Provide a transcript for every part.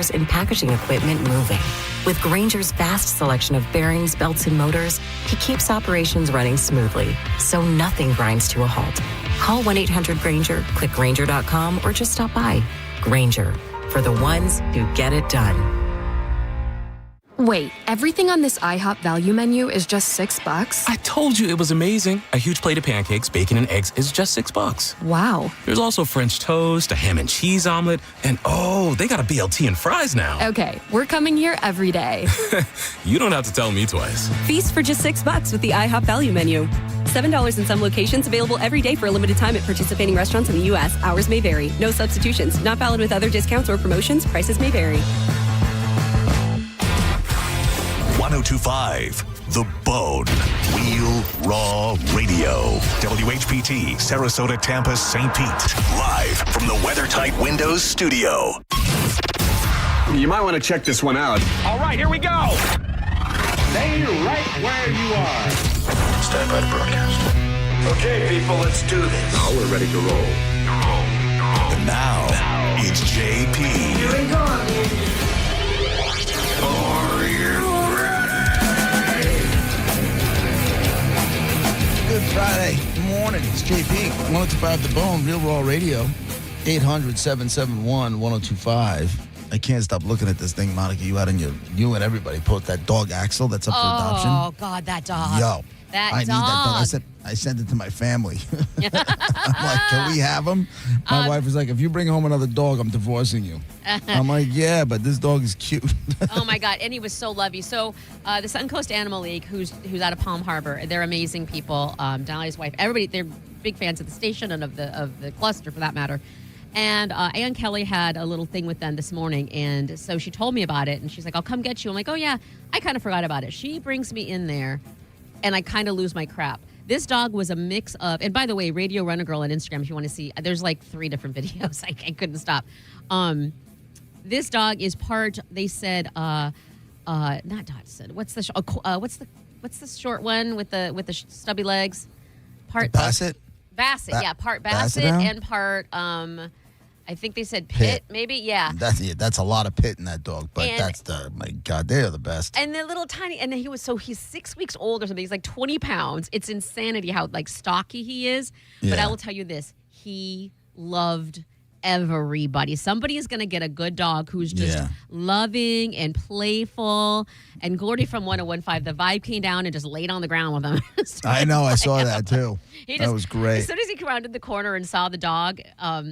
tools, and packaging equipment moving. With Grainger's vast selection of bearings, belts, and motors, he keeps operations running smoothly, so nothing grinds to a halt. Call 1-800-GRAINGER, click Grainger.com, or just stop by. Grainger, for the ones who get it done. Wait, everything on this IHOP value menu is just $6? I told you it was amazing. A huge plate of pancakes, bacon, and eggs is just $6. Wow. There's also French toast, a ham and cheese omelet, and they got a BLT and fries now. Okay, we're coming here every day. You don't have to tell me twice. Feast for just $6 with the IHOP value menu. $7 in some locations, available every day for a limited time at participating restaurants in the U.S. Hours may vary. No substitutions. Not valid with other discounts or promotions. Prices may vary. 102.5 The Bone. Real Raw Radio. WHPT, Sarasota, Tampa, St. Pete. Live from the WeatherTight Windows studio. You might want to check this one out. All right, here we go. Stay right where you are. Stand by to broadcast. Okay, people, let's do this. Now we're ready to roll. And now, it's JP. Here we go. Are you Good Friday morning. It's JP. 102.5 The Bone, Real Raw Radio. 800-771-1025. I can't stop looking at this thing, Monica. You and everybody post that dog Axel that's up for adoption. Oh, God, that dog. Yo. That I dog. need that dog. I sent it to my family. I'm like, can we have him? My wife was like, if you bring home another dog, I'm divorcing you. I'm like, yeah, but this dog is cute. Oh, my God. And he was so lovely. So the Suncoast Animal League, who's out of Palm Harbor, they're amazing people. Dolly's wife, everybody, they're big fans of the station and of the cluster, for that matter. And Ann Kelly had a little thing with them this morning, and so she told me about it, and she's like, I'll come get you. I'm like, oh, yeah, I kind of forgot about it. She brings me in there, and I kind of lose my crap. This dog was a mix of, and by the way, Radio Runner Girl on Instagram, if you want to see, there's like 3 different videos. I couldn't stop. This dog is part, they said, not Dachshund. What's the short one with the stubby legs? Part Basset? Basset, yeah, part Basset and part, I think they said Pit. Maybe, yeah. That's a lot of pit in that dog, but my God, they are the best. And the little tiny, and he's 6 weeks old or something. He's like 20 pounds. It's insanity how like stocky he is. Yeah. But I will tell you this, he loved everybody. Somebody is going to get a good dog who's just loving and playful. And Gordy from 101.5, the vibe came down and just laid on the ground with him. I know. I saw that too. That was great. As soon as he rounded the corner and saw the dog,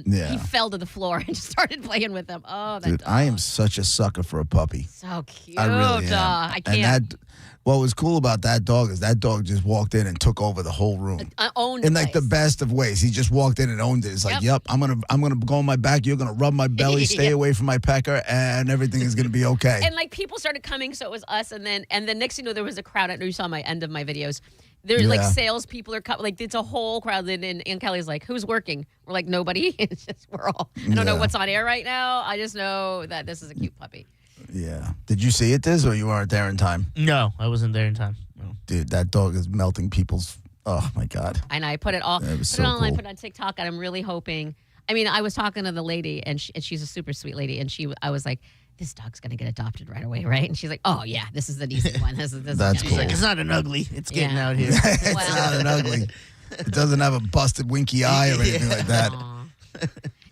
he fell to the floor and just started playing with him. Oh, that dude, dog. I am such a sucker for a puppy. So cute. I really am. I can't. What was cool about that dog is that dog just walked in and took over the whole room. Owned in like the best of ways. He just walked in and owned it. It's like, yep, I'm gonna go on my back. You're gonna rub my belly, stay away from my pecker, and everything is gonna be okay. And like people started coming, so it was us, and then next thing you know, there was a crowd. I know you saw my end of my videos. There's like salespeople are like it's a whole crowd. And Kelly's like, who's working? We're like, nobody. It's just we're all. I don't know what's on air right now. I just know that this is a cute puppy. Yeah. Did you see it, Diz, or you weren't there in time? No, I wasn't there in time. No. Dude, that dog is melting people's. Oh my God. And I put it all. It was put so it online, cool. put it on TikTok, and I'm really hoping. I mean, I was talking to the lady, and she's a super sweet lady, and I was like, this dog's gonna get adopted right away, right? And she's like, oh yeah, this is an easy one. This That's cool. She's like, it's not an ugly. It's getting out here. It's not an ugly. It doesn't have a busted winky eye or anything like that.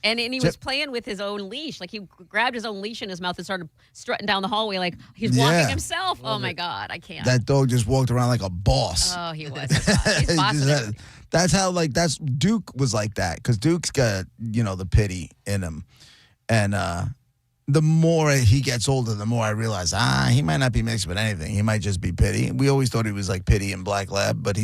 And he was playing with his own leash. Like, he grabbed his own leash in his mouth and started strutting down the hallway like he's walking himself. Oh, my God. I can't. That dog just walked around like a boss. Oh, he was. He's bossing. That's how, Duke was like that. Because Duke's got, the pity in him. And the more he gets older, the more I realize, he might not be mixed with anything. He might just be pity. We always thought he was like pity and black lab. But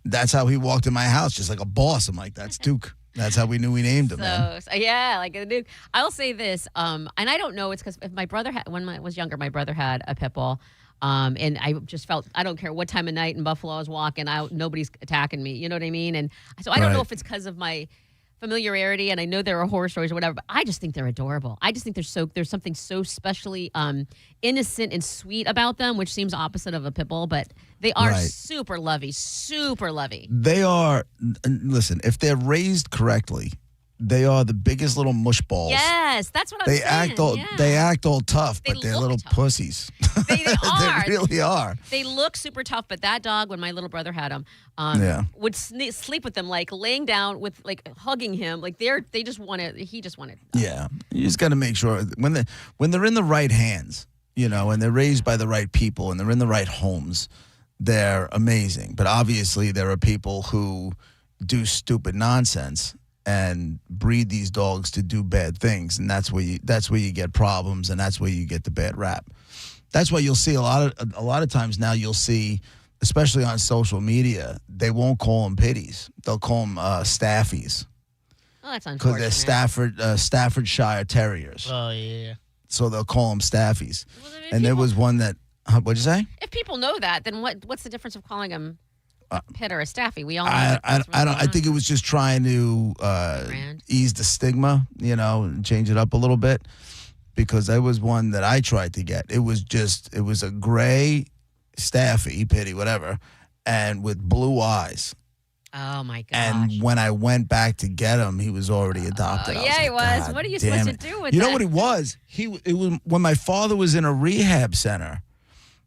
that's how he walked in my house, just like a boss. I'm like, that's Duke. That's how we knew we named him, man. Yeah, like a Duke. I'll say this, and I don't know, it's because my brother when I was younger, my brother had a pit bull, and I just felt, I don't care what time of night in Buffalo I was walking, nobody's attacking me, you know what I mean? And so I don't know if it's because of my familiarity, and I know there are horror stories or whatever, but I just think they're adorable. I just think there's something so specially innocent and sweet about them, which seems opposite of a pit bull, but they are super lovey, super lovey. They are, listen, if they're raised correctly, they are the biggest little mush balls. Yes, that's what I'm They saying. act all yeah. they act all tough, They but they're look little tough. pussies. They are. They really are. They look super tough, but that dog, when my little brother had him, Yeah. would sleep with them, like laying down with, like hugging him, like they just wanted. He just wanted. Yeah, you just got to make sure when they're in the right hands, and they're raised by the right people and they're in the right homes, they're amazing. But obviously, there are people who do stupid nonsense and breed these dogs to do bad things, and that's where you get problems, and that's where you get the bad rap. That's why you'll see a lot of times now. You'll see, especially on social media, they won't call them pitties; they'll call them staffies. Oh, that's Because unfortunate. they're Staffordshire Terriers. Oh, yeah. So they'll call them staffies. Well, then if And there people- was one that, what'd you say? If people know that, then what's the difference of calling him a pit or a staffy? We all know I that's what's don't. I going think it was just trying to Brand. ease the stigma, and change it up a little bit. Because there was one that I tried to get. It was a gray staffy, pitty, whatever, and with blue eyes. on. Oh my gosh. And when I went back to get him, he was already adopted. I yeah, he like, was. "God What are you damn supposed to it." do with You that? know what it was? It was when my father was in a rehab center.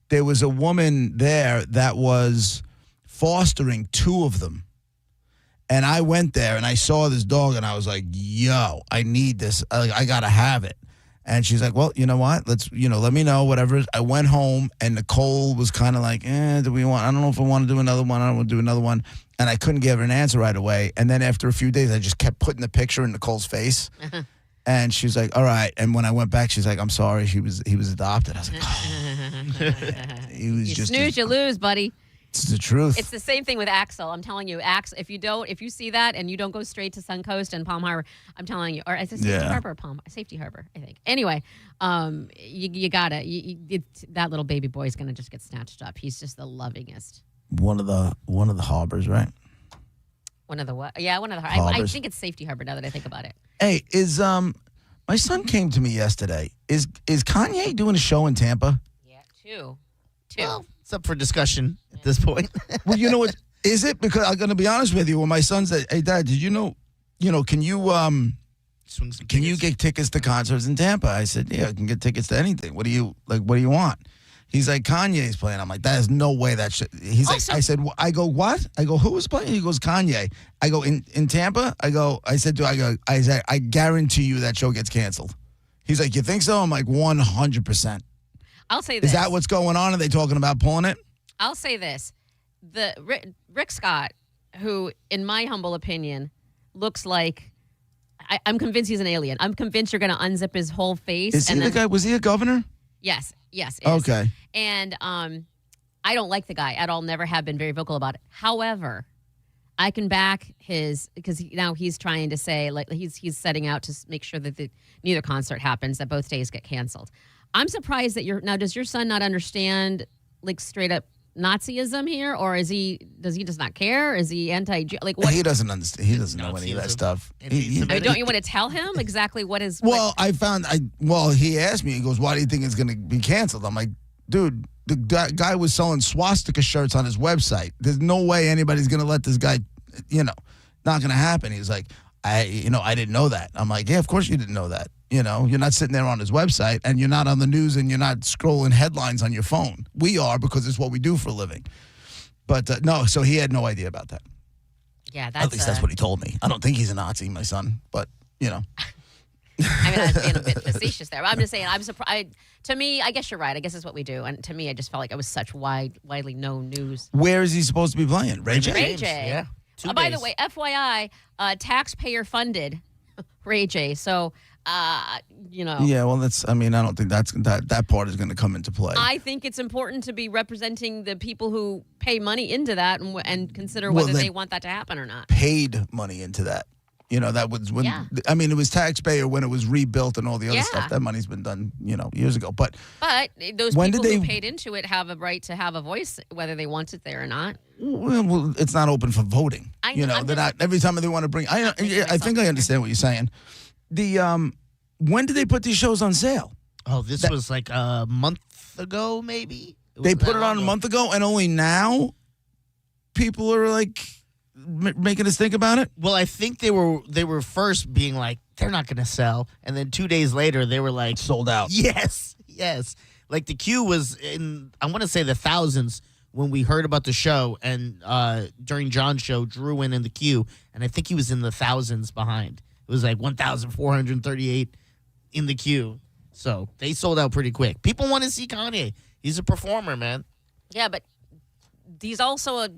There was a woman there that was fostering two of them. And I went there and I saw this dog and I was like, yo, I need this. I got to have it. And she's like, well, you know what? Let's, let me know, whatever. I went home and Nicole was kind of like, I don't know if I want to do another one. I don't want to do another one. And I couldn't give her an answer right away. And then after a few days, I just kept putting the picture in Nicole's face. And she was like, all right. And when I went back, she's like, I'm sorry. He was adopted. I was like, oh. He was You just, snooze, you lose, buddy. it's the truth. It's the same thing with Axel. I'm telling you, if you see that and you don't go straight to Suncoast and Palm Harbor, I'm telling you, or is it Safety Yeah. Harbor or Safety Harbor, I think. Anyway, you gotta, that little baby boy is gonna just get snatched up. He's just the lovingest. one of the harbors, right? One of the what? Yeah, one of the. I Harbors. think it's Safety Harbor now that I think about it. Hey, my son came to me yesterday. Is Kanye doing a show in Tampa? Yeah, two. Well, it's up for discussion at this point. Well, you know what? Is it? Because I'm going to be honest with you. When my son said, hey, Dad, did you know, can you Swing some can you tickets. get tickets to concerts in Tampa? I said, yeah, I can get tickets to anything. What do you want? He's like, Kanye's playing. I'm like, that is no way that shit. He's like, I said, I go, what? I go, who is playing? He goes, Kanye. I go, in Tampa? I said, I guarantee you that show gets canceled. He's like, you think so? I'm like, 100%. I'll say this. Is that what's going on? Are they talking about pulling it? I'll say this. The Rick Scott, who, in my humble opinion, looks like I'm convinced he's an alien. I'm convinced you're going to unzip his whole face. Is he the guy? Was he a governor? Yes. Is. Okay. And I don't like the guy at all. Never have been very vocal about it. However, I can back because now he's trying to say, like, he's setting out to make sure that neither concert happens, that both days get canceled. I'm surprised that does your son not understand, like, straight up Nazism here, or does he just not care? Is he like what? He doesn't understand. He doesn't know any of that stuff. I mean, don't you want to tell him exactly what is? Well, he asked me. He goes, "Why do you think it's going to be canceled?" I'm like, "Dude, the guy was selling swastika shirts on his website. There's no way anybody's going to let this guy, not going to happen." He's like, I didn't know that. I'm like, yeah, of course you didn't know that. You're not sitting there on his website, and you're not on the news, and you're not scrolling headlines on your phone. We are, because it's what we do for a living. But no, so he had no idea about that. Yeah, at least that's what he told me. I don't think he's a Nazi, my son, but I mean, I was being a bit facetious there. But I'm just saying, I'm surprised. To me, I guess you're right. I guess it's what we do. And to me, I just felt like it was such widely known news. Where is he supposed to be playing? Ray J? Ray J. Yeah. By the way, FYI, taxpayer funded Ray J. So, Yeah, well, I don't think that part is going to come into play. I think it's important to be representing the people who pay money into that and consider whether they want that to happen or not. Paid money into that. That was when, it was taxpayer when it was rebuilt and all the other stuff. That money's been done, years ago. But those when people did who they- paid into it have a right to have a voice, whether they want it there or not. Well, it's not open for voting. I know, They're not, every time they want to bring, I think I understand what you're saying. When did they put these shows on sale? Oh, this was like a month ago, maybe? They put it on a month ago, and only now people are like, making us think about it? Well, I think they were first being like, they're not going to sell. And then 2 days later, they were like, Sold out. yes. Like the queue was in, I want to say the thousands when we heard about the show. And during John's show, Drew went in the queue. And I think he was in the thousands behind. It was like 1,438 in the queue. So they sold out pretty quick. People want to see Kanye. He's a performer, man. Yeah, but he's also a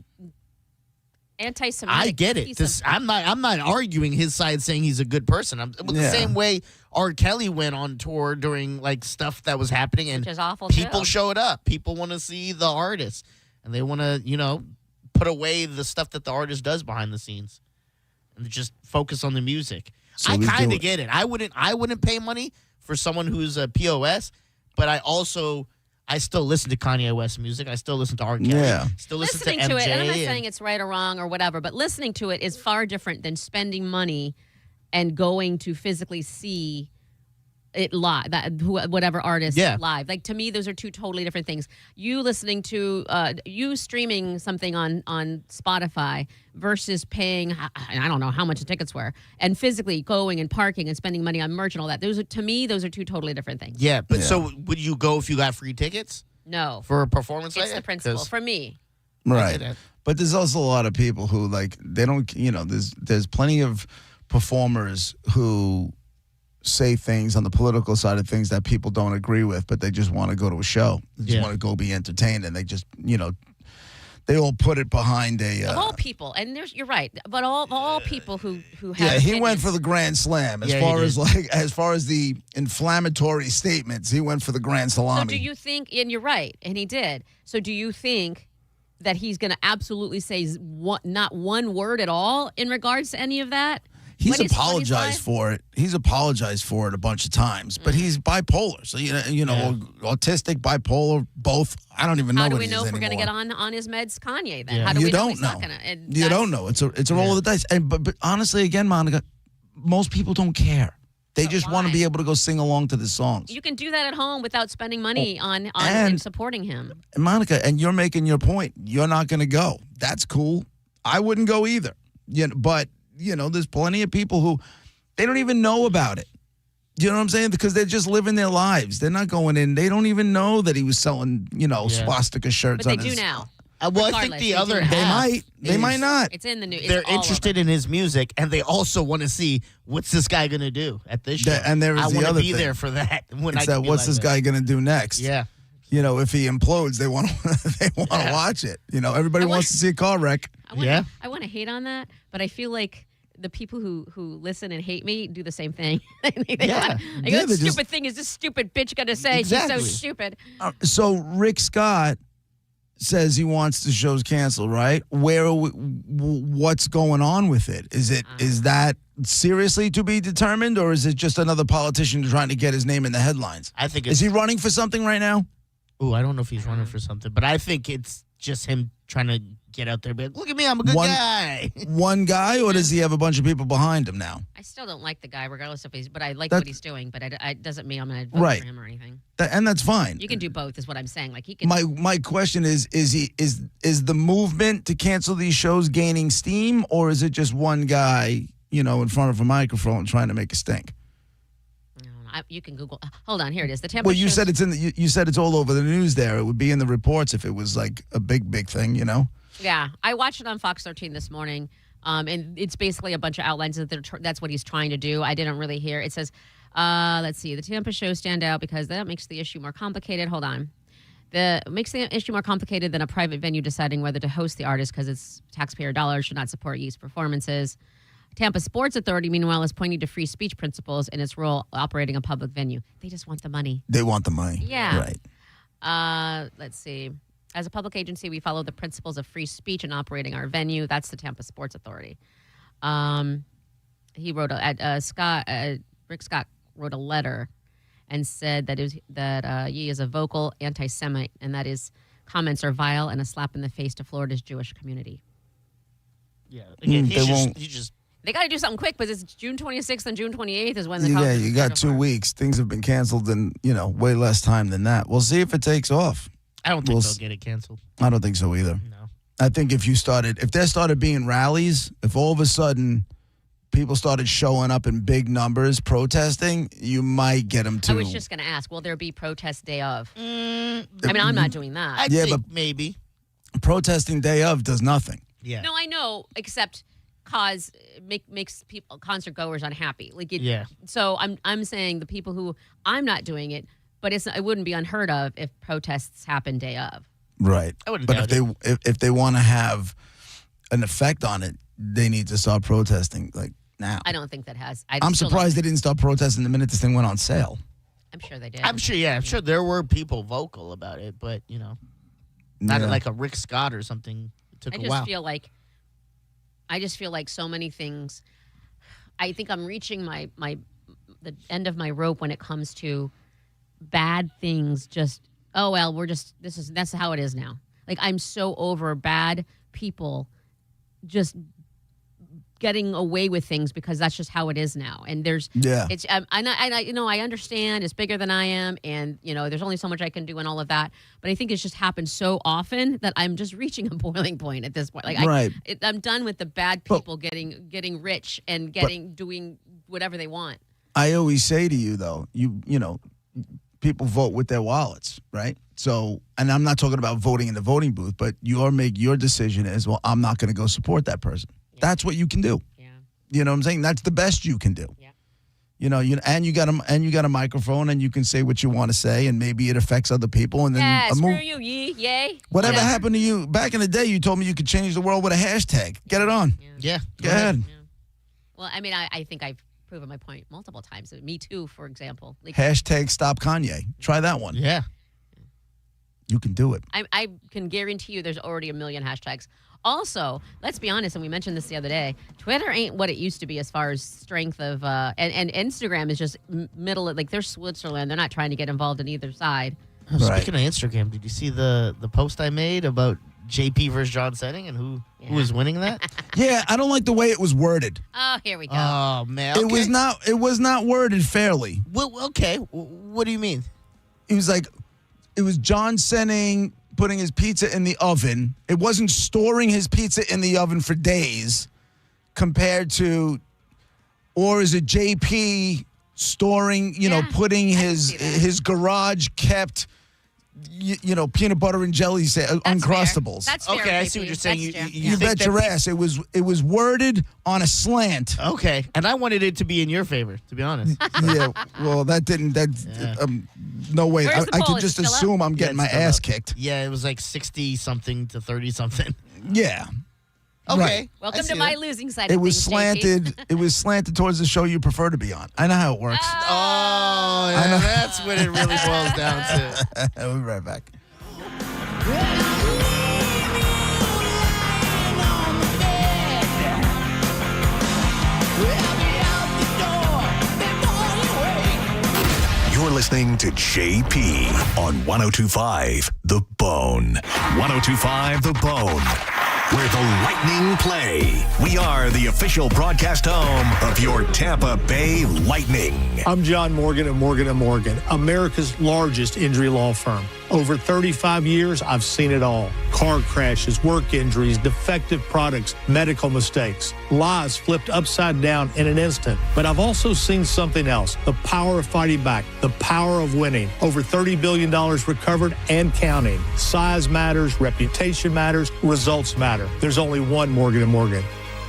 anti-Semitic. I get it. I'm not arguing his side saying he's a good person. The same way R. Kelly went on tour during like stuff that was happening, and Which is awful, people too. showed up. People want to see the artist, and they want to put away the stuff that the artist does behind the scenes, and just focus on the music. So I we kind do of it. get it. I wouldn't pay money for someone who's a POS, but I still listen to Kanye West music. I still listen to R. Kelly. Yeah. Still listen Listening to to MJ. it, and I'm not and- saying it's right or wrong or whatever, but listening to it is far different than spending money and going to physically see it live, whatever artist live. Like, to me, those are two totally different things. You listening to, you streaming something on Spotify versus paying, I don't know how much the tickets were, and physically going and parking and spending money on merch and all that. To me, those are two totally different things. Yeah, but so would you go if you got free tickets No. for a performance like It's the that? principle. 'Cause- For me. Right. that. But there's also a lot of people who they don't, there's plenty of performers who say things on the political side of things that people don't agree with, but they just want to go to a show. They just want to go be entertained, and they just, they all put it behind a. Of all people, and you're right, but all people who have. Yeah, he opinions. went for the Grand Slam. As far as the inflammatory statements, he went for the Grand So Salami. do you think? And you're right, and he did. So do you think that he's going to absolutely say not one word at all in regards to any of that? He's apologized for it. He's apologized for it a bunch of times, but he's bipolar. So autistic, bipolar, both. I don't even know. How do what we he know is if we're going to anymore. get on his meds, Kanye? Then Yeah. how do You we know don't he's know. not going to? You don't know. It's a roll of the dice. And but honestly, again, Monica, most people don't care. They just want to be able to go sing along to the songs. You can do that at home without spending money on and- supporting him. And Monica, and you're making your point. You're not going to go. That's cool. I wouldn't go either. But there's plenty of people who they don't even know about it. You know what I'm saying? Because they're just living their lives. They're not going in. They don't even know that he was selling, swastika shirts. But they on do his, now. Well, I think Regardless, the they other do. half. They might not. It's in the news. They're interested in his music, and they also want to see what's this guy going to do at this show. And there is I the want to other be thing. there for that. When It's I that can be what's like this that. guy going to do next? Yeah. If he implodes, they want to watch it. Everybody wants to see a car wreck. I want to hate on that, but I feel like the people who listen and hate me do the same thing. Yeah. What stupid thing is this stupid bitch going to say? Exactly. She's so stupid. So Rick Scott says he wants the shows canceled, right? What's going on with it? Is that seriously to be determined, or is it just another politician trying to get his name in the headlines? I think Is he running for something right now? Ooh, I don't know if he's running for something, but I think it's just him trying to get out there and be like, look at me, I'm a good guy. One guy, or does he have a bunch of people behind him now? I still don't like the guy, regardless if but I like That- what he's doing. But it doesn't mean I'm going to vote Right. for him or anything. And that's fine. You can do both, is what I'm saying. Like he can. My question is the movement to cancel these shows gaining steam, or is it just one guy, in front of a microphone trying to make a stink? You can Google. Hold on, here it is. The Tampa. Well, you shows- said it's you said it's all over the news there. It would be in the reports if it was like a big thing, Yeah, I watched it on Fox 13 this morning, and it's basically a bunch of outlines that's what he's trying to do. I didn't really hear. It says, let's see, the Tampa shows stand out because that makes the issue more complicated. Hold on. Makes the issue more complicated than a private venue deciding whether to host the artist because its taxpayer dollars should not support youth performances. Tampa Sports Authority, meanwhile, is pointing to free speech principles in its role operating a public venue. They just want the money. They want the money. Yeah. Right. Let's see. As a public agency, we follow the principles of free speech in operating our venue. That's the Tampa Sports Authority. He wrote Rick Scott wrote a letter and said that he is a vocal anti-Semite and that his comments are vile and a slap in the face to Florida's Jewish community. Yeah. Again, They won't- They got to do something quick because it's June 26th and June 28th is when the Yeah, you got 2 weeks. Things have been canceled in, way less time than that. We'll see if it takes off. I don't think they'll get it canceled. I don't think so either. No. I think if there started being rallies, if all of a sudden people started showing up in big numbers protesting, you might get them to. I was just going to ask, will there be protest day of? I mean, I'm not doing that. I think maybe. Protesting day of does nothing. Yeah. No, I know, except makes people concert goers unhappy. Like yeah. So I'm saying the people who I'm not doing it, but it wouldn't be unheard of if protests happen day of. Right. I wouldn't but doubt if they want to have an effect on it, they need to start protesting like now. I don't think that has. I'm surprised they didn't start protesting the minute this thing went on sale. I'm sure they did. I'm sure there were people vocal about it, but not like a Rick Scott or something. It took a while. I just feel like so many things. I think I'm reaching the end of my rope when it comes to bad things. Just that's how it is now. Like I'm so over bad people just getting away with things because that's just how it is now. And I understand it's bigger than I am, and there's only so much I can do and all of that. But I think it's just happened so often that I'm just reaching a boiling point at this point. Like I'm done with the bad people getting rich and doing whatever they want. I always say to you though, people vote with their wallets, right? So, and I'm not talking about voting in the voting booth, but your decision is, well, I'm not going to go support that person. Yeah. That's what you can do. Yeah. You know what I'm saying? That's the best you can do. Yeah. And you got a microphone, and you can say what you want to say, and maybe it affects other people. And then screw you, yay. Whatever happened to you back in the day? You told me you could change the world with a hashtag. Get it on. Yeah. Go ahead. Yeah. Well, I mean, I think I've proven my point multiple times. Me Too, for example. Like, hashtag Stop Kanye. Try that one. Yeah. You can do it. I can guarantee you there's already a million hashtags. Also, let's be honest, and we mentioned this the other day, Twitter ain't what it used to be as far as strength of, and Instagram is just middle, like they're Switzerland. They're not trying to get involved in either side. Speaking of Instagram, did you see the post I made about JP versus John Senning and who was winning that? Yeah, I don't like the way it was worded. Oh, here we go. Oh, man. Okay. It was not worded fairly. Well, okay. What do you mean? It was John Senning putting his pizza in the oven. It wasn't storing his pizza in the oven for days compared to, or is it JP storing, putting his garage kept, peanut butter and jelly Uncrustables. That's fair. Okay, I see what you're saying. You bet your ass. It was worded on a slant. Okay, and I wanted it to be in your favor, to be honest. Yeah, well, that didn't. No way. I could just assume I'm getting my ass kicked. Yeah, it was like 60-something to 30-something. Yeah. Okay. Right. Welcome to my losing side. It was slanted. It was slanted towards the show you prefer to be on. I know how it works. Oh, yeah, that's what it really boils down to. We'll be right back. You're listening to JP on 102.5 The Bone. 102.5 The Bone, where the Lightning play. We are the official broadcast home of your Tampa Bay Lightning. I'm John Morgan of Morgan & Morgan, America's largest injury law firm. Over 35 years, I've seen it all. Car crashes, work injuries, defective products, medical mistakes, lives flipped upside down in an instant. But I've also seen something else, the power of fighting back, the power of winning. Over $30 billion recovered and counting. Size matters, reputation matters, results matter. There's only one Morgan & Morgan.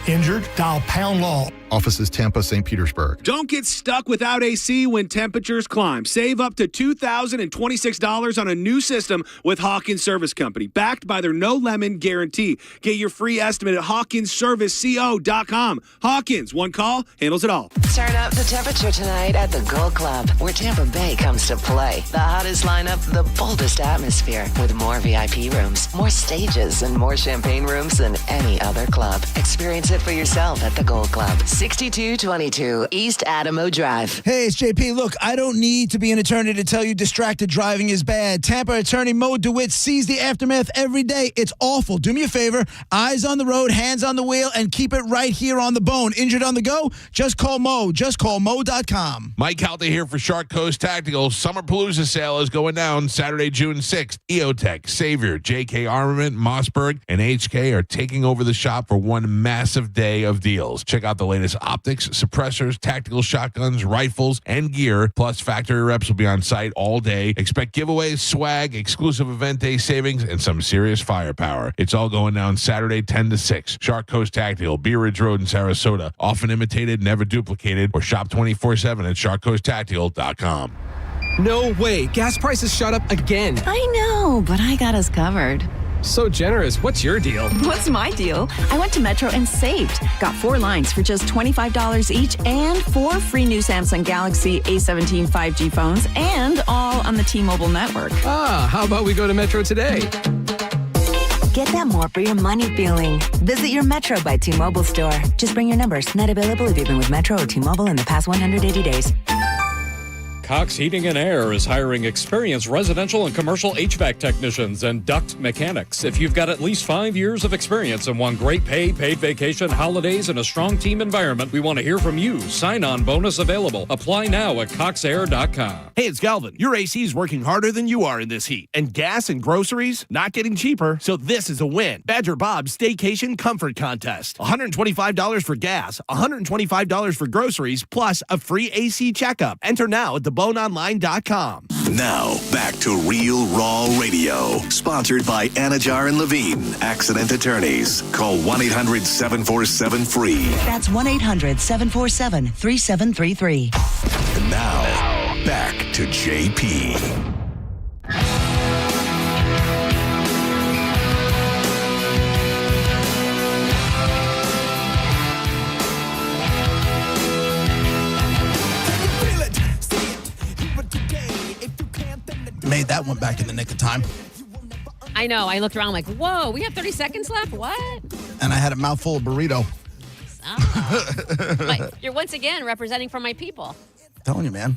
Injured? Dial Pound Law. Offices Tampa, St. Petersburg. Don't get stuck without AC when temperatures climb. Save up to $2,026 on a new system with Hawkins Service Company, backed by their no lemon guarantee. Get your free estimate at HawkinsServiceCO.com. Hawkins, one call, handles it all. Turn up the temperature tonight at the Gold Club, where Tampa Bay comes to play. The hottest lineup, the boldest atmosphere, with more VIP rooms, more stages, and more champagne rooms than any other club. Experience it for yourself at the Gold Club. 6222 East Adamo Drive. Hey, it's JP. Look, I don't need to be an attorney to tell you distracted driving is bad. Tampa attorney Mo DeWitt sees the aftermath every day. It's awful. Do me a favor. Eyes on the road, hands on the wheel, and keep it right here on the bone. Injured on the go? Just call Mo. Just call Mo.com. Mike Halta here for Shark Coast Tactical. Summerpalooza sale is going down Saturday, June 6th. EOTech, Savior, JK Armament, Mossberg, and HK are taking over the shop for one massive day of deals. Check out the latest optics, suppressors, tactical shotguns, rifles, and gear. Plus, factory reps will be on site all day. Expect giveaways, swag, exclusive event day savings, and some serious firepower. It's all going down Saturday, 10 to 6. Shark Coast Tactical, Bee Ridge Road in Sarasota. Often imitated, never duplicated, or shop 24/7 at sharkcoasttactical.com. No way. Gas prices shot up again. I know, but I got us covered. So generous. What's your deal? What's my deal? I went to Metro and saved. Got 4 lines for just $25 each and 4 free new Samsung Galaxy A17 5G phones, and all on the T-Mobile network. Ah, how about we go to Metro today? Get that more for your money feeling. Visit your Metro by T-Mobile store. Just bring your numbers. Not available if you've been with Metro or T-Mobile in the past 180 days. Cox Heating and Air is hiring experienced residential and commercial HVAC technicians and duct mechanics. If you've got at least 5 years of experience and want great pay, paid vacation, holidays, and a strong team environment, we want to hear from you. Sign-on bonus available. Apply now at coxair.com. Hey, it's Galvin. Your AC is working harder than you are in this heat. And gas and groceries not getting cheaper, so this is a win. Badger Bob's Staycation Comfort Contest. $125 for gas, $125 for groceries, plus a free AC checkup. Enter now at theboneonline.com. Now, back to Real Raw Radio. Sponsored by Anajar and Levine, Accident Attorneys. Call 1-800-747-FREE. That's 1-800-747-3733. And now, back to JP. Made that one back in the nick of time. I know. I looked around like, whoa, we have 30 seconds left? What? And I had a mouthful of burrito. But you're once again representing for my people. Telling you, man.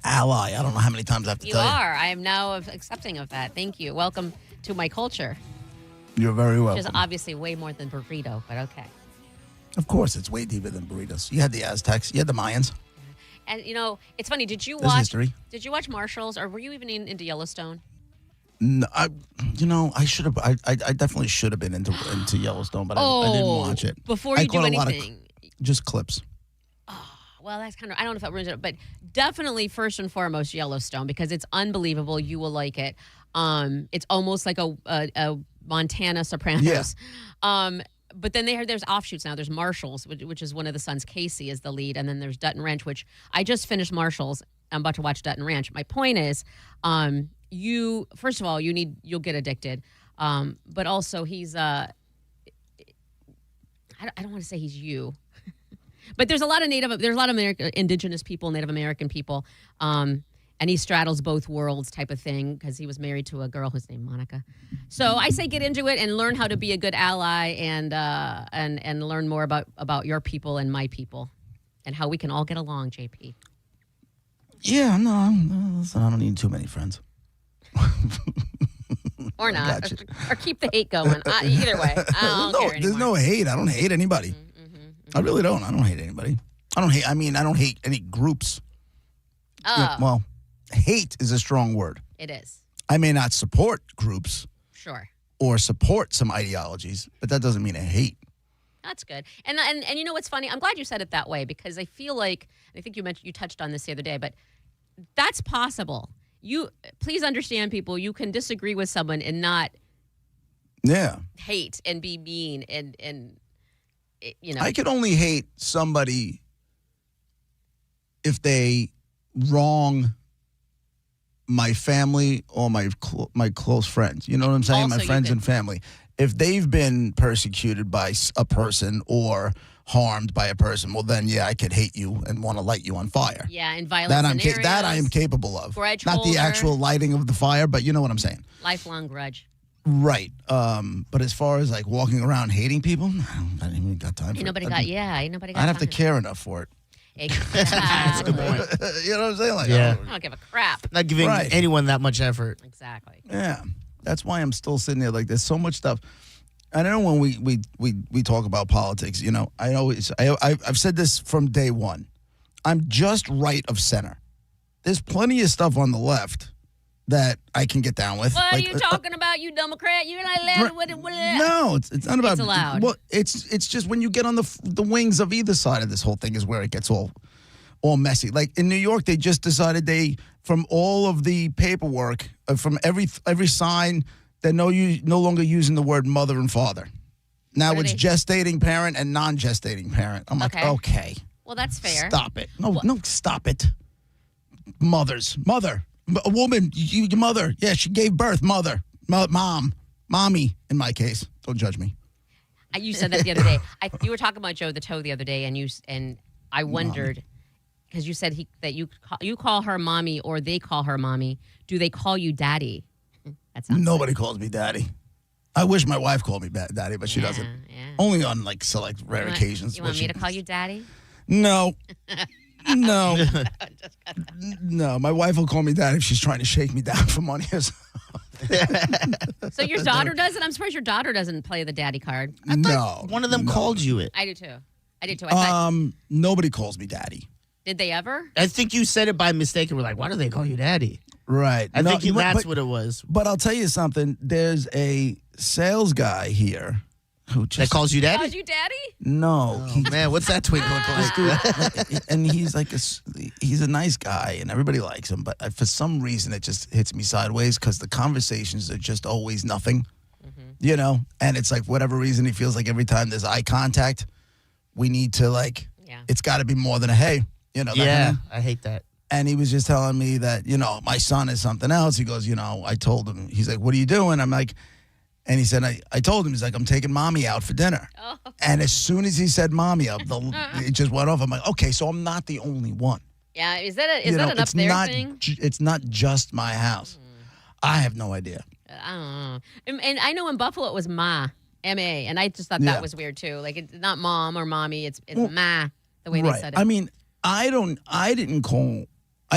Ally. I don't know how many times I have to tell you. You are. I am now accepting of that. Thank you. Welcome to my culture. You're very welcome. Which is obviously way more than burrito, but okay. Of course, it's way deeper than burritos. You had the Aztecs. You had the Mayans. And, you know, it's funny. Did you There's watch history. Did you watch Marshalls, or were you even into Yellowstone? No, I should have. I definitely should have been into Yellowstone, but I didn't watch it. Before you do anything. Just clips. Well, that's kind of, I don't know if that ruins it, but definitely first and foremost Yellowstone, because it's unbelievable. You will like it. It's almost like a Montana Sopranos. Yeah. But then there's offshoots now. There's Marshalls, which is one of the sons. Casey is the lead, and then there's Dutton Ranch, which I just finished Marshalls. I'm about to watch Dutton Ranch. My point is, first of all, you'll get addicted, but also he's I don't want to say he's you. But there's a lot of indigenous people, Native American people, and he straddles both worlds type of thing, because he was married to a girl who's named Monica. So I say get into it and learn how to be a good ally, and learn more about your people and my people, and how we can all get along, JP. Yeah, no, listen, I don't need too many friends. Or not, or keep the hate going. Either way, I don't care anymore. There's no hate. I don't hate anybody. I really don't. I don't hate anybody. I don't hate any groups. Well, hate is a strong word. It is. I may not support groups. Sure. Or support some ideologies, but that doesn't mean I hate. That's good. And you know what's funny? I'm glad you said it that way, because I feel like, I think you touched on this the other day, but that's possible. Please understand, people, you can disagree with someone and not hate and be mean and you know. I can only hate somebody if they wrong my family or my close friends. You know what I'm saying? My friends and family. If they've been persecuted by a person or harmed by a person, well, then, I could hate you and want to light you on fire. Yeah, and violent scenarios. That I am capable of. Grudge Not holder. the actual lighting of the fire, but you know what I'm saying. Lifelong grudge. Right. But as far as like walking around hating people, I don't even got time for Ain't nobody it. got. Yeah, ain't nobody got. I'd have to time. care enough for it. Exactly. You know what I'm saying? Like, Yeah. I don't give a crap. Not giving Right. anyone that much effort. Exactly. Yeah, that's why I'm still sitting there. Like, there's so much stuff. I don't know when we talk about politics. You know, I've said this from day one. I'm just right of center. There's plenty of stuff on the left that I can get down with. What Like, are you talking about, you Democrat? You're not allowed. No, it's not about. It's allowed. Well, it's just when you get on the wings of either side of this whole thing is where it gets all messy. Like in New York, they just decided from all of the paperwork from every sign, they're no longer using the word mother and father. Now What are it's they- gestating parent and non-gestating parent. I'm like, okay, Well, that's fair. stop it. No, stop it. Mother, a woman, your mother. Yeah, she gave birth. Mother, mom, mommy. In my case, don't judge me. You said that the other day. You were talking about Joe the Toe the other day, and I wondered because you said that you call her mommy or they call her mommy. Do they call you daddy? That sounds Nobody calls me daddy. I wish my wife called me daddy, but she doesn't. Yeah. Only on like select rare occasions. You want but me to call you daddy? No. No. No, my wife will call me daddy if she's trying to shake me down for money or something. So your daughter does it? I'm surprised your daughter doesn't play the daddy card. No. One of them called you it. I do too. I thought, Nobody calls me daddy. did they ever? I think you said it by mistake and we're like, why do they call you daddy? Right. I think No, that's but- what it was. But I'll tell you something. There's a sales guy here who just That calls you daddy? Calls you daddy? No, Man, what's that twinkle like? and he's like he's a nice guy and everybody likes him, but for some reason it just hits me sideways because the conversations are just always nothing, you know. And it's like whatever reason he feels like every time there's eye contact, we need to it's got to be more than a hey, you know. That Yeah, kind of- I hate that. And he was just telling me that, you know, my son is something else. He goes, you know, I told him, he's like, what are you doing? I'm like, and he said, I told him, he's like, I'm taking mommy out for dinner. Oh. And as soon as he said mommy, it just went off. I'm like, okay, so I'm not the only one. Yeah. Is that You know, an up it's there not, thing? It's not just my house. I have no idea. I don't know. And I know in Buffalo it was Ma, M-A, and I just thought Yeah. that was weird too. Like it's not mom or mommy, it's Well, Ma, the way right. they said it. I mean, I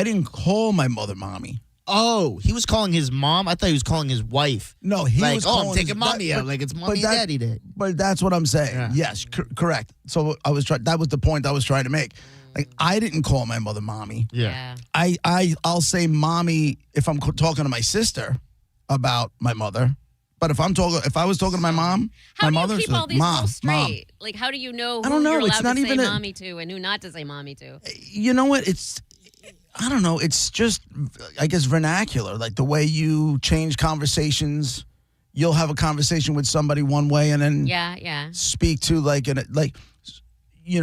didn't call my mother mommy. Oh, he was calling his mom? I thought he was calling his wife. No, he like, was I'm calling taking his- mommy that- out. but- Like it's but mommy and daddy day. But that's what I'm saying. Yeah. Yes, correct. So that was the point I was trying to make. Like I didn't call my mother mommy. Yeah. I'll say mommy if I'm talking to my sister about my mother. But if I was talking to my mom, How my do mother you keep said, all these mom, rules mom. straight? Like how do you know who I don't know. you're It's allowed not to say even a- mommy to and who not to say mommy to? You know what? I don't know. It's just, I guess, vernacular. Like the way you change conversations. You'll have a conversation with somebody one way and then Yeah. speak to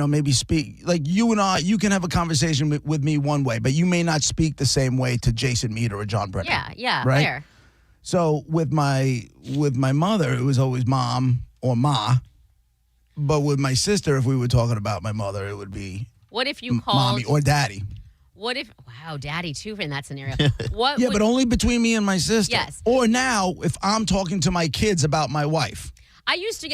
maybe speak like you and I. You can have a conversation with me one way, but you may not speak the same way to Jason Mead or John Brennan. Yeah, right. fair. So with my mother, it was always mom or ma. But with my sister, if we were talking about my mother, it would be What if you called mommy or daddy. What if daddy too in that scenario? What Yeah, would- but only between me and my sister. Yes. Or now, if I'm talking to my kids about my wife. I used to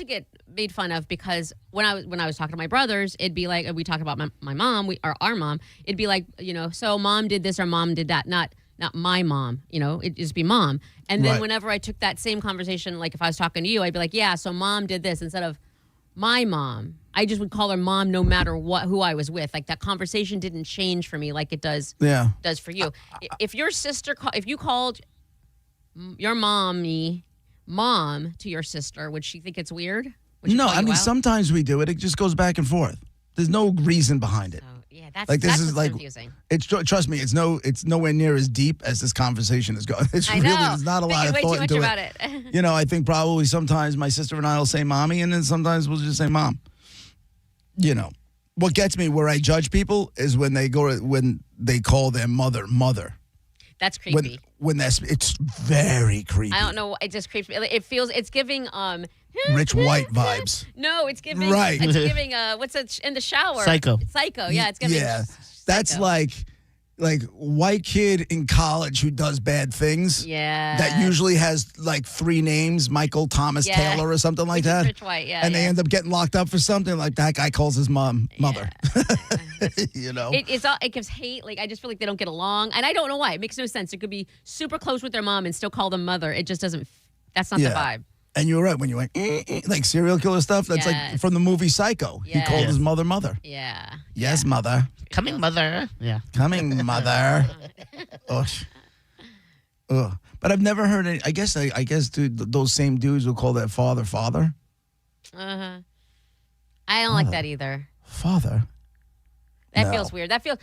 get made fun of because when I was talking to my brothers, it'd be like we talked about my mom, or our mom. It'd be like, you know, so mom did this or mom did that, not my mom. You know, it'd just be mom. And then Right. whenever I took that same conversation, like if I was talking to you, I'd be like, yeah, so mom did this instead of my mom. I just would call her mom no matter who I was with. Like that conversation didn't change for me like it does for you. If your sister if you called your mom to your sister, would she think it's weird? Would she No, call I you mean, out? sometimes we do it. It just goes back and forth. There's no reason behind it. Yeah, that's Like, this that's is what's like- confusing. Trust me, it's nowhere near as deep as this conversation is going. It's I really, know. there's not a lot of Thinking way thought too into much it. about it. You know, I think probably sometimes my sister and I will say mommy, and then sometimes we'll just say mom. You know, what gets me where I judge people is when they call their mother. That's creepy. When it's very creepy. I don't know. It just creeps me. It feels. It's giving. Rich White vibes. No, it's giving. Right. It's giving. What's it in the shower? Psycho. Psycho. Yeah, it's giving. Yeah, that's like like white kid in college who does bad things. Yeah. That usually has like 3 names, Michael Thomas Yeah. Taylor or something like that. Rich white, yeah. And they yeah. end up getting locked up for something like that guy calls his mother. You know? It gives hate. Like, I just feel like they don't get along. And I don't know why. It makes no sense. It could be super close with their mom and still call them mother. It just doesn't, that's not the vibe. And you were right when you went, like serial killer stuff. That's like from the movie Psycho. He Yes. called his mother. Yeah. Yes, mother. Coming, mother. Yeah. Coming, mother. Ugh. Ugh. But I've never heard any. I guess, dude, those same dudes will call their father. Uh-huh. I don't like that either. Father. That No. feels weird. That feels,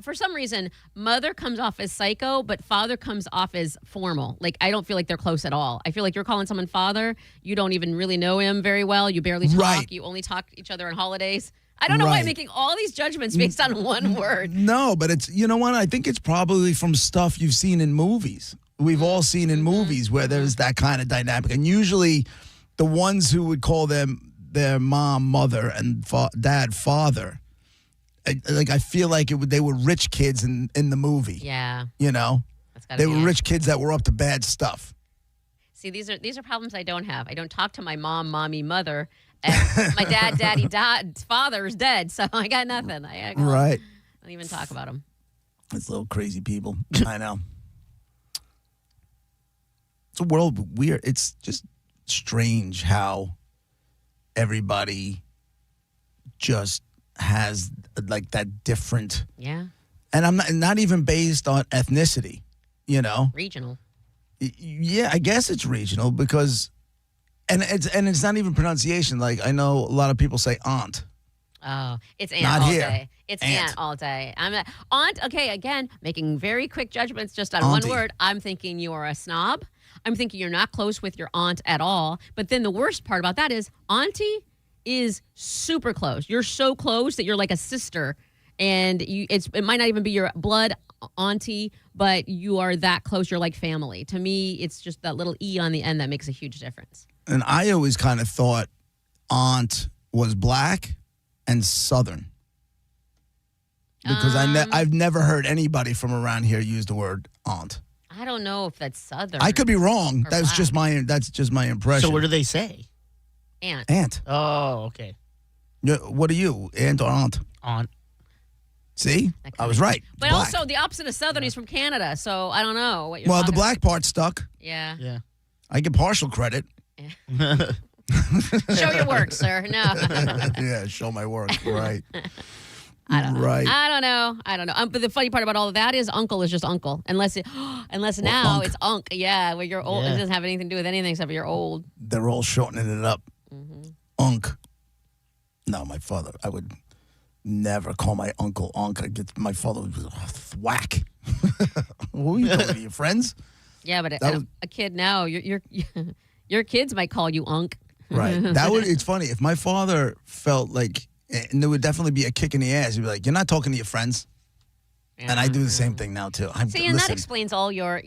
for some reason, mother comes off as psycho, but father comes off as formal. Like, I don't feel like they're close at all. I feel like you're calling someone father. You don't even really know him very well. You barely talk. Right. You only talk to each other on holidays. I don't know why I'm making all these judgments based on one word. No, but it's, you know what? I think it's probably from stuff you've seen in movies. We've all seen in movies where there's that kind of dynamic. And usually the ones who would call them their mom, mother, and dad, father, I feel like they were rich kids in the movie. Yeah. You know? That's gotta They be were it. rich kids that were up to bad stuff. See, these are problems I don't have. I don't talk to my mom, mommy, mother. And my dad, daddy, father is dead, so I got nothing. Right. I don't even talk about them. It's little crazy people. I know. It's a world weird. It's just strange how everybody just has like that different. Yeah. And I'm not even based on ethnicity, you know. Regional. Yeah, I guess it's regional because, and it's not even pronunciation. Like I know a lot of people say aunt. Oh, it's aunt Not all here. day. It's aunt all day. I'm a, aunt. Okay, again, making very quick judgments just on Auntie. one word. I'm thinking you are a snob. I'm thinking you're not close with your aunt at all. But then the worst part about that is auntie is super close. You're so close that you're like a sister, and it might not even be your blood auntie, but you are that close. You're like family. To me, it's just that little E on the end that makes a huge difference. And I always kind of thought aunt was black and Southern. Because I've never heard anybody from around here use the word aunt. I don't know if that's Southern. I could be wrong. or That's black. just my impression. So what do they say? Aunt. Aunt. Oh, okay. Yeah, what are you? Aunt or aunt? Aunt. See? I was right. But Black. also, the opposite of Southern, he's from Canada, so I don't know what you're Well, the talking black part stuck. Yeah. Yeah. I get partial credit. Show your work, sir. No. Yeah, show my work. Right. I don't know. Right. I don't know. But the funny part about all of that is uncle is just uncle. Unless now unk. it's unk. Yeah, where you're old. Yeah. It doesn't have anything to do with anything except you're old. They're all shortening it up. Unk. No, my father, I would never call my uncle Unk. My father was whack. Who are you talking to, your friends? Yeah, but That was- a kid now, your kids might call you unk. Right. It's funny. If my father felt like, and there would definitely be a kick in the ass, he'd be like, you're not talking to your friends. And I do the same thing now, too. See, and that explains all you're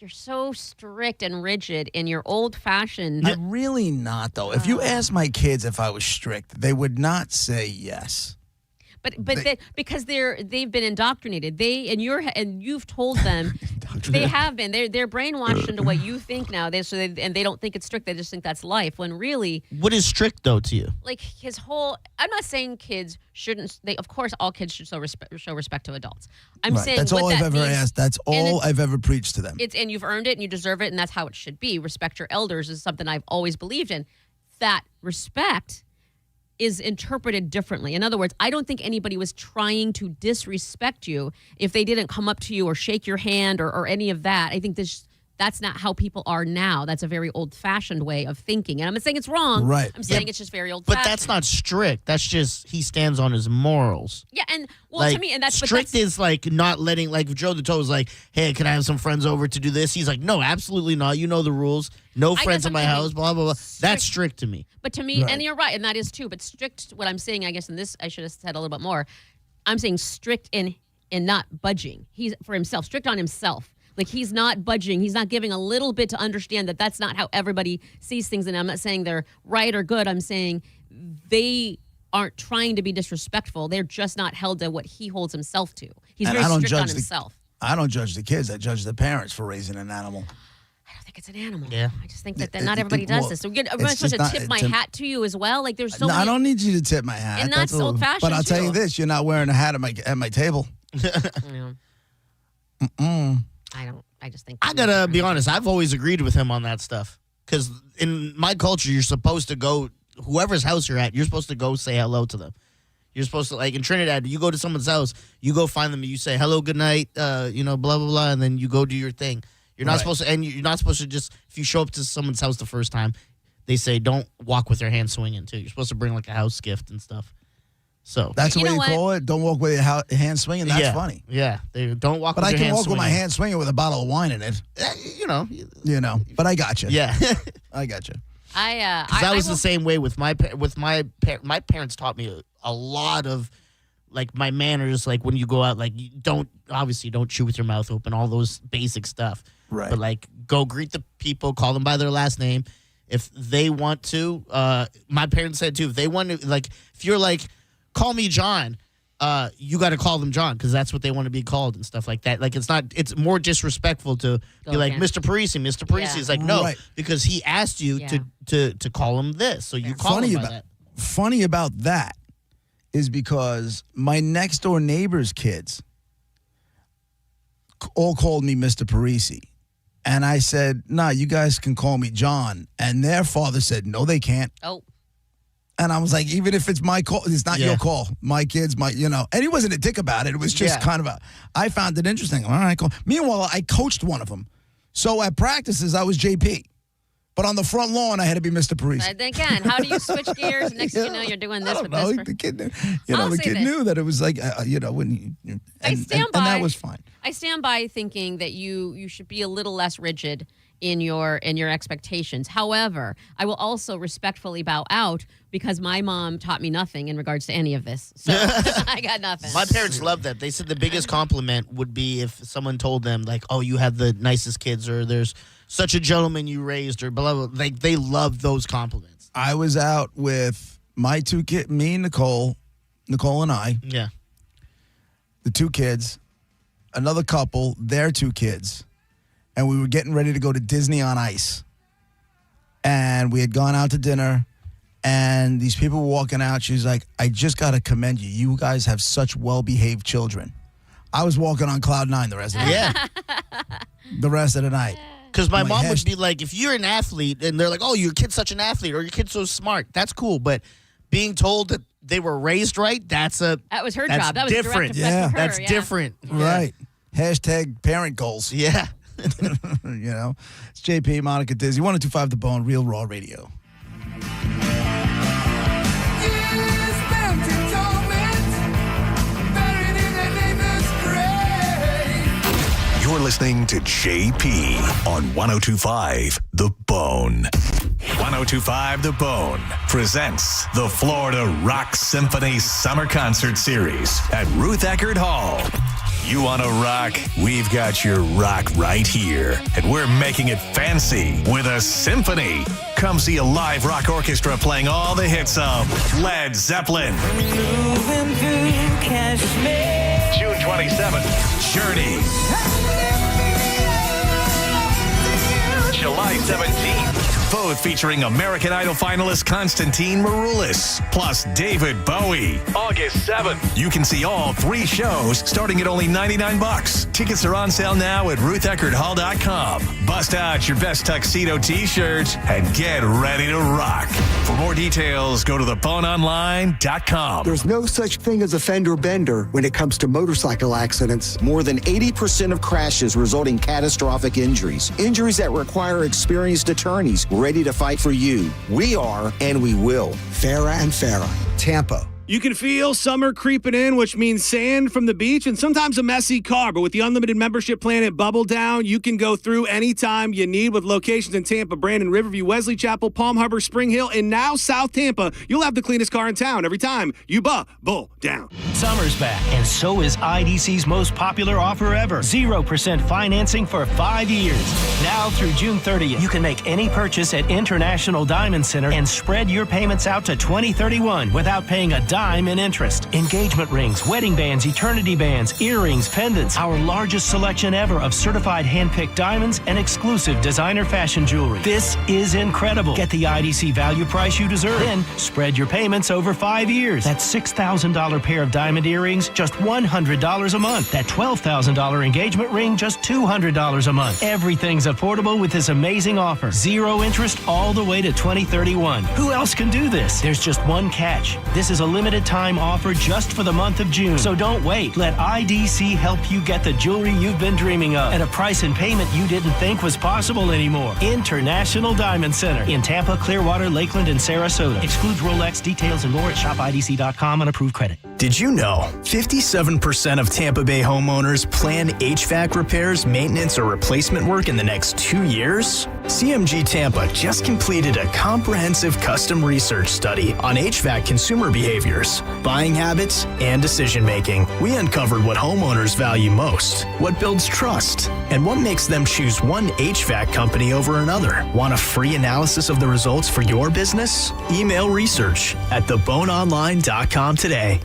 so strict and rigid in your old-fashioned. I'm really not, though. If you ask my kids if I was strict, they would not say yes. But because they've been indoctrinated. And you've told them they have been. They're brainwashed into what you think now. They don't think it's strict. They just think that's life. When really, What is strict though to you? like his whole. I'm not saying kids shouldn't. Of course, all kids should show respect to adults. I'm Right. saying That's what all that I've ever means- asked. That's and all I've ever preached to them. and you've earned it and you deserve it and that's how it should be. Respect your elders is something I've always believed in. That respect is interpreted differently. In other words, I don't think anybody was trying to disrespect you if they didn't come up to you or shake your hand or any of that. I think that's not how people are now. That's a very old-fashioned way of thinking. And I'm not saying it's wrong. Right. I'm saying Yeah, it's just very But old-fashioned. that's not strict. That's just he stands on his morals. Yeah, and well, like, to me, and that's strict is like not letting, like if Joe DeToe was like, hey, can I have some friends over to do this? He's like, no, absolutely not. You know the rules. No I friends guess in my I'm thinking house, blah, blah, blah. That's strict to me. But to me, Right. and you're right, and that is too. But strict, what I'm saying, I guess, in this, I should have said a little bit more. I'm saying strict in not budging. He's for himself, strict on himself. Like he's not budging. He's not giving a little bit to understand that that's not how everybody sees things. And I'm not saying they're right or good. I'm saying they aren't trying to be disrespectful. They're just not held to what he holds himself to. He's And very I don't strict on judge himself. I don't judge the kids. I judge the parents for raising an animal. I think it's an animal. Yeah. I just think that not everybody does this. So am I it's supposed just to not- tip my it's a- hat to you as well? Like there's so No, many. I don't need you to tip my hat. And that's a little- old-fashioned, But I'll tell you too. this: you're not wearing a hat at my table. Yeah. Mm-mm. I just think. I gotta be honest. I've always agreed with him on that stuff because in my culture, you're supposed to go whoever's house you're at. You're supposed to go say hello to them. You're supposed to, like in Trinidad, you go to someone's house, you go find them, and you say hello, good night, blah blah blah, and then you go do your thing. You're not supposed to, and you're not supposed to just if you show up to someone's house the first time, they say don't walk with your hand swinging too. You're supposed to bring like a house gift and stuff. So That's the way you call it. Don't walk with your hand swinging. That's yeah, funny. Yeah, they don't walk. But with I your can hand walk with my swinging. hand swinging with a bottle of wine in it. You know. But I got you. Yeah. I got you. That was the same way with my parents taught me a lot of like my manners, like when you go out, like you don't chew with your mouth open, all those basic stuff. Right. But like go greet the people, call them by their last name. If they want to, my parents said too, if they want to, like if you're like, call me John, you got to call them John because that's what they want to be called and stuff like that. Like it's more disrespectful to be like Mr. Parisi. Mr. Parisi is like no, because he asked you to call him this, so you call him by that. Funny about that is because my next door neighbor's kids all called me Mr. Parisi. And I said, nah, you guys can call me John. And their father said, no, they can't. Oh. And I was like, even if it's my call, it's not your call. My kids, and he wasn't a dick about it. It was just kind of I found it interesting. All right, cool. Meanwhile, I coached one of them. So at practices, I was JP. But on the front lawn, I had to be Mr. Parisi. But again, how do you switch gears? Next thing you know, you're doing this with No, this. the kid knew. The kid knew that it was like, when and that was fine. I stand by thinking that you should be a little less rigid in your expectations. However, I will also respectfully bow out because my mom taught me nothing in regards to any of this. So I got nothing. My parents loved that. They said the biggest compliment would be if someone told them like, "Oh, you have the nicest kids," or "There's such a gentleman you raised," or blah blah. Like they loved those compliments. I was out with my two kids, me and Nicole and I. Yeah. The two kids, another couple, their two kids. And we were getting ready to go to Disney on Ice. And we had gone out to dinner, and these people were walking out. She's like, I just got to commend you. You guys have such well-behaved children. I was walking on cloud nine the rest of the the rest of the night. Because my mom would be like, if you're an athlete, and they're like, oh, your kid's such an athlete, or your kid's so smart, that's cool. But being told that they were raised right, that was her job. That was different. direct effect for her, That's different. Right. Hashtag parent goals. Yeah. It's JP, Monica Dizzy, 102.5 The Bone, Real Raw Radio. You're listening to JP on 102.5 The Bone. 102.5 The Bone presents the Florida Rock Symphony Summer Concert Series at Ruth Eckerd Hall. You want to rock? We've got your rock right here. And we're making it fancy with a symphony. Come see a live rock orchestra playing all the hits of Led Zeppelin. June 27th, Journey. July 17th, both featuring American Idol finalist Konstantin Maroulis, plus David Bowie. August 7th, you can see all three shows starting at only $99. Tickets are on sale now at RuthEckerdHall.com. Bust out your best tuxedo t-shirts and get ready to rock. For more details, go to theboneonline.com. There's no such thing as a fender bender when it comes to motorcycle accidents. More than 80% of crashes result in catastrophic injuries. Injuries that require experienced attorneys ready to fight for you. We are, and we will. Farah and Farah, Tampa. You can feel summer creeping in, which means sand from the beach and sometimes a messy car. But with the unlimited membership plan at Bubble Down, you can go through anytime you need with locations in Tampa, Brandon, Riverview, Wesley Chapel, Palm Harbor, Spring Hill, and now South Tampa. You'll have the cleanest car in town every time you Bubble Down. Summer's back, and so is IDC's most popular offer ever. 0% financing for 5 years. Now through June 30th, you can make any purchase at International Diamond Center and spread your payments out to 2031 without paying a dime dime in interest. Engagement rings, wedding bands, eternity bands, earrings, pendants. Our largest selection ever of certified hand-picked diamonds and exclusive designer fashion jewelry. This is incredible. Get the IDC value price you deserve. Then spread your payments over 5 years. That $6,000 pair of diamond earrings, just $100 a month. That $12,000 engagement ring, just $200 a month. Everything's affordable with this amazing offer. 0 interest all the way to 2031. Who else can do this? There's just one catch. This is a limited time offer just for the month of June. So don't wait. Let IDC help you get the jewelry you've been dreaming of at a price and payment you didn't think was possible anymore. International Diamond Center in Tampa, Clearwater, Lakeland, and Sarasota. Excludes Rolex. Details and more at shopidc.com on approved credit. Did you know 57% of Tampa Bay homeowners plan HVAC repairs, maintenance, or replacement work in the next 2 years? CMG Tampa just completed a comprehensive custom research study on HVAC consumer behaviors, buying habits, and decision making. We uncovered what homeowners value most, what builds trust, and what makes them choose one HVAC company over another. Want a free analysis of the results for your business? Email research at theboneonline.com today.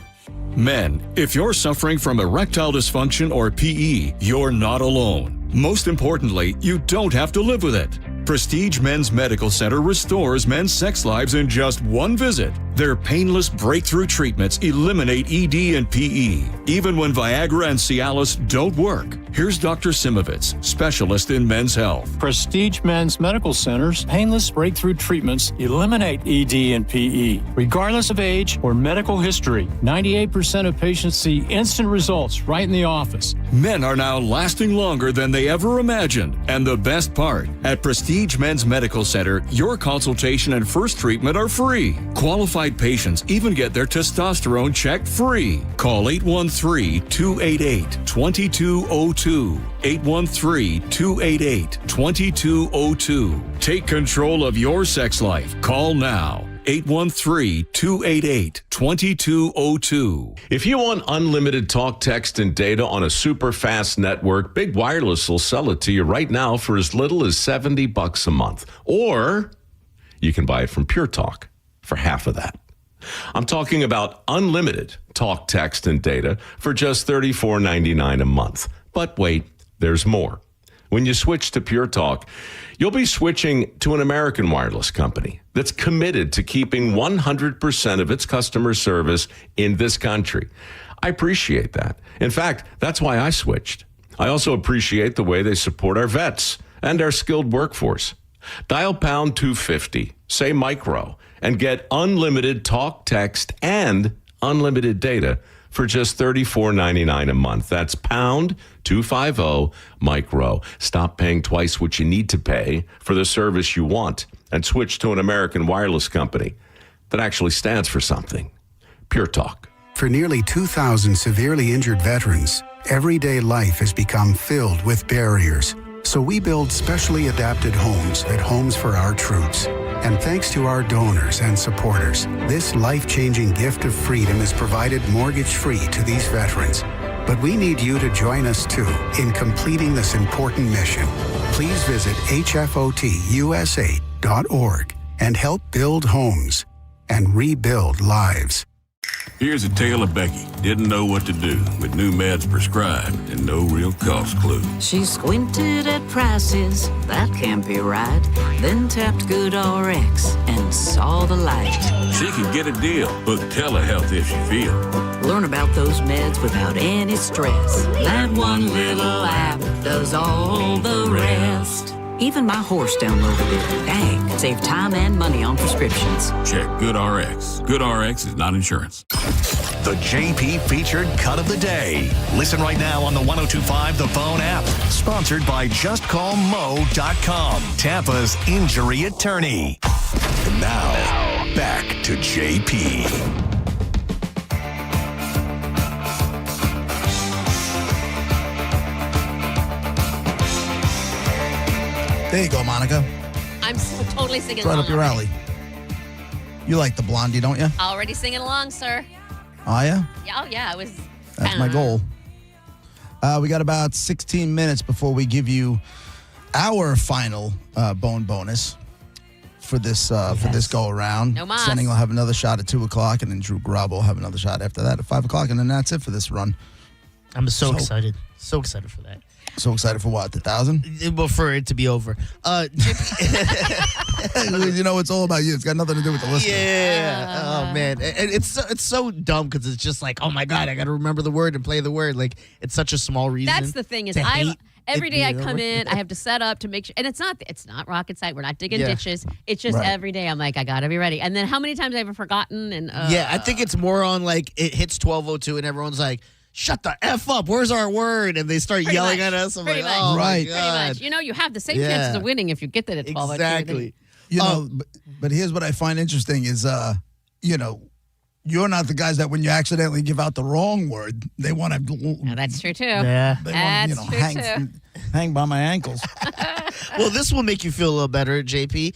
Men, if you're suffering from erectile dysfunction or PE, you're not alone. Most importantly, you don't have to live with it. Prestige Men's Medical Center restores men's sex lives in just one visit. Their painless breakthrough treatments eliminate ED and PE, even when Viagra and Cialis don't work. Here's Dr. Simovitz, specialist in men's health. Prestige Men's Medical Center's painless breakthrough treatments eliminate ED and PE. Regardless of age or medical history, 98% of patients see instant results right in the office. Men are now lasting longer than they ever imagined. And the best part, at Prestige Men's Medical Center, your consultation and first treatment are free. Qualified patients even get their testosterone checked free. Call 813-288-2202. 813-288-2202. Take control of your sex life. Call now. 813-288-2202. If you want unlimited talk, text, and data on a super fast network, Big Wireless will sell it to you right now for as little as $70 a month. Or you can buy it from Pure Talk for half of that. I'm talking about unlimited talk, text, and data for just $34.99 a month. But wait, there's more. When you switch to Pure Talk, you'll be switching to an American wireless company that's committed to keeping 100% of its customer service in this country. I appreciate that. In fact, that's why I switched. I also appreciate the way they support our vets and our skilled workforce. Dial pound 250, say micro, and get unlimited talk, text, and unlimited data for just $34.99 a month. That's pound 250 micro. Stop paying twice what you need to pay for the service you want and switch to an American wireless company that actually stands for something. Pure Talk. For nearly 2,000 severely injured veterans, everyday life has become filled with barriers. So we build specially adapted homes at Homes for Our Troops. And thanks to our donors and supporters, this life-changing gift of freedom is provided mortgage-free to these veterans. But we need you to join us, too, in completing this important mission. Please visit hfotusa.org and help build homes and rebuild lives. Here's a tale of Becky. Didn't know what to do with new meds prescribed and no real cost clue. She squinted at prices, that can't be right. Then tapped GoodRx and saw the light. She can get a deal. Book telehealth if she feels. Learn about those meds without any stress. That one little app does all the rest. Even my horse downloaded it. Dang, save time and money on prescriptions. Check GoodRx. GoodRx is not insurance. The JP featured cut of the day. Listen right now on the 102.5 The Bone app. Sponsored by JustCallMo.com, Tampa's injury attorney. And now, back to JP. There you go, Monica. I'm so totally singing Right along. up your alley. You like the Blondie, don't you? Already singing along, sir. Oh, yeah? Yeah, oh, yeah. It was. That's my goal. We got about 16 minutes before we give you our final bone bonus. for this go around. No mas. Senning will have another shot at 2:00, and then Drew Garabo will have another shot after that at 5:00, and then that's it for this run. I'm so excited. So excited for that. So excited for what? The 1,000? Well, for it to be over. You know, it's all about you. It's got nothing to do with the listener. Yeah. Oh man, and it's so dumb because it's just like, oh my god, I got to remember the word and play the word. Like it's such a small reason. That's the thing is to I hate every it day I being come over. in, I have to set up to make sure, and it's not rocket science. We're not digging Yeah. ditches. It's just Right. every day I'm like, I gotta be ready. And then how many times have I forgotten? And Yeah, I think it's more on like it hits 12:02 and everyone's like, shut the F up. Where's our word? And they start Pretty yelling much. at us. I'm Pretty like, much. oh Right. my pretty god. much. You know, you have the same Yeah. chances of winning if you get that at 12. Exactly. You know, but here's what I find interesting is, you know, you're not the guys that when you accidentally give out the wrong word, they want to. That's true too. Yeah. They That's want true too. hang by my ankles. Well, this will make you feel a little better, JP.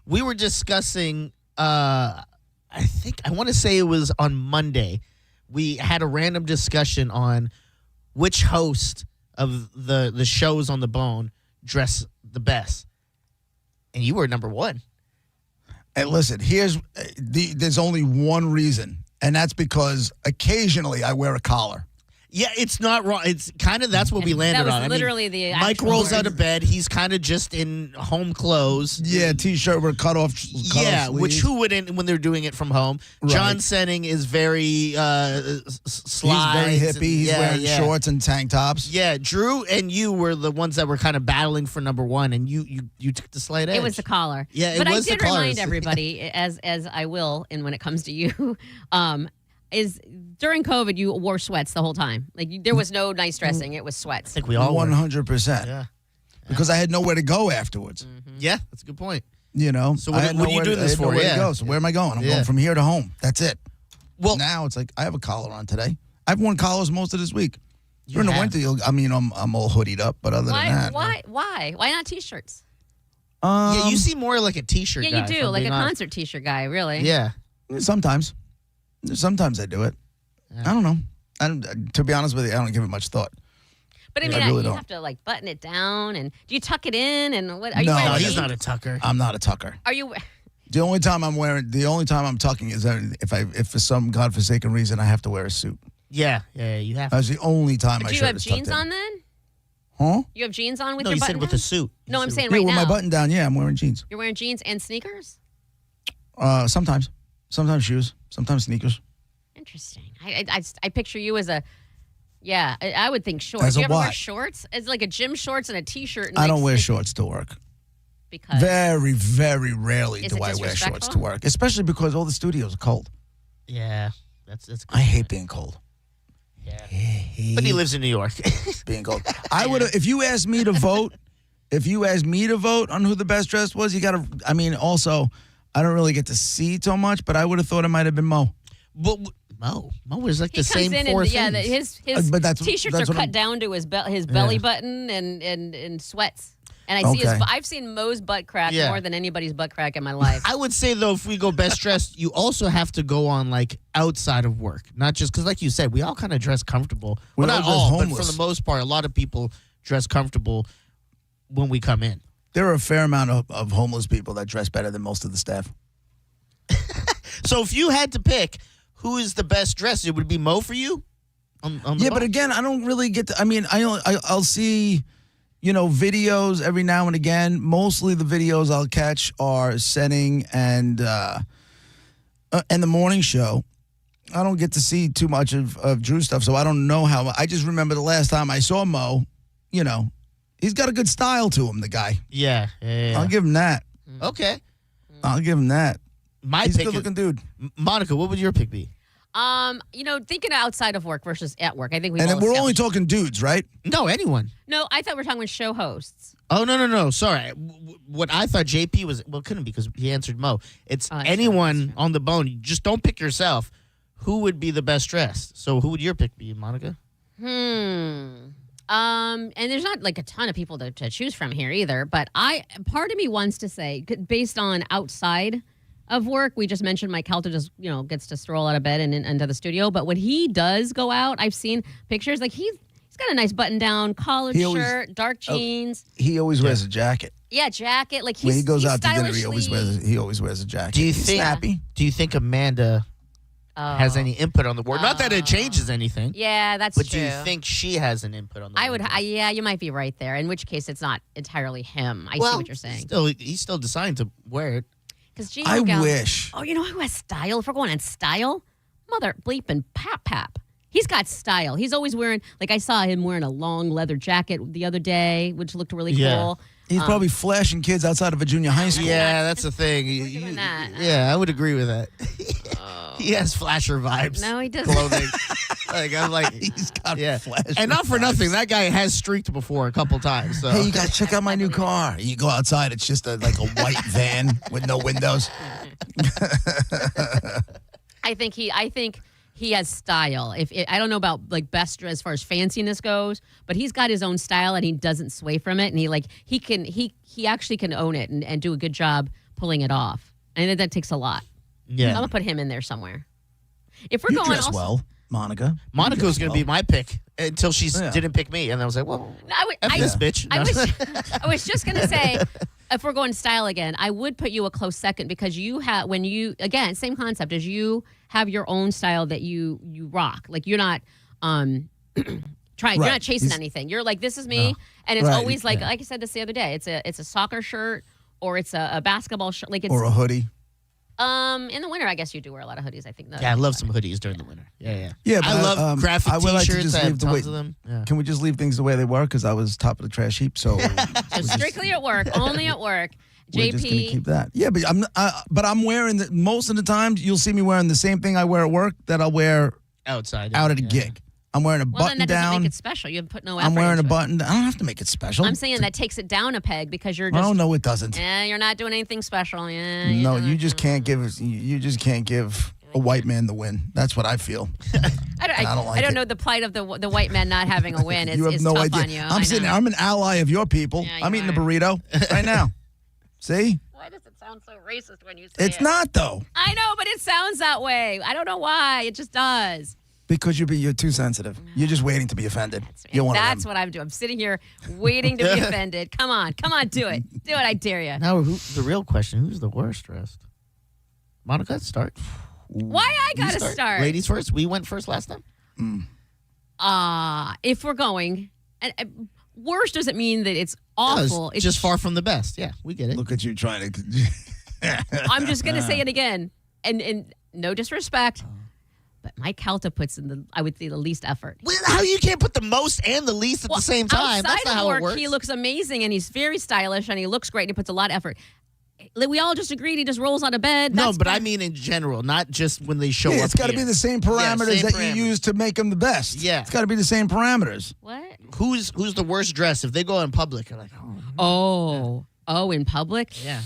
We were discussing, I want to say it was on Monday. We had a random discussion on which host of the shows on the Bone dress the best. And you were number one. Hey, listen, there's only one reason, and that's because occasionally I wear a collar. Yeah, it's not wrong. It's kind of that's what we landed That was on. I mean, literally the Mike actual rolls word. out of bed. He's kind of just in home clothes. Yeah, t-shirt with cut off. Yeah, which who wouldn't when they're doing it from home? Right. John Senning is very slides. He's very hippie. and- He's yeah, wearing yeah. shorts and tank tops. Yeah, Drew and you were the ones that were kind of battling for number one, and you took the slight edge. It was the collar. Yeah, it but was I the did collar. remind everybody, as I will, and when it comes to you, is during COVID you wore sweats the whole time. Like there was no nice dressing; it was sweats. I think we all were. 100%. Yeah. Because I had nowhere to go afterwards. Yeah, that's a good point. You know, So what- I had what are you nowhere doing to- this I had for? nowhere to Yeah. go. So where am I going? I'm Yeah. going from here to home. That's it. Well, now it's like I have a collar on today. I've worn collars most of this week. During the have. winter, I'm all hoodied up, but other than that, Why not t-shirts? Yeah, you seem more like a t-shirt Yeah, guy. you if do, I'm like a being honest. concert t-shirt guy, really. Yeah. Sometimes I do it. I don't know. To be honest with you, I don't give it much thought. But I mean, I really you don't. have to like button it down, and do you tuck it in? And what are you No, wearing? No, he's jeans? not a tucker. I'm not a tucker. Are you? The only time I'm tucking is if for some godforsaken reason I have to wear a suit. Yeah, you have. That's the only time Do my you shirt have is tucked jeans in. on then? Huh? You have jeans on with No, your you button said with down? a suit. No, I'm saying Yeah, right with now. my button down, I'm wearing jeans. You're wearing jeans and sneakers? Sometimes shoes, sometimes sneakers. Interesting. I picture you as a, I would think shorts. As Do a you ever wear what? shorts? It's like a gym shorts and a t-shirt. And I like don't wear sneakers shorts to work. because Very, very rarely Is do it I wear shorts to disrespectful? work, especially because all the studios are cold. Yeah, that's. I hate being cold. Yeah. But he lives in New York. Being cold. I would have, if you asked me to vote on who the best dressed was, you got to, I mean, also, I don't really get to see so much, but I would have thought it might have been Mo. But Mo is like he the comes same in four and things. his But that's- t-shirts that's are what cut I'm- down to his belly button and sweats. And I see Okay. I've seen Mo's butt crack Yeah. more than anybody's butt crack in my life. I would say though, if we go best dressed, you also have to go on like outside of work, not just because, like you said, we all kind of dress comfortable. We Well, all not dress all, but for homeless. the most part, a lot of people dress comfortable when we come in. There are a fair amount of homeless people that dress better than most of the staff. So if you had to pick who is the best dressed, it would be Mo for you. On the Yeah, but boat? again, I don't really get to, I mean, I'll see, videos every now and again. Mostly the videos I'll catch are Senning and the morning show. I don't get to see too much of Drew stuff, so I don't know how. I just remember the last time I saw Mo, he's got a good style to him, the guy. Yeah. I'll give him that. Okay. I'll give him that. He's a pick good-looking dude. Monica, what would your pick be? Thinking outside of work versus at work. I think we. And then we're only talking dudes, right? No, anyone. No, I thought we were talking about show hosts. Oh, no. Sorry. What I thought JP was, well, it couldn't because he answered Mo. It's that's anyone on the bone. You just don't pick yourself. Who would be the best dressed? So who would your pick be, Monica? And there's not like a ton of people to choose from here either. But part of me wants to say, based on outside of work, we just mentioned Mike Helter just gets to stroll out of bed and into the studio. But when he does go out, I've seen pictures like he's got a nice button down collared He always- shirt, dark jeans. He always wears a jacket. Yeah, jacket. Like When he's he goes he's out to dinner, stylishly- he always wears a jacket. Do you He's think? snappy? Do you think Amanda has any input on the word? Not that it changes anything. Yeah, that's But true. do you think she has an input on the I word? would. Yeah, you might be right there. In which case, it's not entirely him. I see Well, what you're saying. He's still deciding to wear it. Because I wish. Oh, you know who has style? If we're going on style, mother bleeping Pap. He's got style. He's always wearing, like I saw him wearing a long leather jacket the other day, which looked really cool. He's probably flashing kids outside of a junior high school. Yeah, that's the thing. Yeah, I would agree with that. He has flasher vibes. No, he doesn't. Clothing. I'm like, he's got flasher. And not for nothing, that guy has streaked before a couple times. So. Hey, you guys check out my new car. You go outside, it's just like a white van with no windows. I think he has style. I don't know about like best as far as fanciness goes, but he's got his own style and he doesn't sway from it. And he actually can own it and do a good job pulling it off. And that takes a lot. Yeah, I'm gonna put him in there somewhere. If we're You going dress also, well, Monica. Monica was going to well. be my pick until she didn't pick me. And I was like, well, this bitch. I was just gonna say, if we're going style again, I would put you a close second because you have again same concept as you have your own style that you rock. Like you're not you're not chasing anything. You're like, this is me, and it's always like I said this the other day. It's a soccer shirt or it's a basketball shirt, like it's or a hoodie. In the winter, I guess you do wear a lot of hoodies. I think. Yeah, I love some hoodies during the winter. Yeah. Yeah, but I love graphic I would like to T-shirts. just I have leave the tons way- of them. Yeah. Can we just leave things the way they were? Because I was top of the trash heap. So So strictly at work, only at work. we're just gonna JP, keep that. Yeah, but I'm wearing most of the times you'll see me wearing the same thing I wear at work that I'll wear outside out at a gig. I'm wearing a well, button then that doesn't down. make it special. You put no effort I'm wearing a into it. button. I don't have to make it special. I'm saying that takes it down a peg because you're just. Oh no, it doesn't. You're not doing anything special. Yeah. No, you just can't give. You just can't give a white man the win. That's what I feel. I don't know the plight of the white man not having a win. It's, You have it's no tough idea. on you. I'm sitting there. I'm an ally of your people. Yeah, I'm you eating a are. burrito right now. See? Why does it sound so racist when you say It's it? not though. I know, but it sounds that way. I don't know why. It just does. Because you're too sensitive. You're just waiting to be offended. You're one of That's them. what I'm doing. I'm sitting here waiting to be offended. Come on, do it. Do it, I dare you. Now, the real question, who's the worst dressed? Monica, start. Why I You gotta start? Ladies first. We went first last time. If we're going, and worse doesn't mean that it's No, it's awful. It's just far from the best. Yeah, we get it. Look at you trying to. I'm just gonna say it again, and no disrespect, but Mike Calta puts in I would say the least effort. Well, how you can't put the most and the least at the same time? Outside That's not of how work, it works. he looks amazing and he's very stylish and he looks great and he puts a lot of effort. We all just agreed he just rolls out of bed. No, That's but fine. I mean in general, not just when they show Yeah, up. it's got to here. be the same parameters same that you use to make them the best. Yeah. It's got to be the same parameters. What? Who's the worst dressed? If they go in public, you're like, Oh, in public? Yeah.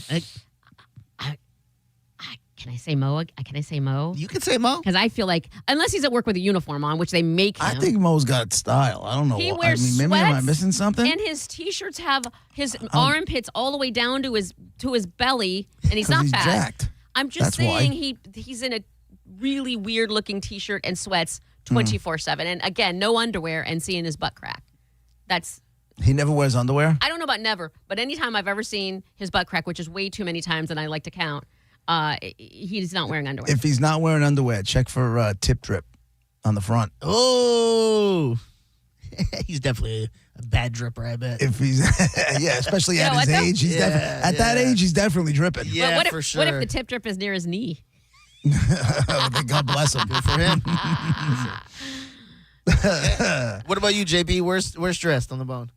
Can I say Mo? Can I say Mo? You can say Mo. Because I feel like, unless he's at work with a uniform on, which they make him. I think Mo's got style. I don't know. He what- wears I mean, maybe am I sweats, missing something? And his t-shirts have his armpits all the way down to his belly, and he's 'Cause not he's fat. jacked. I'm just That's why. saying he's in a really weird looking t-shirt and sweats 24/7, and again, no underwear, and seeing his butt crack. That's. He never wears underwear. I don't know about never, but anytime I've ever seen his butt crack, which is way too many times, and I like to count, he's not wearing underwear. If he's not wearing underwear, check for tip drip on the front. Oh, he's definitely a bad dripper, I bet. If he's, yeah, especially at Yeah, his what the- age, he's at that age, he's definitely dripping. Yeah, what if, for sure. What if the tip drip is near his knee? God bless him. Good for him. What about you, JP? Where's dressed on the bone?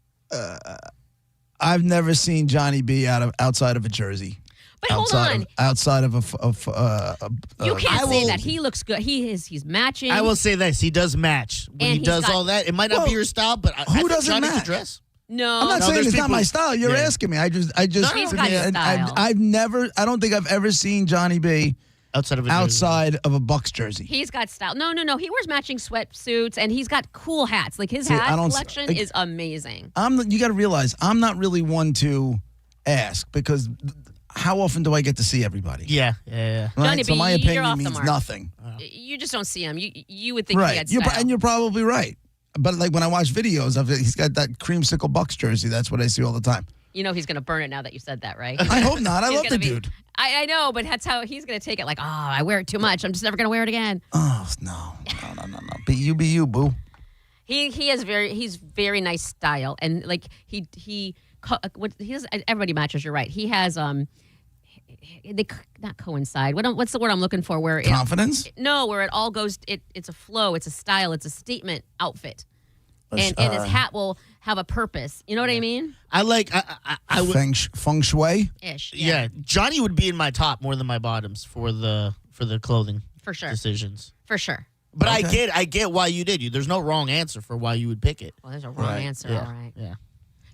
I've never seen Johnny B outside of a jersey. But hold on. Outside of You can't say that. He looks good. He's matching. I will say this: he does match when And he he's does got- all that. It might not be your style, but I think doesn't Johnny match? could dress. No. I'm not No, saying there's it's not people- my style. You're Yeah. asking me. I just. He's got style. I've never. I don't think I've ever seen Johnny B outside of a Bucks jersey. He's got style. No. He wears matching sweatsuits and he's got cool hats. Like his See, hat I don't- collection like- is amazing. You got to realize I'm not really one to ask because how often do I get to see everybody? Yeah. Right? Johnny So B, my you're opinion off the means mark. nothing. You just don't see him. You would think he Right. had style. And you're probably right. But like when I watch videos of it, he's got that creamsicle Bucks jersey. That's what I see all the time. You know he's going to burn it now that you said that, right? I hope not. I He's love the gonna be- dude. I know, but that's how he's going to take it. Like, I wear it too much. I'm just never going to wear it again. Oh, no. Be you, boo. He's very nice style, and like he does. Everybody matches. You're right. He has they not coincide. What's the word I'm looking for? Where Confidence? Where it all goes. It's a flow. It's a style. It's a statement outfit, and his hat will have a purpose. You know what I mean? I like. I would. Feng shui. Ish. Yeah, Johnny would be in my top more than my bottoms for the clothing For sure. decisions. For sure. But I get why you did. There's no wrong answer for why you would pick it. Well, there's a wrong answer. Yeah. All right. Yeah.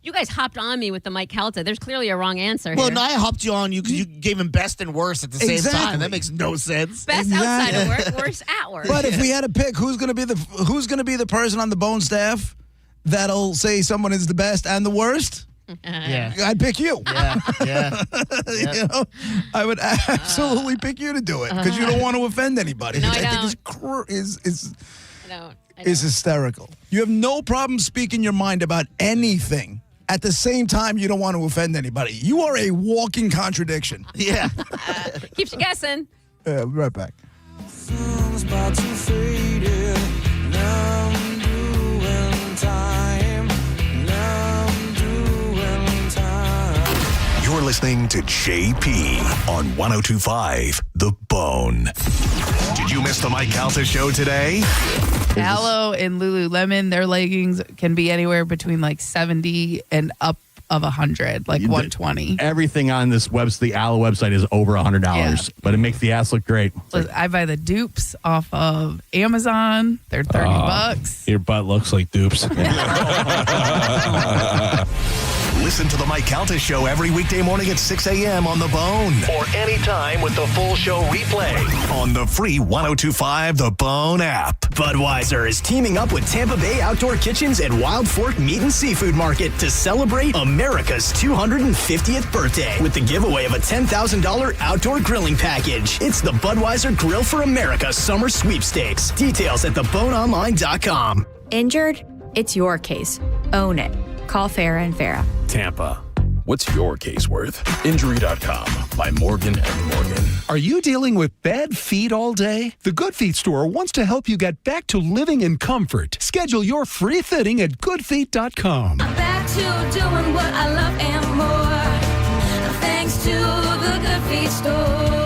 You guys hopped on me with the Mike Calta. There's clearly a wrong answer Well, here. no, I hopped you on you because you gave him best and worst at the same time. That makes no sense. Best outside of work, worst at work. But if we had to pick, who's going to be the person on the Bone staff that'll say someone is the best and the worst? Yeah. I'd pick you. Yeah. You know, I would absolutely pick you to do it because you don't want to offend anybody. No, which I think is I hysterical. You have no problem speaking your mind about anything. At the same time, you don't want to offend anybody. You are a walking contradiction. Yeah. Keeps you guessing. Right back. You're listening to JP on 102.5 The Bone. Did you miss the Mike Calta show today? Aloe and Lululemon, their leggings can be anywhere between like 70 and up of 100, like 120. Everything on this the Aloe website is over $100, but it makes the ass look great. I buy the dupes off of Amazon. They're $30. Your butt looks like dupes. Listen to the Mike Calta show every weekday morning at 6 a.m. on The Bone. Or anytime with the full show replay on the free 102.5 The Bone app. Budweiser is teaming up with Tampa Bay Outdoor Kitchens and Wild Fork Meat and Seafood Market to celebrate America's 250th birthday with the giveaway of a $10,000 outdoor grilling package. It's the Budweiser Grill for America Summer Sweepstakes. Details at theboneonline.com. Injured? It's your case. Own it. Call Farah & Farah. Tampa. What's your case worth? Injury.com by Morgan & Morgan. Are you dealing with bad feet all day? The Good Feet store wants to help you get back to living in comfort. Schedule your free fitting at goodfeet.com. Back to doing what I love and more. Thanks to the Good Feet store.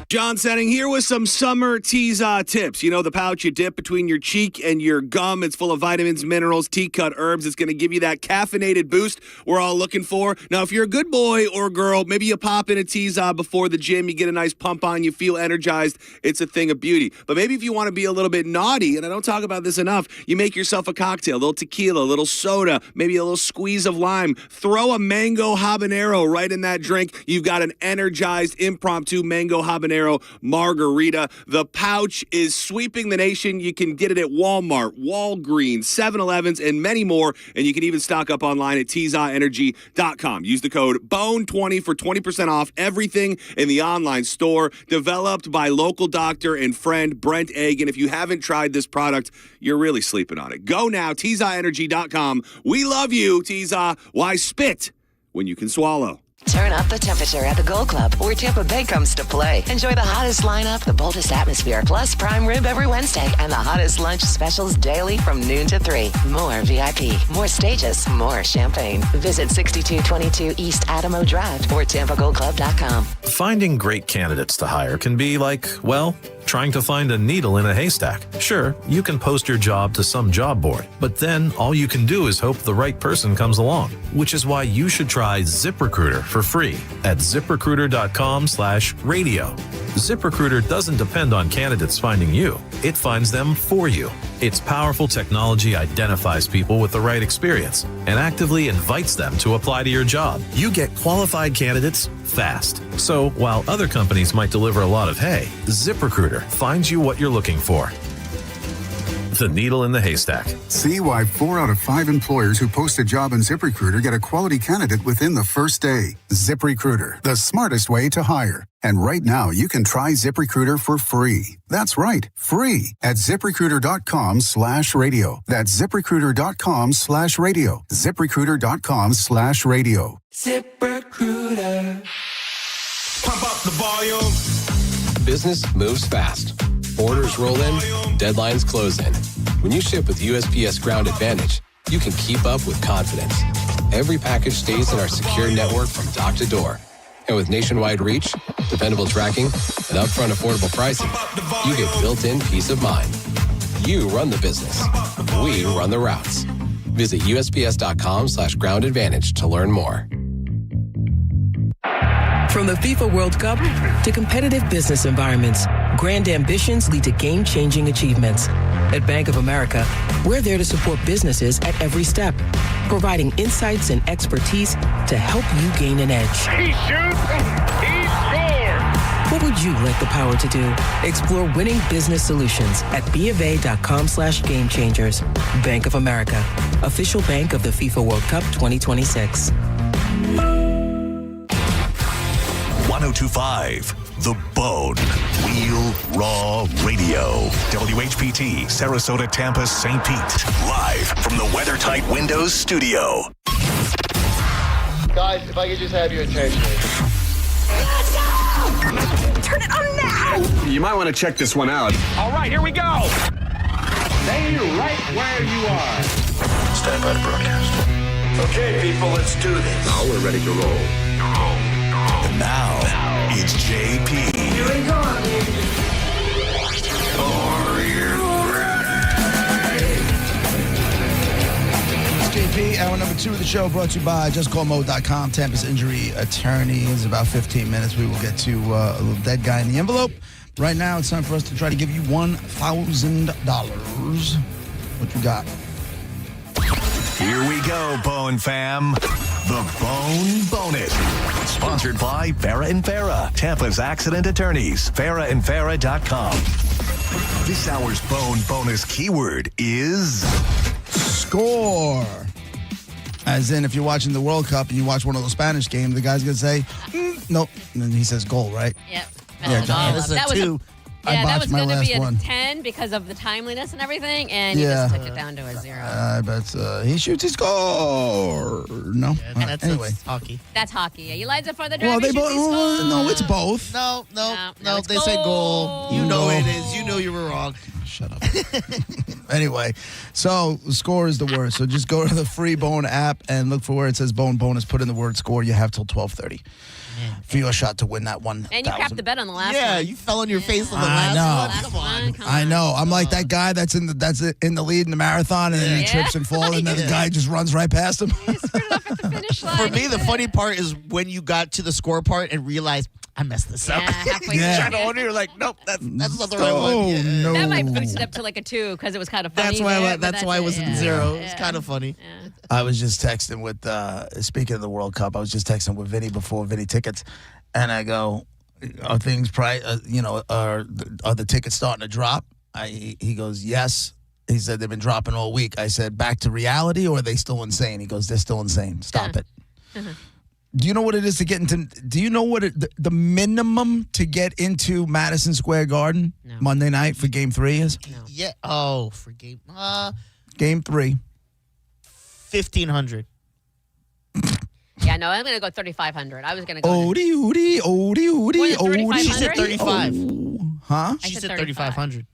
John Setting here with some summer Tease tips. You know, the pouch you dip between your cheek and your gum. It's full of vitamins, minerals, tea-cut herbs. It's going to give you that caffeinated boost we're all looking for. Now, if you're a good boy or girl, maybe you pop in a Tease before the gym. You get a nice pump on. You feel energized. It's a thing of beauty. But maybe if you want to be a little bit naughty, and I don't talk about this enough, you make yourself a cocktail, a little tequila, a little soda, maybe a little squeeze of lime. Throw a mango habanero right in that drink. You've got an energized impromptu mango habanero margarita. The pouch is sweeping the nation. You can get it at Walmart, Walgreens, 7-Elevens, and many more. And you can even stock up online at TeaseEnergy.com. Use the code BONE20 for 20% off everything in the online store. Developed by local doctor and friend Brent Egg. And if you haven't tried this product, you're really sleeping on it. Go now, TeaseEnergy.com. We love you, Tease. Why spit when you can swallow? Turn up the temperature at the Gold Club, where Tampa Bay comes to play. Enjoy the hottest lineup, the boldest atmosphere, plus prime rib every Wednesday, and the hottest lunch specials daily from noon to 3. More VIP, more stages, more champagne. Visit 6222 East Adamo Drive or TampaGoldClub.com. Finding great candidates to hire can be like, well, trying to find a needle in a haystack. Sure, you can post your job to some job board, but then all you can do is hope the right person comes along, which is why you should try ZipRecruiter for free at ZipRecruiter.com/radio. ZipRecruiter doesn't depend on candidates finding you. It finds them for you. Its powerful technology identifies people with the right experience and actively invites them to apply to your job. You get qualified candidates fast. So while other companies might deliver a lot of hay, ZipRecruiter finds you what you're looking for. the needle in the haystack. See why 4 out of 5 employers who post a job on ZipRecruiter get a quality candidate within the first day. ZipRecruiter, the smartest way to hire. And right now, you can try ZipRecruiter for free. That's right, free at ZipRecruiter.com/radio. That's ZipRecruiter.com/radio. ZipRecruiter.com/radio. ZipRecruiter. Pump up the volume. Business moves fast. Orders roll in, deadlines close in. When you ship with USPS Ground Advantage, you can keep up with confidence. Every package stays in our secure network from dock to door. And with nationwide reach, dependable tracking, and upfront affordable pricing, you get built-in peace of mind. You run the business. We run the routes. Visit USPS.com/Ground Advantage to learn more. From the FIFA World Cup to competitive business environments, grand ambitions lead to game-changing achievements. At Bank of America, we're there to support businesses at every step, providing insights and expertise to help you gain an edge. He shoots, he scores! What would you like the power to do? Explore winning business solutions at BofA.com/gamechangers. Bank of America, official bank of the FIFA World Cup 2026. 1025 The Bone. Real Raw Radio. WHPT, Sarasota, Tampa, St. Pete. Live from the WeatherTight Windows studio. Guys, if I could just have your attention. Turn it on now! You might want to check this one out. All right, here we go! Stay right where you are. Stand by to broadcast. Okay, people, let's do this. Now we're ready to roll. And now, it's JP. Here we go. Are you It's JP, hour number 2 of the show, brought to you by JustCallMode.com. Tampa's injury attorneys. About 15 minutes, we will get to a little dead guy in the envelope. Right now, it's time for us to try to give you $1,000. What you got? Here we go, Bone fam. The Bone Bonus. Sponsored by Farah and Farah, Tampa's accident attorneys. FarahandFarah.com. This hour's Bone Bonus keyword is score. As in, if you're watching the World Cup and you watch one of those Spanish games, the guy's going to say, nope. And then he says goal, right? Yep. Yeah, John. This is a 2. That was my going to be last a one. 10 because of the timeliness and everything, and you Yeah. just took it down to a 0. But he shoots his score. No. That's Anyway. hockey. That's hockey. Yeah, Eliza for the Well, drive. they both. No, it's both. No, it's they say goal. You know No. it is. You know you were wrong. Shut up. Anyway, so score is the word. So just go to the free Bone app and look for where it says Bone Bonus. Put in the word score. You have till 12:30 for your shot to win that one. And you crapped the bet on the last one. Yeah, you fell on your face on the I last know. one. Come on. I know. I'm like that guy that's in the lead in the marathon, and then he trips and falls, and then the guy just runs right past him. For me, the funny part is when you got to the score part and realized I messed this up. halfway You're through. trying to order, you're like, nope, that's not the right Oh, one. Yeah. no. That might boost it up to like a 2 because it was kind of funny. That's why. there, That's but why it was it. in 0. It's kind of funny. I was just texting with, speaking of the World Cup, I was just texting with Vinny before Vinny tickets, and I go, are things, are the tickets starting to drop? He goes, yes. He said they've been dropping all week. I said, back to reality, or are they still insane? He goes, they're still insane. Stop it. Do you know what it is to get into? Do you know what the minimum to get into Madison Square Garden Monday night for Game 3 is? No. Yeah. Oh, for game. Game 3. 1,500. Yeah, no, I'm going to go 3,500. I was going to go. Odie, odie, odie, odie, odie. She said 35. Huh? She said 3,500.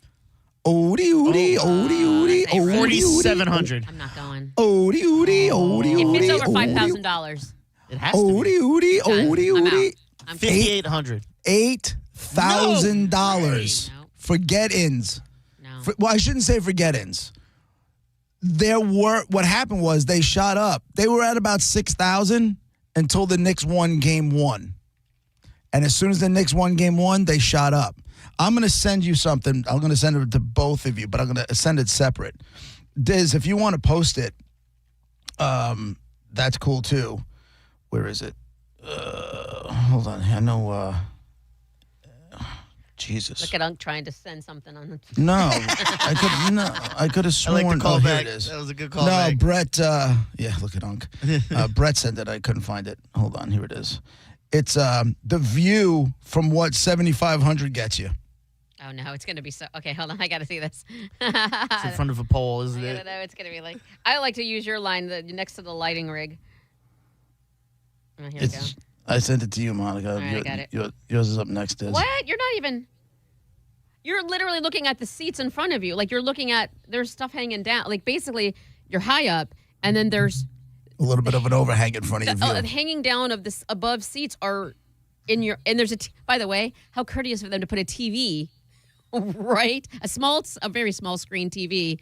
Odie, odie, odie, odie, odie. 4,700. I'm not going. Odie, odie, odie, If odie. it's over $5,000. It has to be. Odie, odie, odie, I'm odie. out. I'm 5,800. $8,000 for get-ins. No. Well, I shouldn't say for get-ins. What happened was they shot up. They were at about 6,000 until the Knicks won Game 1. And as soon as the Knicks won Game 1, they shot up. I'm going to send you something. I'm going to send it to both of you, but I'm going to send it separate. Diz, if you want to post it, that's cool too. Where is it? Hold on. I know. Jesus. Look at Unc trying to send something on. No, I could have sworn. I like the call here back. it is. That was a good call No, back. Brett. Look at Unc. Brett said that I couldn't find it. Hold on, here it is. It's the view from what 7,500 gets you. Oh no, it's gonna be so. Okay, hold on. I gotta see this. It's in front of a pole, isn't I it? don't know. It's gonna be like. I like to use your line next to the lighting rig. Oh, here we go. I sent it to you, Monica. All right, I got it. Yours is up next. Is What? You're not even. You're literally looking at the seats in front of you. Like you're looking at. There's stuff hanging down. Like basically, you're high up, and then there's a little bit of an overhang in front of your view. hanging down of this above seats are in your. And there's by the way, how courteous of them to put a TV, right? A very small screen TV,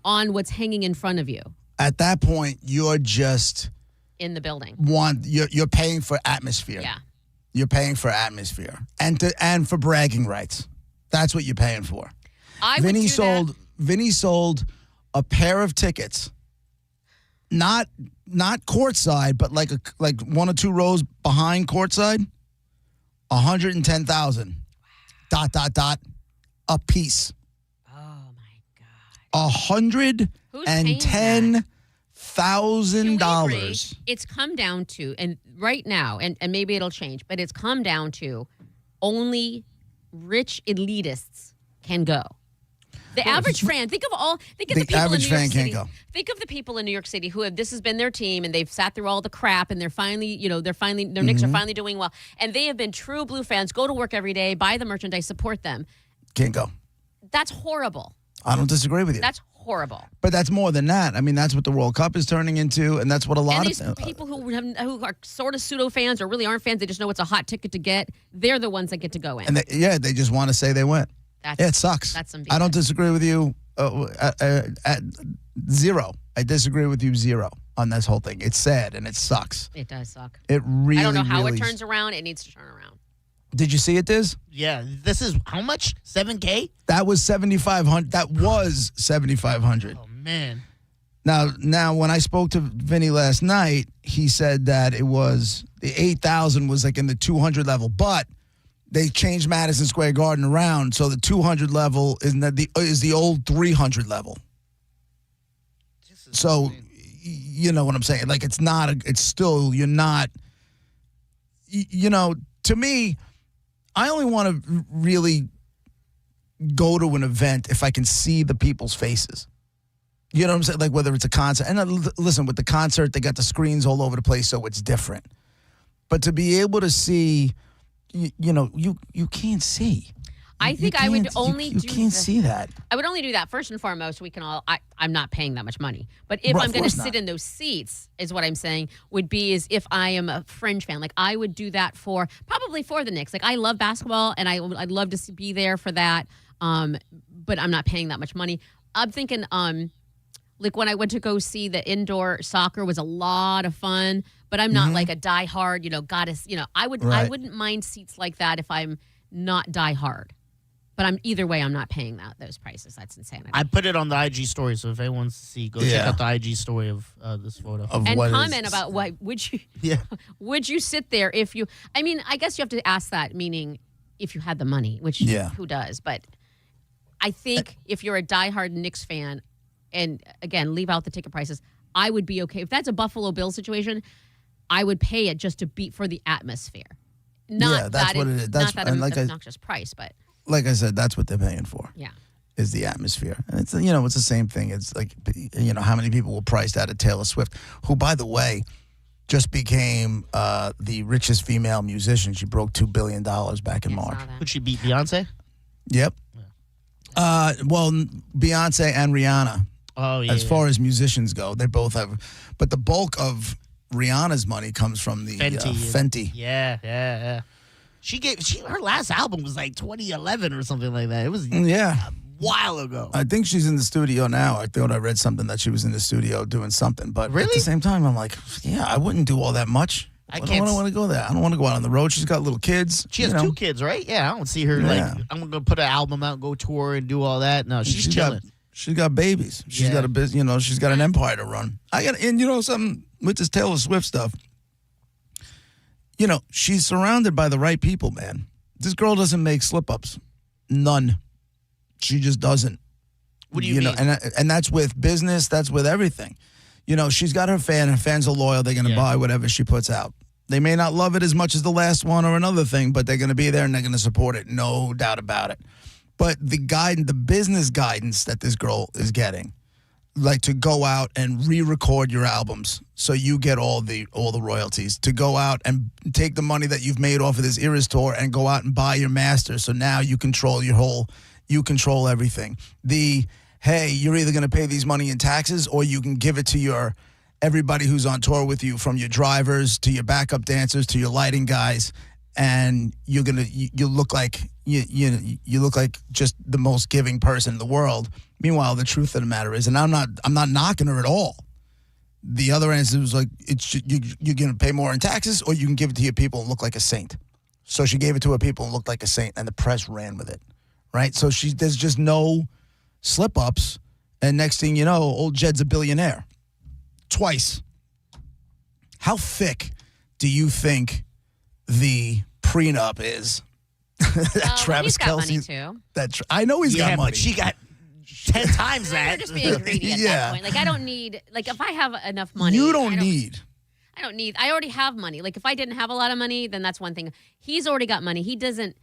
on what's hanging in front of you. At that point, you're just in the building. You're paying for atmosphere. Yeah. You're paying for atmosphere and for bragging rights. That's what you're paying for. Vinny sold a pair of tickets, not courtside, but like one or two rows behind courtside. 110,000. A piece. Oh my God. $110,000. It's come down to, and right now, and maybe it'll change, but it's come down to only rich elitists can go. The average fan, think of the people in New York City. Can't go. Think of the people in New York City who this has been their team and they've sat through all the crap and their Knicks are finally doing well. And they have been true Blue fans, go to work every day, buy the merchandise, support them. Can't go. That's horrible. I don't disagree with you. That's horrible. But that's more than that. I mean, that's what the World Cup is turning into, and that's what a lot these people who are sort of pseudo fans or really aren't fans, they just know it's a hot ticket to get. They're the ones that get to go in. And they just want to say they went. It sucks. That's some I don't disagree with you at zero. I disagree with you zero on this whole thing. It's sad and it sucks. It does suck. It really. I don't know how it turns around. It needs to turn around. Did you see it, Diz? Yeah. This is how much? $7K? That was 7,500. That was 7,500. Oh man. Now, when I spoke to Vinny last night, he said that it was the 8,000 was like in the 200 level, but they changed Madison Square Garden around, so the 200 level is the old 300 level. So, you know what I'm saying? Like it's still, you're not, to me, I only want to really go to an event if I can see the people's faces. You know what I'm saying? Like whether it's a concert. And listen, with the concert, they got the screens all over the place, so it's different. But to be able to see, you can't see. I think I would only you can't see that. I would only do that first and foremost. We can all. I'm not paying that much money, but if I'm going to sit in those seats, is what I'm saying. Would be is if I am a fringe fan, like I would do that probably for the Knicks. Like I love basketball, and I'd love to be there for that. But I'm not paying that much money. I'm thinking, like when I went to go see the indoor soccer was a lot of fun, but I'm not like a diehard. I wouldn't mind seats like that if I'm not diehard. But either way, I'm not paying those prices. That's insanity. I put it on the IG story, so if anyone wants to see, go check out the IG story of this photo. And comment about would you sit there if you? I mean, I guess you have to ask that. Meaning, if you had the money, which who does? But I think if you're a diehard Knicks fan, and again, leave out the ticket prices, I would be okay if that's a Buffalo Bills situation. I would pay it just to beat for the atmosphere. That's what it is. Not that obnoxious price, but. Like I said, that's what they're paying for. Yeah. Is the atmosphere. And it's it's the same thing. It's like how many people were priced out of Taylor Swift, who, by the way, just became the richest female musician. She broke $2 billion back in March. Would she beat Beyonce? Yep. Well, Beyonce and Rihanna. Oh yeah. As far as musicians go, they both have, but the bulk of Rihanna's money comes from the Fenty. Yeah. Her last album was like 2011 or something like that. It was a while ago. I think she's in the studio now. I thought I read something that she was in the studio doing something. But at the same time, I'm like, I wouldn't do all that much. I don't want to go there. I don't want to go out on the road. She's got little kids. She has 2 kids, right? Yeah, I don't see her I'm going to put an album out, go tour and do all that. No, she's chilling. She's got babies. She's got a business. She's got an empire to run. And something with this Taylor Swift stuff. She's surrounded by the right people, man. This girl doesn't make slip-ups. None. She just doesn't. What do you mean? And that's with business. That's with everything. You know, she's got her fan. Her fans are loyal. They're going to buy whatever she puts out. They may not love it as much as the last one or another thing, but they're going to be there and they're going to support it. No doubt about it. But the business guidance that this girl is getting, like to go out and re-record your albums so you get all the royalties, to go out and take the money that you've made off of this Eras tour and go out and buy your master. So now you control you control everything. Hey, you're either going to pay these money in taxes or you can give it to everybody who's on tour with you, from your drivers to your backup dancers to your lighting guys, and you look like you look like just the most giving person in the world. Meanwhile, the truth of the matter is, and I'm not knocking her at all. The other answer was like, you're going to pay more in taxes or you can give it to your people and look like a saint. So she gave it to her people and looked like a saint, and the press ran with it, right? So there's just no slip-ups, and next thing you know, old Jed's a billionaire. Twice. How thick do you think the prenup is? Travis he's got Kelce. money too. I know he's got money. But she got 10 times that. You're just being greedy at that point. Like, I don't need, like, if I have enough money. You don't need. I don't need, I already have money. Like, if I didn't have a lot of money, then that's one thing. He's already got money. He doesn't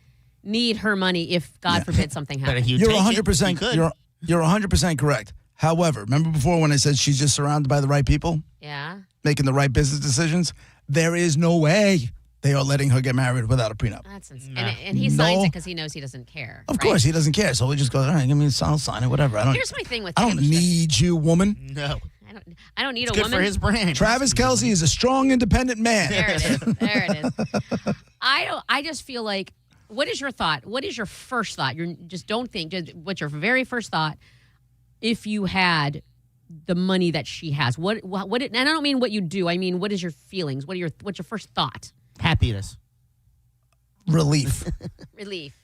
need her money if, God forbid, something happens. You're 100%. You're 100% correct. However, remember before when I said she's just surrounded by the right people? Yeah. Making the right business decisions? There is no way they are letting her get married without a prenup. That's insane. And he signs it because he knows he doesn't care. Of course, he doesn't care. So he just goes, all right, give me, I'll sign it, whatever. Here's my thing with I don't need you, woman. No. I don't need It's a good woman. for his brand. Travis Kelce is a strong, independent man. There it is. There it is. I just feel like, what is your thought? What is your first thought? Don't think. Just what's your very first thought if you had the money that she has? And I don't mean what you do. I mean, what is your feelings? What's your first thought? Happiness. Relief. Relief.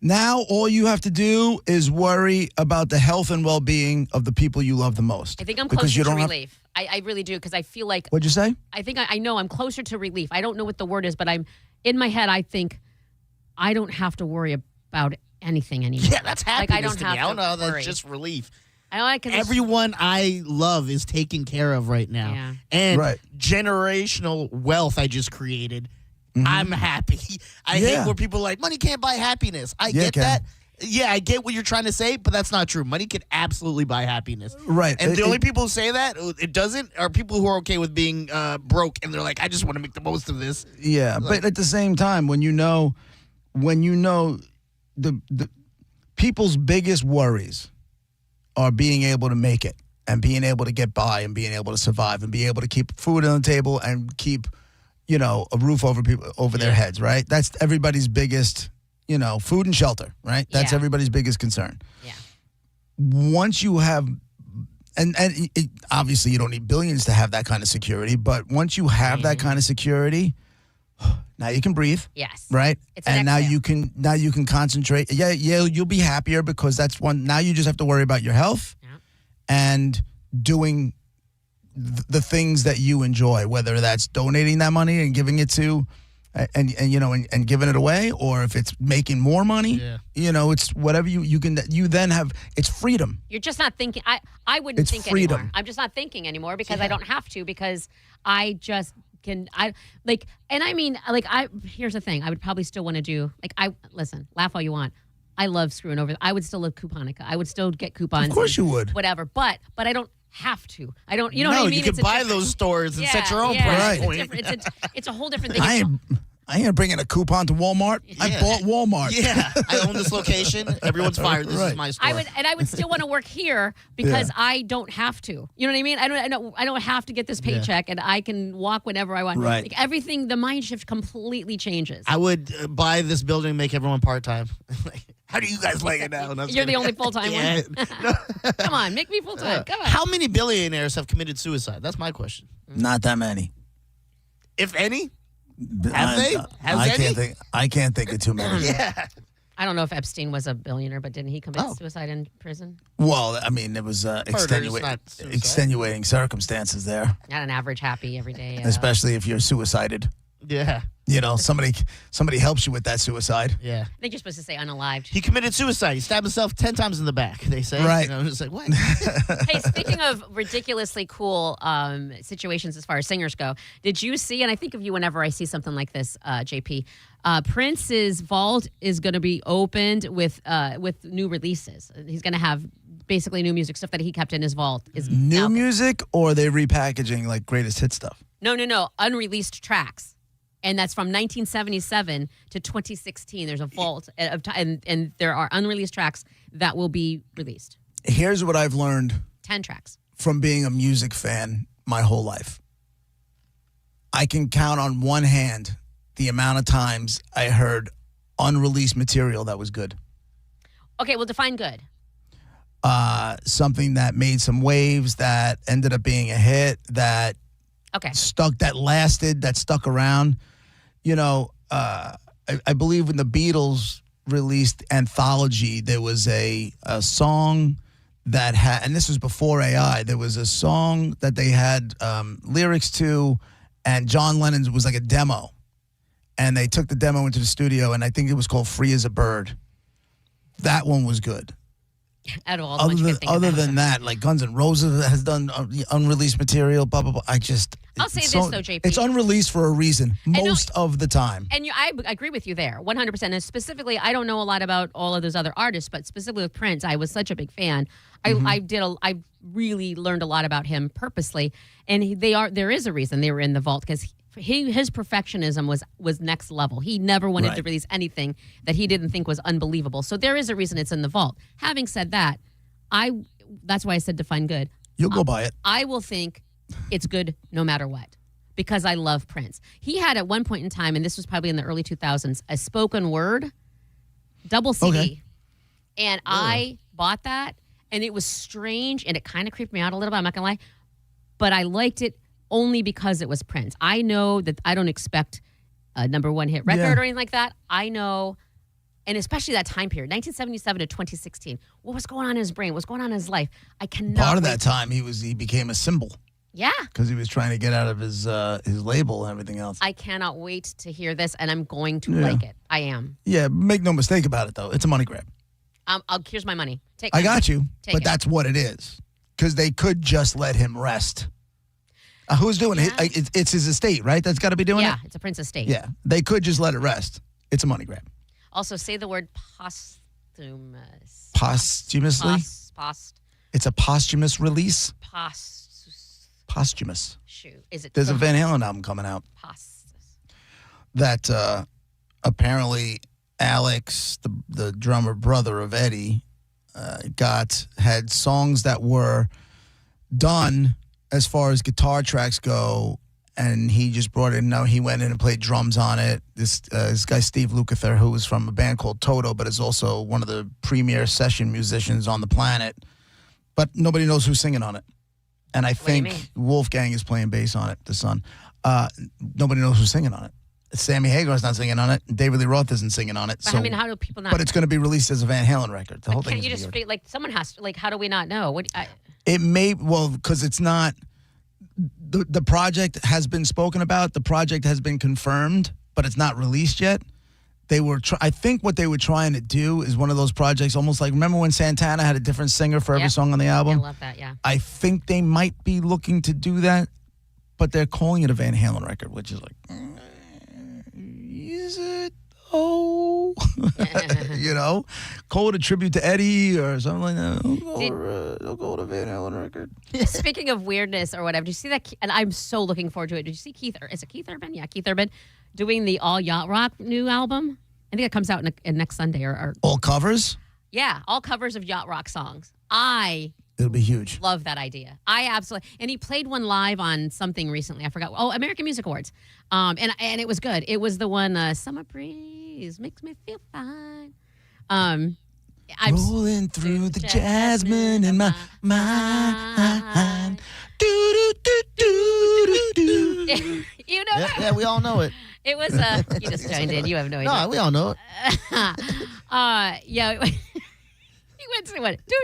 Now all you have to do is worry about the health and well-being of the people you love the most. I think I'm closer to relief. I really do, because I feel like. What'd you say? I think I know I'm closer to relief. I don't know what the word is, but I'm in my head. I think I don't have to worry about anything anymore. Yeah, that's happiness I don't to have me. I don't know. to worry. That's just relief. Everyone I love is taken care of right now. Yeah. And generational wealth I just created. Mm-hmm. I'm happy. I hate where people are like, money can't buy happiness. I get that. Yeah, I get what you're trying to say, but that's not true. Money can absolutely buy happiness. Right. And the only people who say that it doesn't are people who are okay with being broke, and they're like, I just want to make the most of this. Yeah, but at the same time, when you know the people's biggest worries are being able to make it and being able to get by and being able to survive and be able to keep food on the table and keep, a roof over their heads, right? That's everybody's biggest, food and shelter, right? That's everybody's biggest concern. Yeah. Once you have, and obviously you don't need billions to have that kind of security, but once you have that kind of security, now you can breathe. Yes. Right? It's an and exhale. now you can concentrate. Yeah, you'll be happier because that's one. Now you just have to worry about your health and doing the things that you enjoy, whether that's donating that money and giving it to and giving it away, or if it's making more money, it's whatever you can, you then have, it's freedom. You're just not thinking. I wouldn't It's think freedom. anymore. I'm just not thinking anymore because I don't have to, because I just can. Here's the thing. I would probably still want to do, listen, laugh all you want. I love screwing over. I would still love Couponica. I would still get coupons. Of course you would. Whatever. But I don't have to. I don't, what I mean? You can buy those stores and set your own price point. It's a whole different thing. I ain't bringing a coupon to Walmart. I bought Walmart. Yeah, I own this location. Everyone's fired. This is my store. I would still want to work here because I don't have to. You know what I mean? I don't have to get this paycheck, and I can walk whenever I want. Right. Like everything, the mind shift completely changes. I would buy this building and make everyone part-time. How do you guys like it now? You're the only full-time one. Come on, make me full-time. Come on. How many billionaires have committed suicide? That's my question. Not that many. If any? Have they? I can't think of too many. Yeah. I don't know if Epstein was a billionaire, but didn't he commit suicide in prison? Well, I mean, it was extenuating circumstances there. Not an average happy every day. Especially if you're suicided. Yeah. You know, somebody helps you with that suicide. Yeah. I think you're supposed to say unalived. He committed suicide. He stabbed himself 10 times in the back, they say. Right. You know, it's like, what? Hey, speaking of ridiculously cool situations as far as singers go, did you see, and I think of you whenever I see something like this, JP, Prince's vault is going to be opened with new releases. He's going to have basically new music, stuff that he kept in his vault. New music, or are they repackaging like greatest hit stuff? No, unreleased tracks. And that's from 1977 to 2016. There's a vault of time, and there are unreleased tracks that will be released. Here's what I've learned 10 tracks. From being a music fan my whole life. I can count on one hand the amount of times I heard unreleased material that was good. Okay, well, define good. Something that made some waves, that ended up being a hit, that stuck around. You know, I believe when the Beatles released Anthology, there was a song that had, and this was before AI, there was a song that they had lyrics to, and John Lennon's was like a demo. And they took the demo into the studio, and I think it was called Free as a Bird. That one was good. At all. Other than that, like Guns N' Roses has done unreleased material, blah, blah, blah. I'll say this, though, JP. It's unreleased for a reason, most of the time. And I agree with you there, 100%. And specifically, I don't know a lot about all of those other artists, but specifically with Prince, I was such a big fan. I really learned a lot about him purposely. And there is a reason they were in the vault, because his perfectionism was next level. He never wanted to release anything that he didn't think was unbelievable. So there is a reason it's in the vault. Having said that, that's why I said define good. You'll go by it. I will think it's good no matter what, because I love Prince. He had at one point in time, and this was probably in the early 2000s, a spoken word double CD. Okay. And I bought that, and it was strange, and it kind of creeped me out a little bit, I'm not going to lie. But I liked it only because it was Prince. I know that I don't expect a number one hit record or anything like that. I know, and especially that time period, 1977 to 2016. What was going on in his brain? What was going on in his life? I cannot. Part of that time, he became a symbol. Yeah. Because he was trying to get out of his label and everything else. I cannot wait to hear this, and I'm going to like it. I am. Yeah, make no mistake about it, though. It's a money grab. Here's my money. I got you, but that's what it is. Because they could just let him rest. Who's doing it? It's his estate, right? That's got to be doing it? Yeah, it's a Prince estate. Yeah, they could just let it rest. It's a money grab. Also, say the word posthumous. Posthumously? It's a posthumous release? Posthumous. Shoot. Is it? There's a Van Halen album coming out. That apparently Alex, the drummer brother of Eddie, had songs that were done as far as guitar tracks go, and he just brought it. He went in and played drums on it. This guy Steve Lukather, who was from a band called Toto, but is also one of the premier session musicians on the planet. But nobody knows who's singing on it. And I think Wolfgang is playing bass on it, the son. Nobody knows who's singing on it. Sammy Hagar's not singing on it. David Lee Roth isn't singing on it. But I mean, how do people not? But it's going to be released as a Van Halen record. The whole thing. Can't you just like someone has to, like? How do we not know? It may because it's not. The project has been spoken about. The project has been confirmed, but it's not released yet. They were. I think what they were trying to do is one of those projects, almost like remember when Santana had a different singer for every song on the album. I love that. Yeah. I think they might be looking to do that, but they're calling it a Van Halen record, which is like. Is it? Oh, call it a tribute to Eddie or something like that. They'll call it a Van Halen record. Speaking of weirdness or whatever, did you see that? And I'm so looking forward to it. Did you see Keith? Is it Keith Urban? Yeah, Keith Urban doing the All Yacht Rock new album. I think it comes out next Sunday or all covers. Yeah, all covers of Yacht Rock songs. It'll be huge. Love that idea. I absolutely. And he played one live on something recently. I forgot. Oh, American Music Awards. And it was good. It was the one Summer Breeze Makes Me Feel Fine. I'm rolling through the jasmine in my mind. Do do do do do. You know that? Yeah, we all know it. It was you just joined in. You have no idea. No, we all know it. Yeah. He went to what? Do,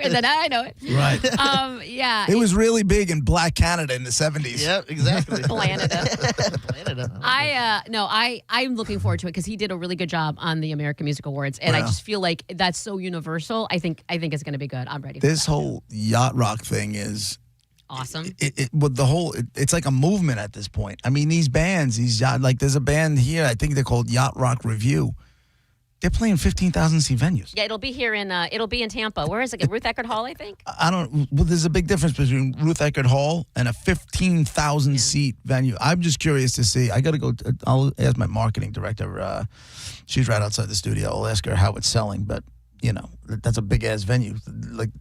and then I know it. Right. Yeah. It was really big in Black Canada in the 70s. Yep, exactly. Canada. I'm looking forward to it because he did a really good job on the American Music Awards, and I just feel like that's so universal. I think it's going to be good. I'm ready. This whole yacht rock thing is awesome. It's like a movement at this point. I mean, these bands, there's a band here. I think they're called Yacht Rock Review. They're playing 15,000 seat venues. Yeah, it'll be in Tampa. Where is it? Ruth Eckerd Hall, I think. There's a big difference between Ruth Eckerd Hall and a 15,000 seat venue. I'm just curious to see. I got to go. I'll ask my marketing director. She's right outside the studio. I'll ask her how it's selling. But that's a big ass venue. Like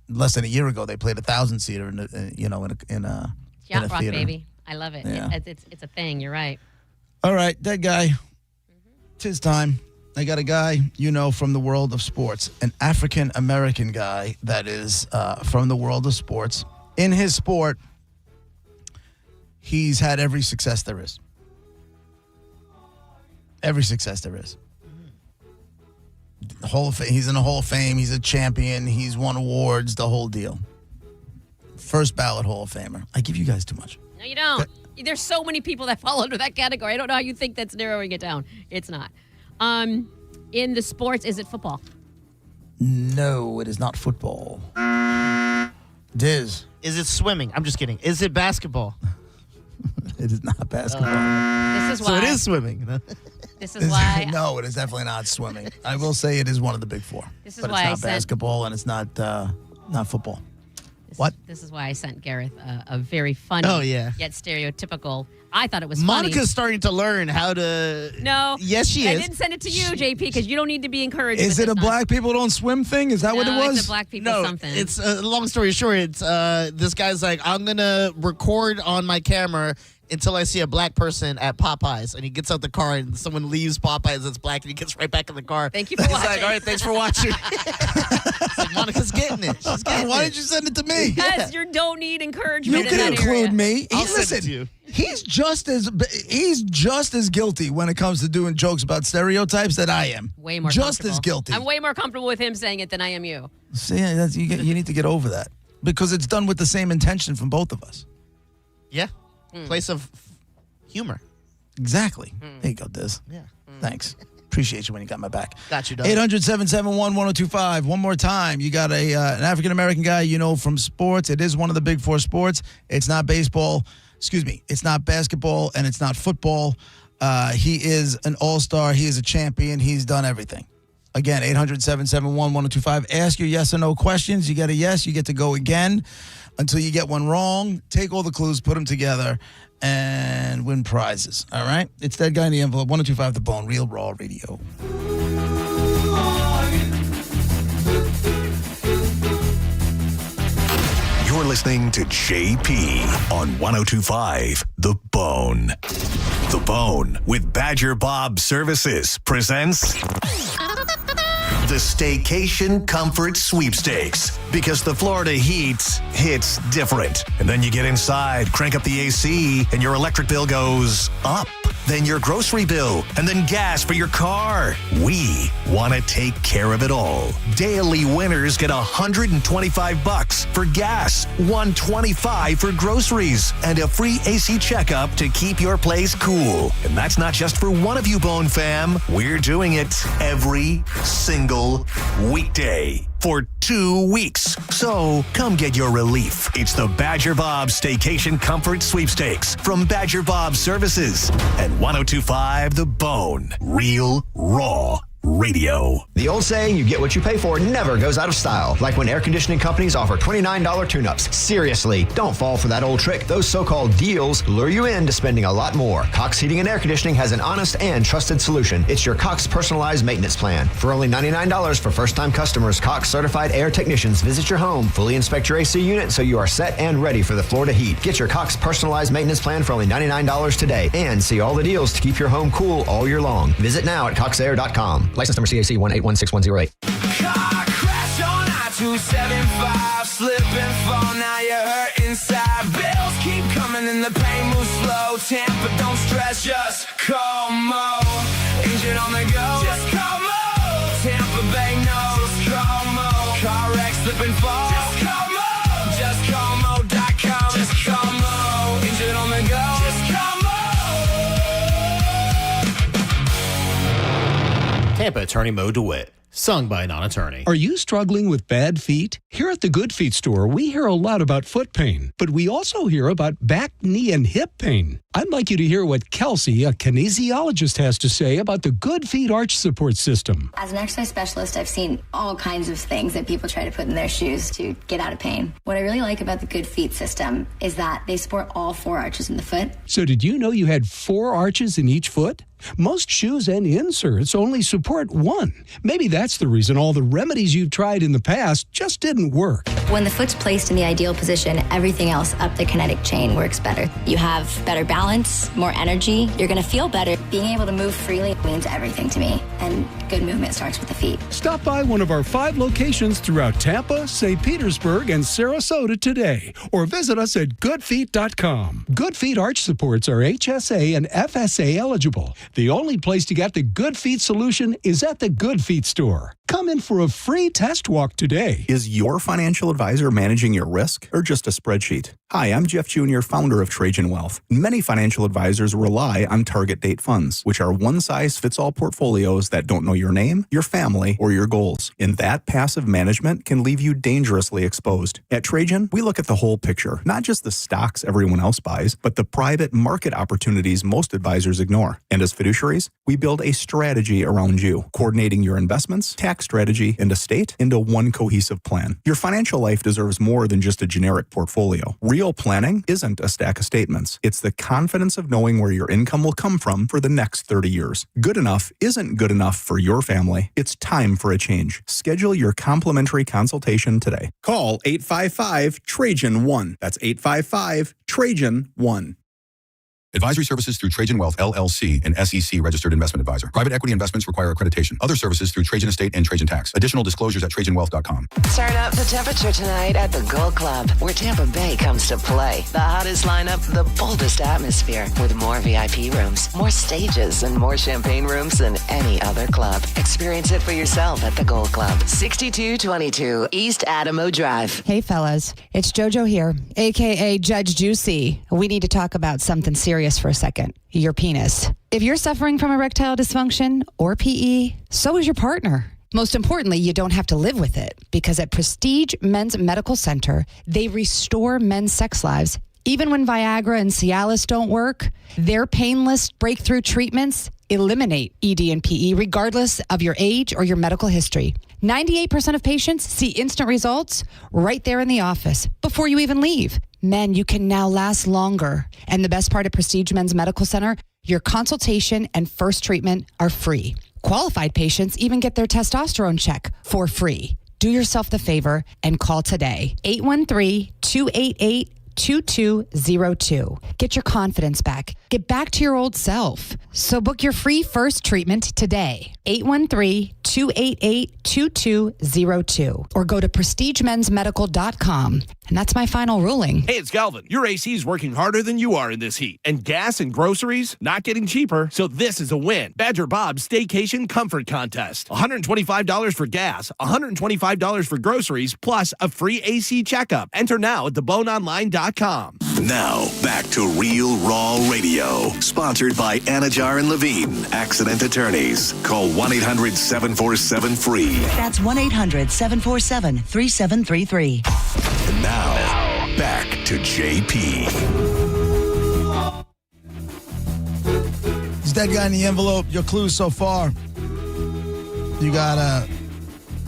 less than a year ago, they played 1,000 seater in a Yacht Rock, theater. baby. I love it. Yeah. It's a thing. You're right. All right, that guy. It's his time. I got a guy from the world of sports, an African-American guy that is from the world of sports. In his sport, he's had every success there is. Every success there is. Hall of Fame. He's in the Hall of Fame. He's a champion. He's won awards, the whole deal. First ballot Hall of Famer. I give you guys too much. No, you don't. There's so many people that fall under that category. I don't know how you think that's narrowing it down. It's not. In the sports, is it football? No, it is not football. Diz. Is it swimming? I'm just kidding. Is it basketball? It is not basketball. This is why. So it is swimming. This is why. No, it is definitely not swimming. I will say it is one of the big four. This is but why it's not basketball and it's not football. What? This is why I sent Gareth a very funny, yet stereotypical. I thought it was funny. Monica's starting to learn how to. No. Yes, she is. I didn't send it to you, JP, because you don't need to be encouraged. Is it a black people don't swim thing? Is that what it was? It's a black people something. It's long story short. It's this guy's like, I'm gonna record on my camera until I see a black person at Popeyes, and he gets out the car and someone leaves Popeyes that's black, and he gets right back in the car. Thank you for watching. He's like, all right, thanks for watching. It's like, Monica's getting it. She's getting Why it. did you send it to me? Because you don't need encouragement. You can include me. I'll send it to you. He's just as guilty when it comes to doing jokes about stereotypes that I am. Way more just as guilty. I'm way more comfortable with him saying it than I am you. See, you need to get over that because it's done with the same intention from both of us. Yeah. Place of humor. Exactly. There you go, Diz. Yeah. Thanks. Appreciate you when you got my back. Got you, dog. 800-771-1025. One more time. You got an African-American guy from sports. It is one of the big four sports. It's not baseball. Excuse me. It's not basketball, and it's not football. He is an all-star. He is a champion. He's done everything. Again, 800-771-1025. Ask your yes or no questions. You get a yes, you get to go again until you get one wrong. Take all the clues, put them together, and win prizes. All right? It's that guy in the envelope. 1025 The Bone, Real Raw Radio. You're listening to JP on 1025 The Bone. The Bone with Badger Bob Services presents the Staycation Comfort Sweepstakes. Because the Florida heat hits different. And then you get inside, crank up the AC, and your electric bill goes up. Then your grocery bill, and then gas for your car. We want to take care of it all. Daily winners get $125 for gas, $125 for groceries, and a free AC checkup to keep your place cool. And that's not just for one of you, Bone fam. We're doing it every single weekday for 2 weeks. So come get your relief. It's the Badger Bob Staycation Comfort Sweepstakes from Badger Bob Services and 1025 The Bone. Real Raw Radio. The old saying, you get what you pay for, never goes out of style. Like when air conditioning companies offer $29 tune-ups. Seriously, don't fall for that old trick. Those so-called deals lure you into spending a lot more. Cox Heating and Air Conditioning has an honest and trusted solution. It's your Cox Personalized Maintenance Plan. For only $99 for first-time customers, Cox Certified Air Technicians visit your home, fully inspect your AC unit so you are set and ready for the Florida heat. Get your Cox Personalized Maintenance Plan for only $99 today and see all the deals to keep your home cool all year long. Visit now at coxair.com. License number CAC 1816108. Car crash on I-275, slip and fall, now you're hurt inside. Bills keep coming and the pain moves slow. Tampa, don't stress, just call Mo. Engine on the go, just call Mo. Tampa Bay knows, just call Mo. Car wreck, slip and fall, just call Mo. Just call Mo.com, just call Mo. Engine on the go, just call Mo. Tampa attorney Mo DeWitt. Sung by a non-attorney. Are you struggling with bad feet? Here at the Good Feet store, we hear a lot about foot pain, but we also hear about back, knee, and hip pain. I'd like you to hear what Kelsey, a kinesiologist, has to say about the Good Feet arch support system. As an exercise specialist, I've seen all kinds of things that people try to put in their shoes to get out of pain. What I really like about the Good Feet system is that they support all 4 arches in the foot. So did you know you had 4 arches in each foot? Most shoes and inserts only support 1. Maybe that's the reason all the remedies you've tried in the past just didn't work. When the foot's placed in the ideal position, everything else up the kinetic chain works better. You have better balance, more energy. You're going to feel better. Being able to move freely means everything to me. And good movement starts with the feet. Stop by one of our 5 locations throughout Tampa, St. Petersburg, and Sarasota today, or visit us at goodfeet.com. Good Feet arch supports are HSA and FSA eligible. The only place to get the Good Feet solution is at the Good Feet store. Come in for a free test walk today. Is your financial advisor managing your risk or just a spreadsheet? Hi, I'm Jeff Jr., founder of Trajan Wealth. Many financial advisors rely on target date funds, which are one-size-fits-all portfolios that don't know your name, your family, or your goals. And that passive management can leave you dangerously exposed. At Trajan, we look at the whole picture, not just the stocks everyone else buys, but the private market opportunities most advisors ignore. And as fiduciaries, we build a strategy around you, coordinating your investments, tax strategy, and estate into one cohesive plan. Your financial life deserves more than just a generic portfolio. Real planning isn't a stack of statements. It's the confidence of knowing where your income will come from for the next 30 years. Good enough isn't good enough for your family. It's time for a change. Schedule your complimentary consultation today. Call 855-TRAJAN-1. That's 855-TRAJAN-1. Advisory services through Trajan Wealth, LLC, an SEC registered investment advisor. Private equity investments require accreditation. Other services through Trajan Estate and Trajan Tax. Additional disclosures at TrajanWealth.com. Turn up the temperature tonight at the Gold Club, where Tampa Bay comes to play. The hottest lineup, the boldest atmosphere, with more VIP rooms, more stages, and more champagne rooms than any other club. Experience it for yourself at the Gold Club, 6222 East Adamo Drive. Hey, fellas. It's JoJo here, a.k.a. Judge Juicy. We need to talk about something serious for a second. Your penis. If you're suffering from erectile dysfunction or PE, so is your partner. Most importantly, you don't have to live with it, because at Prestige Men's Medical Center, they restore men's sex lives. Even when Viagra and Cialis don't work, their painless breakthrough treatments eliminate ED and PE regardless of your age or your medical history. 98% of patients see instant results right there in the office before you even leave. Men, you can now last longer. And the best part of Prestige Men's Medical Center, your consultation and first treatment are free. Qualified patients even get their testosterone check for free. Do yourself the favor and call today. 813-288-2202. Get your confidence back. Get back to your old self. So book your free first treatment today. 813-288-2202. Or go to prestigemensmedical.com. And that's my final ruling. Hey, it's Galvin. Your AC is working harder than you are in this heat. And gas and groceries not getting cheaper, so this is a win. Badger Bob's Staycation Comfort Contest. $125 for gas, $125 for groceries, plus a free AC checkup. Enter now at theboneonline.com. Now, back to Real Raw Radio. Sponsored by Anajar and Levine, Accident Attorneys. Call 1-800-747-FREE. That's 1-800-747-3733. And now, back to JP. It's that guy in the envelope. Your clues so far. You got a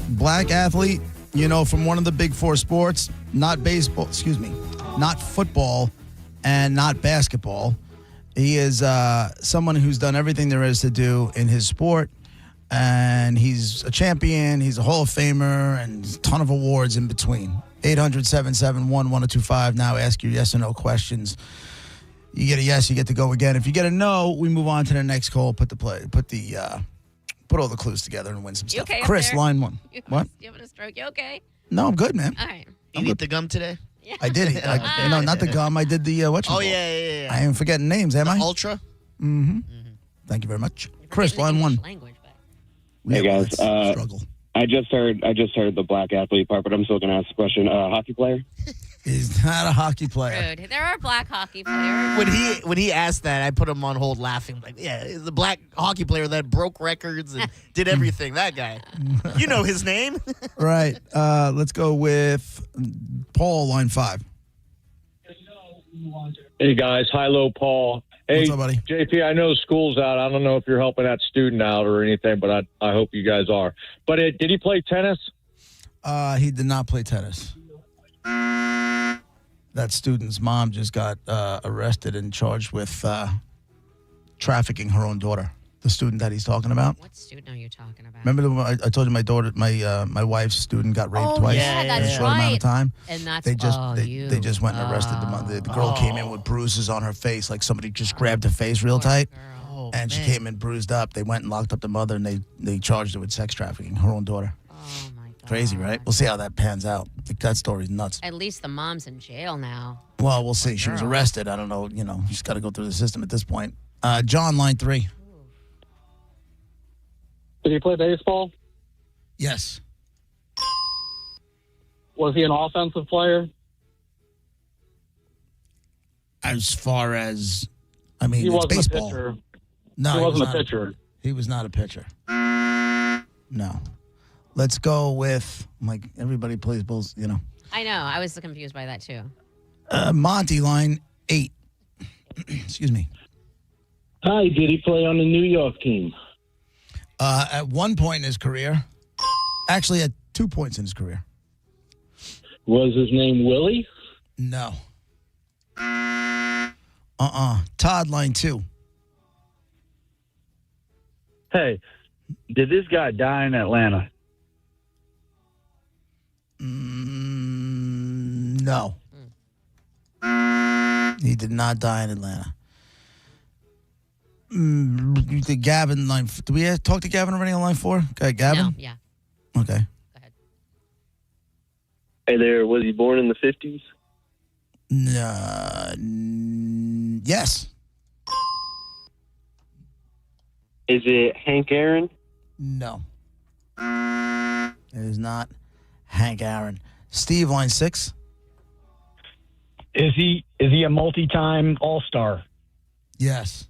black athlete, from one of the big 4 sports, not baseball, not football, and not basketball. He is someone who's done everything there is to do in his sport, and he's a champion, he's a Hall of Famer, and a ton of awards in between. 800-771-1025. Now ask your yes or no questions. You get a yes, you get to go again. If you get a no, we move on to the next call. Put all the clues together and win some stuff. Okay, Chris, line 1. What? You having a stroke? You okay? No, I'm good, man. All right. You eat the gum today? Yeah. I did. Not the gum. I did the yeah. I am forgetting names. Am I? Ultra. Mm-hmm. Thank you very much, Chris. Line 1. Hey guys, struggle. I just heard the black athlete part, but I'm still gonna ask the question. Hockey player? He's not a hockey player. Rude. There are black hockey players. When he asked that, I put him on hold laughing. Like, yeah, the black hockey player that broke records and did everything. That guy. You know his name. Right. Let's go with Paul, line 5. Hey, guys. Hi-lo, Paul. Hey, What's up, buddy? JP, I know school's out. I don't know if you're helping that student out or anything, but I hope you guys are. But did he play tennis? He did not play tennis. That student's mom just got arrested and charged with trafficking her own daughter. The student that he's talking about. What student are you talking about? Remember I told you my daughter, my wife's student got raped twice yeah, that's in a short right. amount of time. And that's they just went and arrested the mother. The girl came in with bruises on her face, like somebody just grabbed her face real tight. And she came in bruised up. They went and locked up the mother, and they charged her with sex trafficking, her own daughter. Oh my God. Crazy, right? We'll see how that pans out. That story's nuts. At least the mom's in jail now. Well, we'll see. She was arrested. I don't know. She's got to go through the system at this point. John, line 3. Did he play baseball? Yes. Was he an offensive player? As far as, I mean, He it's wasn't a baseball. pitcher. No, He wasn't a not pitcher. He was not a pitcher. No. Let's go with, everybody plays both, I know. I was confused by that too. Monty, line 8. Excuse me. Hi, did he play on the New York team? At one point in his career, actually at 2 points in his career. Was his name Willie? No. Todd, line 2. Hey, did this guy die in Atlanta? No. He did not die in Atlanta. The Gavin, line. Do we talk to Gavin already on line 4? Okay, Gavin? No, yeah. Okay. Hey there, was he born in the 50s? Yes. Is it Hank Aaron? No. It is not Hank Aaron. Steve, line 6. Is he a multi-time All-Star? Yes.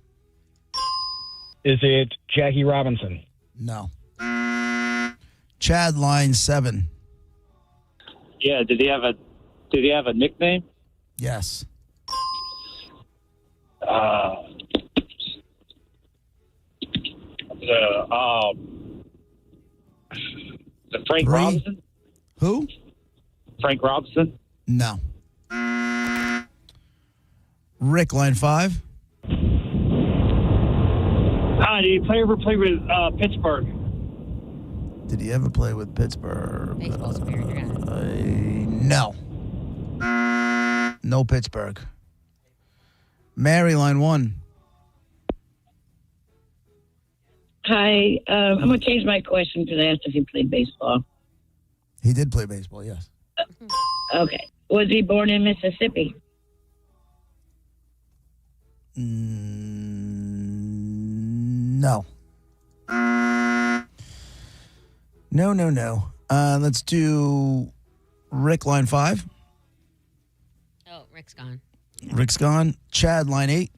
Is it Jackie Robinson? No. Chad, line 7. Yeah, did he have a nickname? Yes. The Frank 3. Robinson? Who? Frank Robinson? No. Rick, line 5. Hi, did he ever play with Pittsburgh? Did he ever play with Pittsburgh? Baseball's weird. You're gonna- No. No Pittsburgh. Mary, line 1. Hi, I'm going to change my question because I asked if he played baseball. He did play baseball, yes. Okay. Was he born in Mississippi? No. No. Let's do Rick, line 5. Oh, Rick's gone. Rick's gone. Chad, line 8.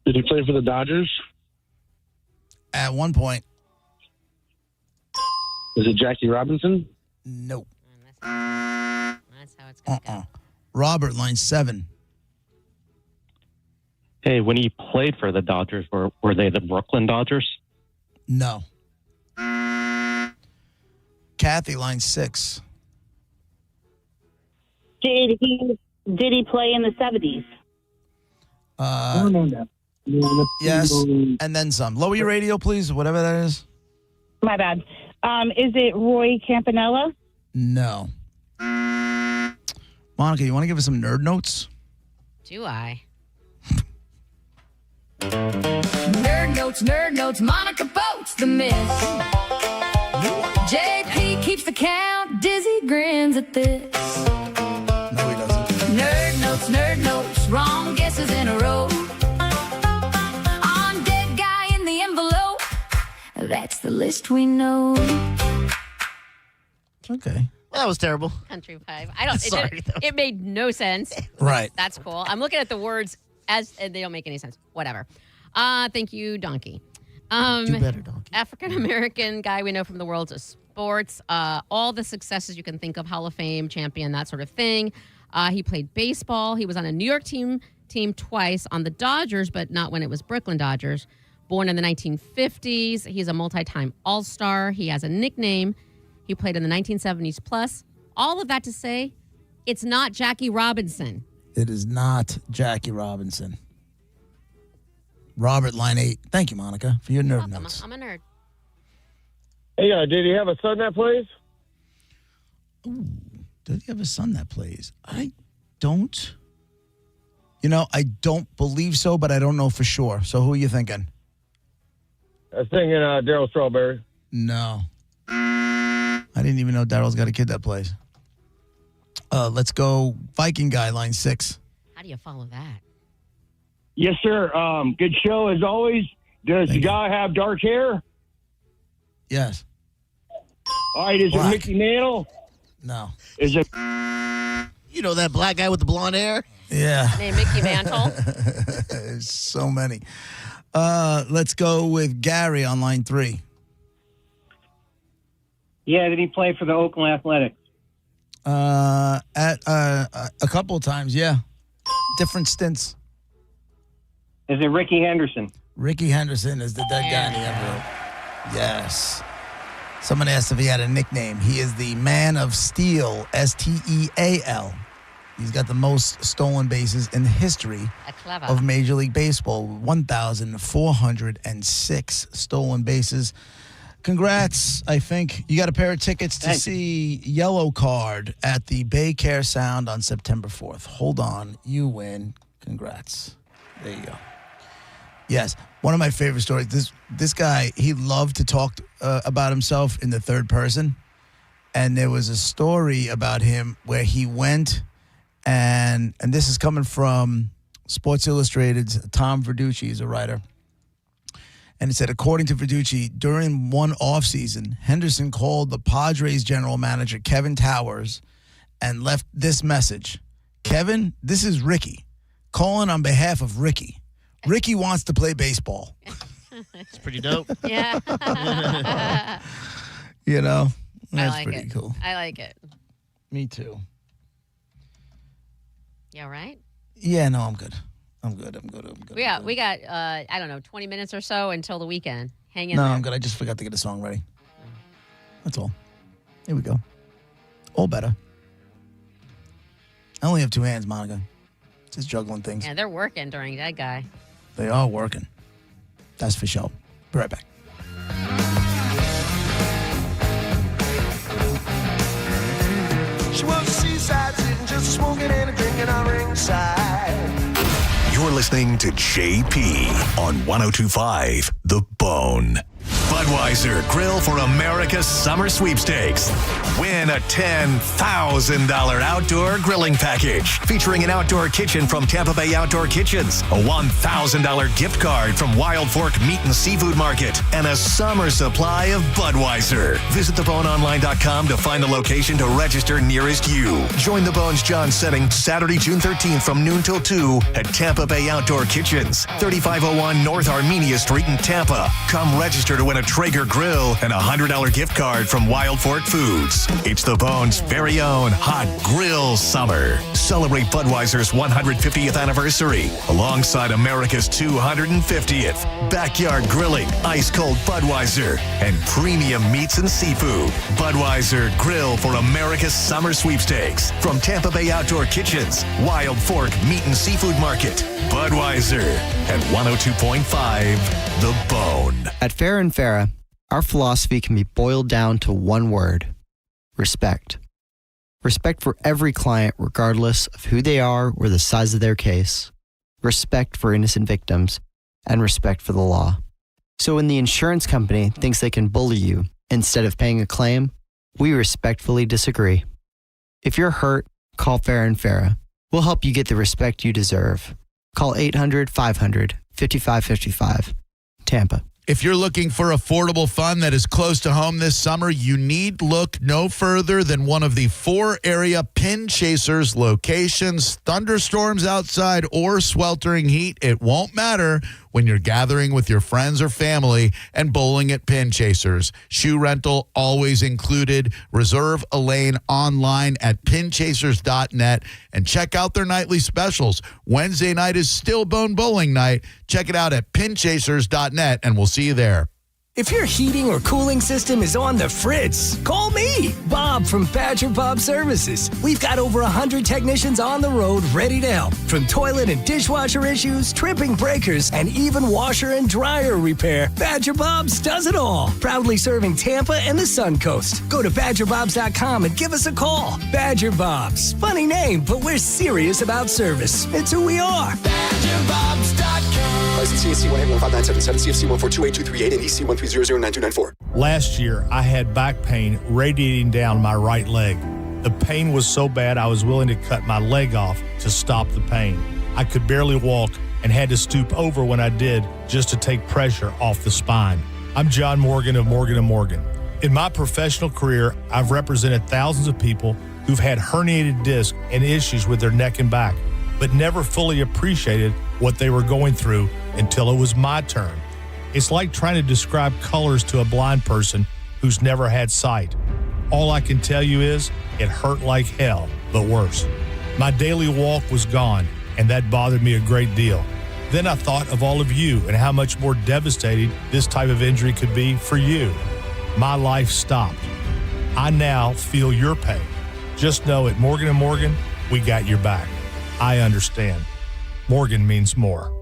Did he play for the Dodgers? At one point. Is it Jackie Robinson? Nope. That's how it's going to go. Robert, line 7. Hey, when he played for the Dodgers, were they the Brooklyn Dodgers? No. Kathy, line 6. Did he play in the 70s? Yes, and then some. Lower your radio, please, whatever that is. My bad. Is it Roy Campanella? No. Monica, you want to give us some nerd notes? Do I? Nerd notes, Monica Boats the miss. JP keeps the count, Dizzy grins at this. No, he doesn't. Nerd notes, wrong guesses in a row. On dead guy in the envelope, that's the list we know. It's okay. Well, that was terrible. Country Five. I don't. Sorry, It made no sense. Right. That's cool. I'm looking at the words and they don't make any sense. Whatever. Thank you, Donkey. Do better, Donkey. African American guy we know from the world of sports. All the successes you can think of, Hall of Fame champion, that sort of thing. He played baseball. He was on a New York team twice, on the Dodgers, but not when it was Brooklyn Dodgers. Born in the 1950s. He's a multi-time All-Star. He has a nickname. He played in the 1970s plus. All of that to say, it's not Jackie Robinson. It is not Jackie Robinson. Robert, line 8. Thank you, Monica, for your nerd notes. I'm a nerd. Hey, did he have a son that plays? Ooh, did he have a son that plays? I don't believe so, but I don't know for sure. So who are you thinking? I was thinking Darryl Strawberry. No. I didn't even know Daryl's got a kid that plays. Let's go Viking guy, line 6. How do you follow that? Yes, sir. Good show as always. Does the guy have dark hair? Yes. All right. Is it Mickey Mantle? No. Is it? You know that black guy with the blonde hair? Yeah. Named Mickey Mantle. There's so many. Let's go with Gary on line 3. Yeah, did he play for the Oakland Athletics? At a couple of times, yeah. Different stints. Is it Ricky Henderson? Ricky Henderson is the dead guy in the envelope. Yes. Someone asked if he had a nickname. He is the Man of Steel, Steal. He's got the most stolen bases in the history of Major League Baseball. 1,406 stolen bases. Congrats, I think. You got a pair of tickets to see Yellow Card at the Bay Care Sound on September 4th. Hold on. You win. Congrats. There you go. Yes. One of my favorite stories. This guy, he loved to talk about himself in the third person. And there was a story about him where he went, and this is coming from Sports Illustrated's Tom Verducci, is a writer. And it said, according to Verducci, during one offseason, Henderson called the Padres general manager, Kevin Towers, and left this message. Kevin, this is Ricky. Calling on behalf of Ricky. Ricky wants to play baseball. It's pretty dope. Yeah. You know? That's I like pretty it. cool. I like it. Me too. Yeah, right? Yeah, no, I'm good. I'm good. We got I don't know, 20 minutes or so until the weekend. Hang in No, there. I'm good. I just forgot to get the song ready. That's all. Here we go. All better. I only have 2 hands, Monica. Just juggling things. Yeah, they're working during that guy. They are working. That's for sure. Be right back. She was a seaside sitting, just smoking and a drinking on ringside. You're listening to JP on 102.5 The Bone. Budweiser Grill for America's Summer Sweepstakes. Win a $10,000 outdoor grilling package featuring an outdoor kitchen from Tampa Bay Outdoor Kitchens, a $1,000 gift card from Wild Fork Meat and Seafood Market, and a summer supply of Budweiser. Visit theboneonline.com to find the location to register nearest you. Join the Bones John setting Saturday, June 13th from noon till 2 at Tampa Bay Outdoor Kitchens, 3501 North Armenia Street in Tampa. Come register to win a Traeger grill and a $100 gift card from Wild Fork Foods. It's the Bones' very own hot grill summer. Celebrate Budweiser's 150th anniversary alongside America's 250th. Backyard grilling, ice cold Budweiser, and premium meats and seafood. Budweiser Grill for America's Summer Sweepstakes from Tampa Bay Outdoor Kitchens, Wild Fork Meat and Seafood Market. Budweiser at 102.5 The Bone. At Farrah and Farrah, our philosophy can be boiled down to one word: respect. Respect for every client, regardless of who they are or the size of their case. Respect for innocent victims, and respect for the law. So when the insurance company thinks they can bully you instead of paying a claim, we respectfully disagree. If you're hurt, call Farrah and Farrah. We'll help you get the respect you deserve. Call 800-500-5555. Tampa. If you're looking for affordable fun that is close to home this summer, you need look no further than one of the 4 area Pin Chasers locations. Thunderstorms outside or sweltering heat, it won't matter when you're gathering with your friends or family and bowling at Pin Chasers. Shoe rental always included. Reserve a lane online at pinchasers.net and check out their nightly specials. Wednesday night is Stillbone Bowling Night. Check it out at pinchasers.net and we'll see you there. If your heating or cooling system is on the fritz, call me, Bob from Badger Bob Services. We've got over 100 technicians on the road ready to help. From toilet and dishwasher issues, tripping breakers, and even washer and dryer repair, Badger Bob's does it all. Proudly serving Tampa and the Sun Coast. Go to badgerbobs.com and give us a call. Badger Bob's. Funny name, but we're serious about service. It's who we are. BadgerBobs.com. License CSC 1815977, CFC 1428238, and EC 1309294. Last year, I had back pain radiating down my right leg. The pain was so bad I was willing to cut my leg off to stop the pain. I could barely walk and had to stoop over when I did just to take pressure off the spine. I'm John Morgan of Morgan & Morgan. In my professional career, I've represented thousands of people who've had herniated discs and issues with their neck and back, but never fully appreciated what they were going through until it was my turn. It's like trying to describe colors to a blind person who's never had sight. All I can tell you is it hurt like hell, but worse. My daily walk was gone, and that bothered me a great deal. Then I thought of all of you and how much more devastating this type of injury could be for you. My life stopped. I now feel your pain. Just know at Morgan & Morgan, we got your back. I understand. Morgan means more.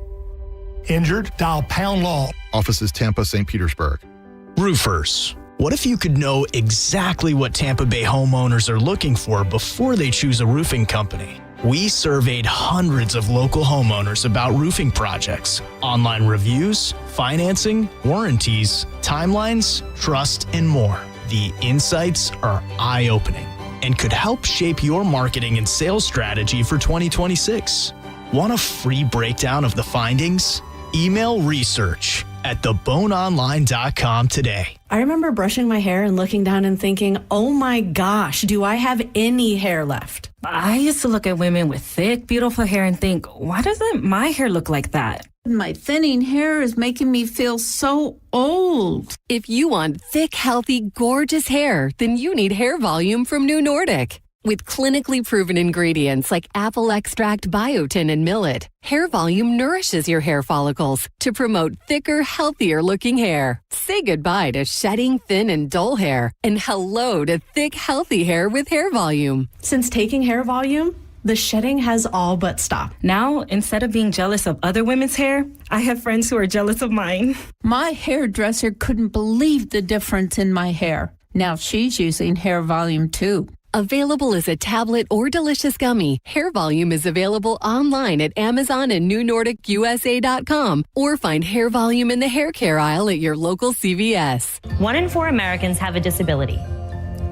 Injured? Dial Pound Law. Offices Tampa, St. Petersburg. Roofers. What if you could know exactly what Tampa Bay homeowners are looking for before they choose a roofing company? We surveyed hundreds of local homeowners about roofing projects, online reviews, financing, warranties, timelines, trust, and more. The insights are eye-opening and could help shape your marketing and sales strategy for 2026. Want a free breakdown of the findings? Email research at theboneonline.com today. I remember brushing my hair and looking down and thinking, oh my gosh, do I have any hair left? I used to look at women with thick, beautiful hair and think, why doesn't my hair look like that? My thinning hair is making me feel so old. If you want thick, healthy, gorgeous hair, then you need Hair Volume from New Nordic. With clinically proven ingredients like apple extract, biotin, and millet, Hair Volume nourishes your hair follicles to promote thicker, healthier looking hair. Say goodbye to shedding, thin, and dull hair, and hello to thick, healthy hair with Hair Volume. Since taking Hair Volume, the shedding has all but stopped. Now, instead of being jealous of other women's hair, I have friends who are jealous of mine. My hairdresser couldn't believe the difference in my hair. Now she's using Hair Volume too. Available as a tablet or delicious gummy, Hair Volume is available online at Amazon and NewNordicUSA.com, or find Hair Volume in the hair care aisle at your local CVS. 1 in 4 Americans have a disability.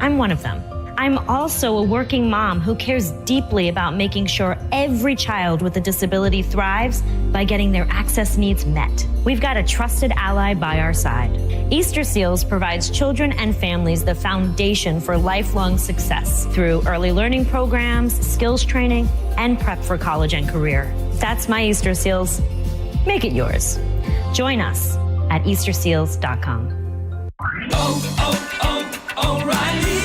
I'm one of them. I'm also a working mom who cares deeply about making sure every child with a disability thrives by getting their access needs met. We've got a trusted ally by our side. Easter Seals provides children and families the foundation for lifelong success through early learning programs, skills training, and prep for college and career. That's my Easter Seals. Make it yours. Join us at easterseals.com. O'Reilly.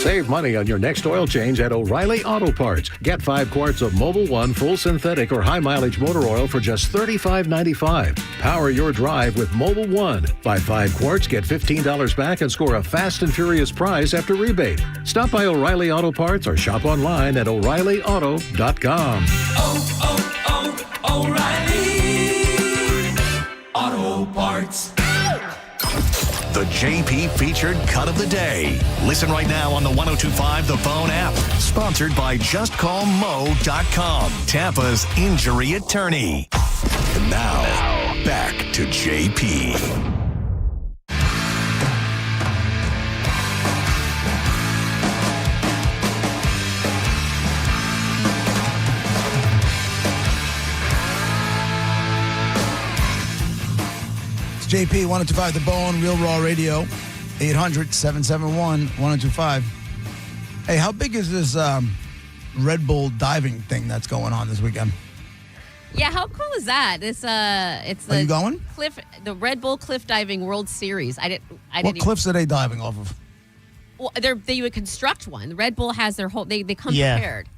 Save money on your next oil change at O'Reilly Auto Parts. Get 5 quarts of Mobil 1 full synthetic or high mileage motor oil for just $35.95. Power your drive with Mobil 1. Buy 5 quarts, get $15 back, and score a fast and furious prize after rebate. Stop by O'Reilly Auto Parts or shop online at O'ReillyAuto.com. O'Reilly Auto Parts. The JP featured cut of the day. Listen right now on the 102.5 The Bone app. Sponsored by JustCallMo.com, Tampa's injury attorney. And now, back to JP. It's JP, 1025 The Bone, Real Raw Radio, 800-771-1025. Hey, how big is this Red Bull diving thing that's going on this weekend? Yeah, how cool is that? It's Are the you going? the Red Bull Cliff Diving World Series. I What cliffs are they diving off of? Well, they would construct one. Red Bull has their whole. They come Yeah. prepared.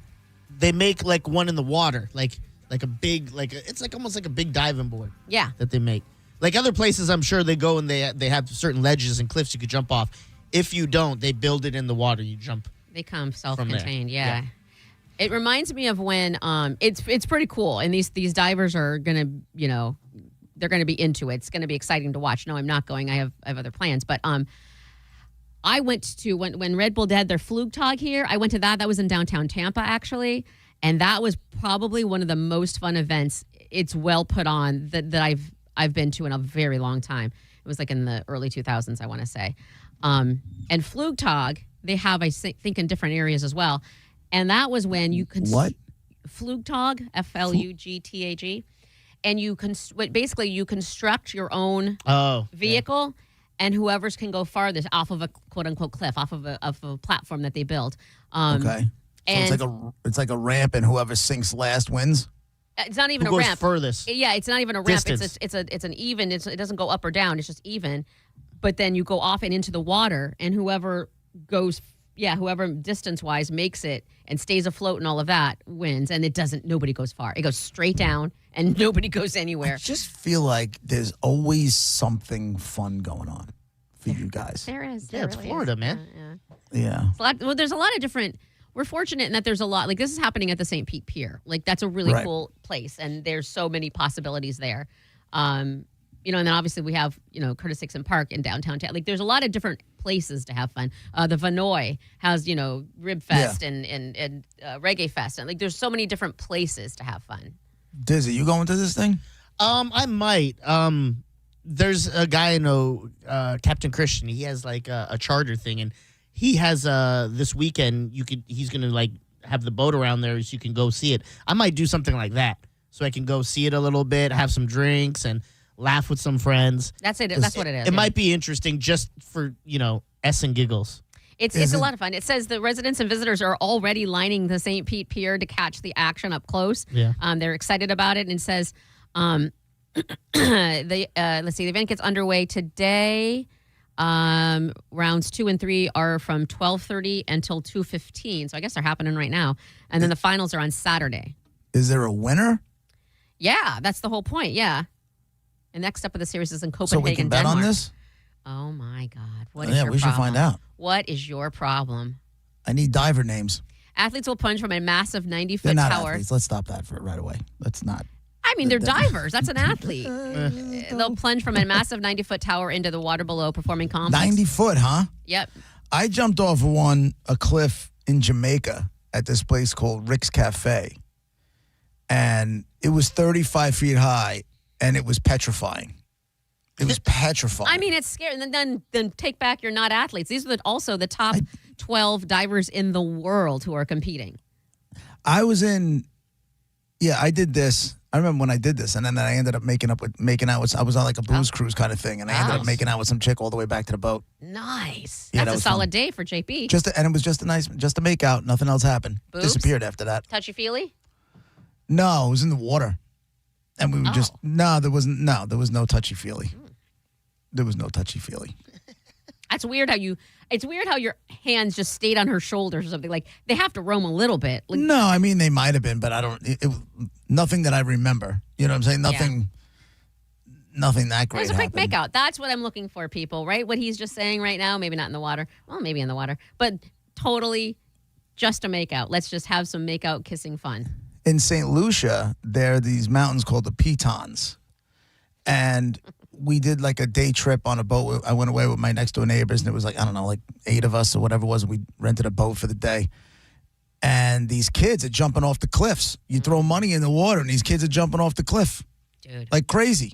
They make like one in the water, like a big, it's like almost like a big diving board. Yeah. That they make. Like other places, I'm sure they go and they have certain ledges and cliffs you could jump off. If you don't, they build it in the water. You jump. They come there. self-contained. Yeah. Yeah. It reminds me of when it's pretty cool, and these divers are gonna they're gonna be into it. It's gonna be exciting to watch. No, I'm not going. I have other plans, but I went to when Red Bull had their Flugtag here. I went to that. That was in downtown Tampa, actually, and that was probably one of the most fun events. It's well put on that I've been to in a very long time. It was like in the early 2000s, I want to say. And Flugtag, they have, I think, in different areas as well. And that was when you could Flugtag, Flugtag, and you basically you construct your own vehicle. Yeah. And whoever's can go farthest off of a quote unquote cliff, off of a platform that they build. Okay. So it's like a ramp, and whoever sinks last wins. It's not even Who a goes ramp. furthest? Yeah, it's not even a ramp. Distance. It's an even. It doesn't go up or down. It's just even. But then you go off and into the water, and whoever distance wise makes it and stays afloat and all of that wins. And nobody goes far. It goes straight down, and nobody goes anywhere. I just feel like there's always something fun going on for you guys. There is. Yeah, it's Florida, man. Yeah. There's a lot of different. We're fortunate in that there's a lot. Like this is happening at the St. Pete Pier. Like that's a really cool place, and there's so many possibilities there. And then obviously we have Curtis Dixon Park in downtown town. Like there's a lot of different places to have fun. The Vanoy has Rib Fest and Reggae Fest, and like there's so many different places to have fun. Dizzy, you going to this thing? I might. There's a guy I know, Captain Christian. He has like a charter thing, and he has this weekend. He's gonna like have the boat around there, so you can go see it. I might do something like that, so I can go see it a little bit, have some drinks, and laugh with some friends. That's it. That's what it is. It might be interesting just for S and giggles. It's a lot of fun. It says the residents and visitors are already lining the St. Pete Pier to catch the action up close. Yeah. They're excited about it, and it says. Let's see. The event gets underway today. Rounds 2 and 3 are from 12:30 until 2:15. So I guess they're happening right now. And then the finals are on Saturday. Is there a winner? Yeah, that's the whole point. Yeah. And next up of the series is in Copenhagen, So we can bet Denmark. on this? Oh my God! What is your we should problem? find out. What is your problem? I need diver names. Athletes will plunge from a massive 90-foot They're not tower. athletes. Let's stop that right away. Let's not. I mean, they're divers. That's an athlete. They'll plunge from a massive 90-foot tower into the water below, performing complex. 90 foot, huh? Yep. I jumped off a cliff in Jamaica at this place called Rick's Cafe. And it was 35 feet high, and it was petrifying. It was petrifying. I mean, it's scary. And then take back you're not athletes. These are also the top 12 divers in the world who are competing. I did this. I remember when I did this, and then I ended up making out with. I was on like a booze cruise kind of thing, and I ended up making out with some chick all the way back to the boat. Nice. Yeah, That's that a solid fun. day for JP. And it was just to make out. Nothing else happened. Boobs? Disappeared after that. Touchy-feely? No, it was in the water, and we were there was no touchy-feely. There was no touchy-feely. That's weird it's weird how your hands just stayed on her shoulders or something. Like, they have to roam a little bit. Like, No, I mean, they might have been, but I don't, nothing that I remember. You know what I'm saying? Nothing that great. There's a quick happened. makeout. That's what I'm looking for, people, right? What he's just saying right now, maybe not in the water. Well, maybe in the water, but totally just a makeout. Let's just have some makeout kissing fun. In St. Lucia, there are these mountains called the Pitons. And we did like a day trip on a boat. I went away with my next door neighbors, and it was like, I don't know, like 8 of us or whatever it was. We rented a boat for the day. And these kids are jumping off the cliffs. You throw money in the water, and these kids are jumping off the cliff. Dude. Like crazy.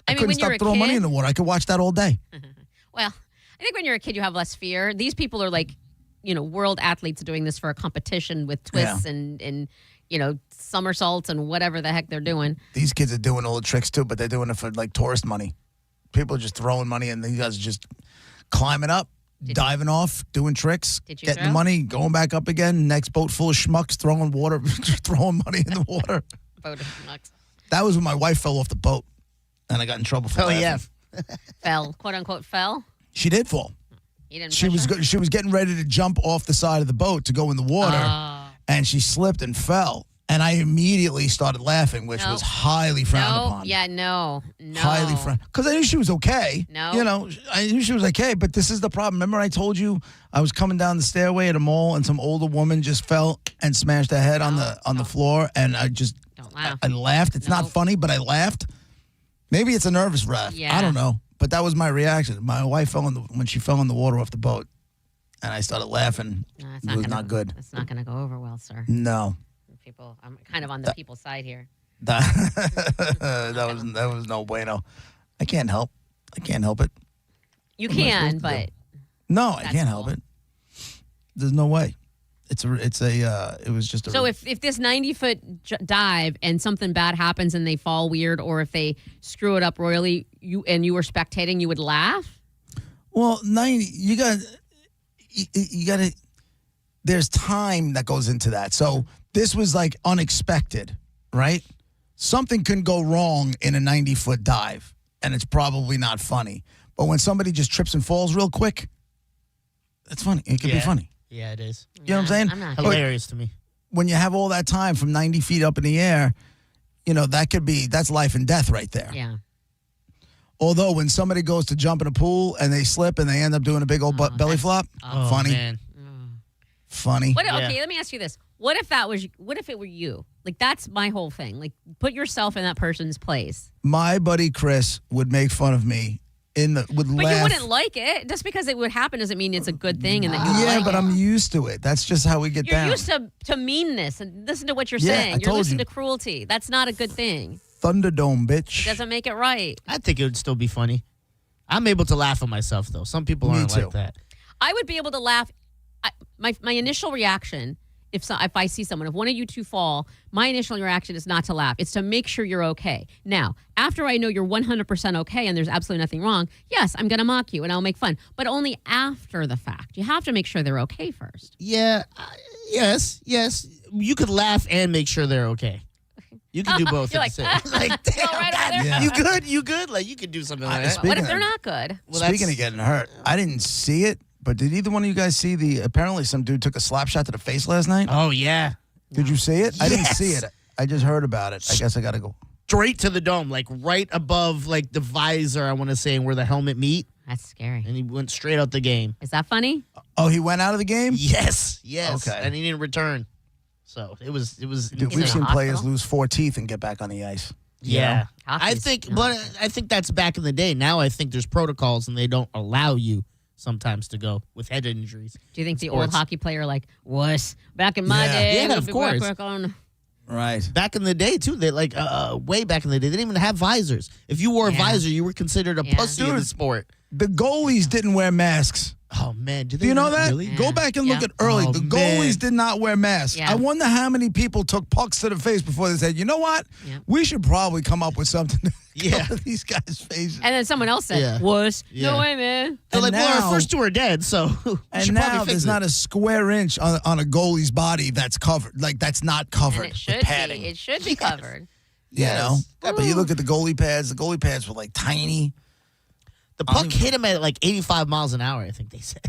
I couldn't stop throwing money in the water. I could watch that all day. Well, I think when you're a kid, you have less fear. These people are like, world athletes doing this for a competition with twists and somersaults and whatever the heck they're doing. These kids are doing all the tricks too, but they're doing it for like tourist money. People are just throwing money, and these guys are just climbing up, diving off, doing tricks, Did you getting throw? the money, going back up again. Next boat full of schmucks throwing water, throwing money in the water. Boat of schmucks. That was when my wife fell off the boat, and I got in trouble for Oh, laughing. yeah. Fell, quote unquote, fell. She did fall. You didn't She push was her? she was getting ready to jump off the side of the boat to go in the water, Oh. and she slipped and fell. And I immediately started laughing, which was highly frowned No, upon. yeah, no. Highly frowned. Because I knew she was okay. No. You know, I knew she was okay, but this is the problem. Remember I told you I was coming down the stairway at a mall and some older woman just fell and smashed her head on the floor, and I just laugh. I laughed. It's not funny, but I laughed. Maybe it's a nervous laugh. Yeah. I don't know. But that was my reaction. My wife fell when she fell in the water off the boat, and I started laughing. No, it's it was not good. It's not going to go over well, sir. No. People, I'm kind of on the people's side here. That was no bueno. I can't help it. You What am I can, supposed to but do? No, I That's can't help it. There's no way. It was just a. so if this 90-foot dive and something bad happens and they fall weird, or if they screw it up royally, you were spectating, you would laugh. Well, 90. You got to. There's time that goes into that. So this was like unexpected, right? Something can go wrong in a 90-foot dive, and it's probably not funny. But when somebody just trips and falls real quick, that's funny. It can be funny. Yeah, it is. You know what I'm saying? I'm not Hilarious to me. When you have all that time from 90 feet up in the air, that's life and death right there. Yeah. Although when somebody goes to jump in a pool and they slip and they end up doing a big old belly flop, funny. Man. Funny. Okay, let me ask you this. What if it were you? Like, that's my whole thing. Like, put yourself in that person's place. My buddy Chris would make fun of me would But laugh. you wouldn't like it. Just because it would happen doesn't mean it's a good thing and that you Yeah, like but it. I'm used to it. That's just how we get You're down. used to meanness, and listen to what you're Yeah, saying. I You're told listening you. to cruelty. That's not a good thing. Thunderdome, It bitch. doesn't make it right. I think it would still be funny. I'm able to laugh at myself, though. Some people Me aren't too. like that. I would be able to laugh. My initial reaction, if I see someone, if one of you two fall, my initial reaction is not to laugh. It's to make sure you're okay. Now, after I know you're 100% okay and there's absolutely nothing wrong, yes, I'm going to mock you and I'll make fun, but only after the fact. You have to make sure they're okay first. Yeah. Yes. You could laugh and make sure they're okay. You can do both. You're at the like, same. Like, damn, Go right that- over there. you good? You good? Like, you could do something like that. What if they're not good? Speaking of getting hurt, I didn't see it, but did either one of you guys see apparently some dude took a slap shot to the face last night? Oh, yeah. Did you see it? I didn't Yes. see it. I just heard about it. I guess I got to go. Straight to the dome, like right above like the visor, I want to say, and where the helmet meet. That's scary. And he went straight out the game. Is that funny? Oh, he went out of the game? Yes. Okay. And he didn't return. So it was. Dude, insane. we've seen players lose 4 teeth and get back on the ice. You Yeah. know? I think, but I think that's back in the day. Now I think there's protocols and they don't allow you sometimes to go with head injuries. Do you think the Sports. old hockey player like was back in my Yeah. day? Yeah, we'd of be course. work on- Right. Back in the day too, they like way back in the day, they didn't even have visors. If you wore a visor, you were considered a pussy in the Dude. sport. The goalies didn't wear masks. Oh man, do Do you know that? Really? Go back and look Yeah. at early. Oh, the man. goalies did not wear masks. Yeah. I wonder how many people took pucks to the face before they said, you know what? Yeah. We should probably come up with something to Yeah. cover these guys' faces. And then someone else said, Yeah. was. Yeah. No way, man. They're And like, well, now- our first two are dead, so we And should now probably fix there's it. not a square inch on a goalie's body that's covered. Like, that's not covered And it with should padding. be. It should be covered. You know? Yes. But you look at the goalie pads. The goalie pads were like tiny. The puck hit him at like 85 miles an hour, I think they said.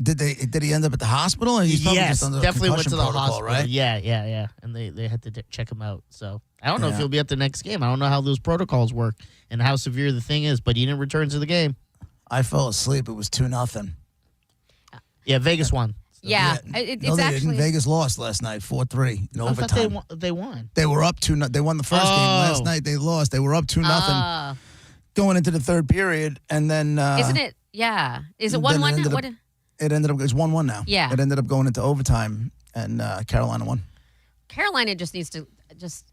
Did he end up at the hospital? Or he's probably Yes, just under definitely went concussion to the protocol, hospital. right? Yeah. And they had to check him out. So I don't know if Yeah. he'll be at the next game. I don't know how those protocols work and how severe the thing is, but he didn't return to the game. I fell asleep. It was 2-0. Yeah, Vegas won. Yeah. No, It's they didn't. actually. Vegas lost last night, 4-3 in I thought overtime. they won. They were up 2-0. They won the first game last Oh. night. They lost. They were up 2-0 Ah. going into the third period, and then Isn't it? Yeah. Is it then 1-1 it now? ended What? up- it ended up. It's 1-1 now. Yeah. It ended up going into overtime, and Carolina won. Carolina just needs to just.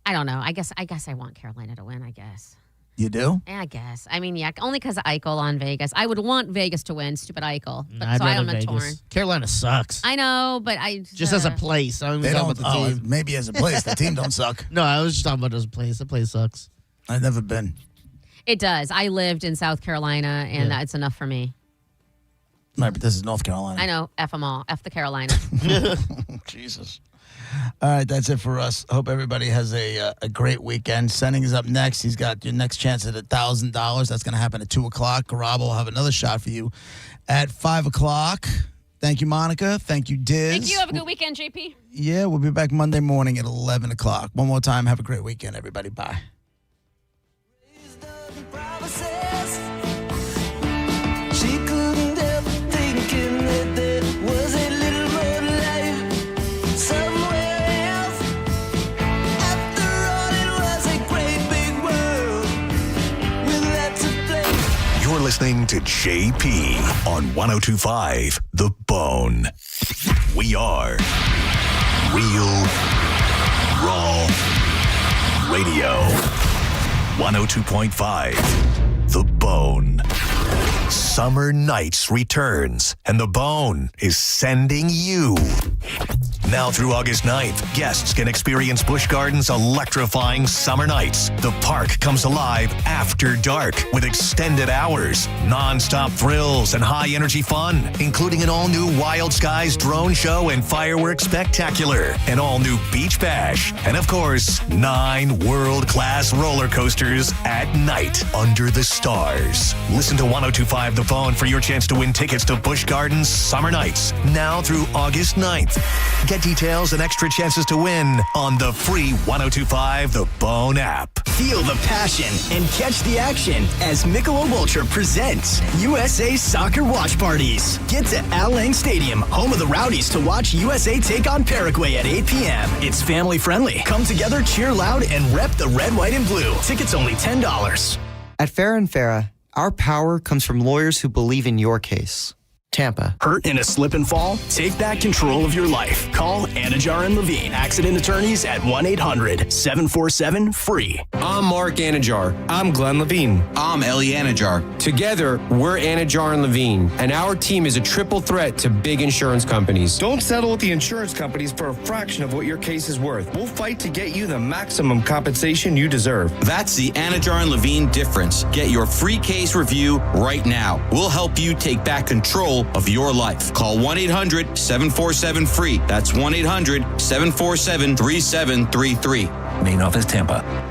I don't know. I guess I want Carolina to win. I guess. You do? I guess. I mean, yeah, only because of Eichel on Vegas. I would want Vegas to win. Stupid Eichel. But I'd so rather I'm Vegas. torn. Carolina sucks. I know, but I Just as a place. I don't even They talk don't. about the team. Maybe as a place, the team don't suck. No, I was just talking about as a place. The place sucks. I've never been. It does. I lived in South Carolina, and that's enough for me. Right, but this is North Carolina. I know. F them all. F the Carolina. Jesus. All right, that's it for us. Hope everybody has a great weekend. Sending is up next. He's got your next chance at $1,000. That's going to happen at 2 o'clock. Garabo will have another shot for you at 5 o'clock. Thank you, Monica. Thank you, Diz. Thank you. Have a good weekend, JP. Yeah, we'll be back Monday morning at 11 o'clock. One more time. Have a great weekend, everybody. Bye. She couldn't help thinking that there was a little more life somewhere else. After all, it was a great big world with lots of places. You're listening to JP on 102.5 The Bone. We are Real Raw Radio. 102.5 The Bone. Summer Nights returns, and The Bone is sending you. Now through August 9th, guests can experience Busch Gardens' electrifying summer nights. The park comes alive after dark with extended hours, non-stop thrills, and high-energy fun, including an all-new Wild Skies drone show and fireworks spectacular, an all-new beach bash, and of course, 9 world-class roller coasters at night under the stars. Listen to 102.5 The Bone for your chance to win tickets to Busch Gardens Summer Nights, now through August 9th. Get details and extra chances to win on the free 102.5 The Bone app. Feel the passion and catch the action as Michelob Ultra presents USA Soccer Watch Parties. Get to Al Lang Stadium, home of the Rowdies, to watch USA take on Paraguay at 8 p.m. It's family friendly. Come together, cheer loud, and rep the red, white, and blue. Tickets only $10. At Farrah & Farrah, our power comes from lawyers who believe in your case. Tampa. Hurt in a slip and fall? Take back control of your life. Call Anajar and Levine, accident attorneys at 1-800-747-FREE. I'm Mark Anajar. I'm Glenn Levine. I'm Ellie Anajar. Together, we're Anajar and Levine, and our team is a triple threat to big insurance companies. Don't settle with the insurance companies for a fraction of what your case is worth. We'll fight to get you the maximum compensation you deserve. That's the Anajar and Levine difference. Get your free case review right now. We'll help you take back control of your life. Call 1-800-747-FREE. That's 1-800-747-3733. Main office, Tampa.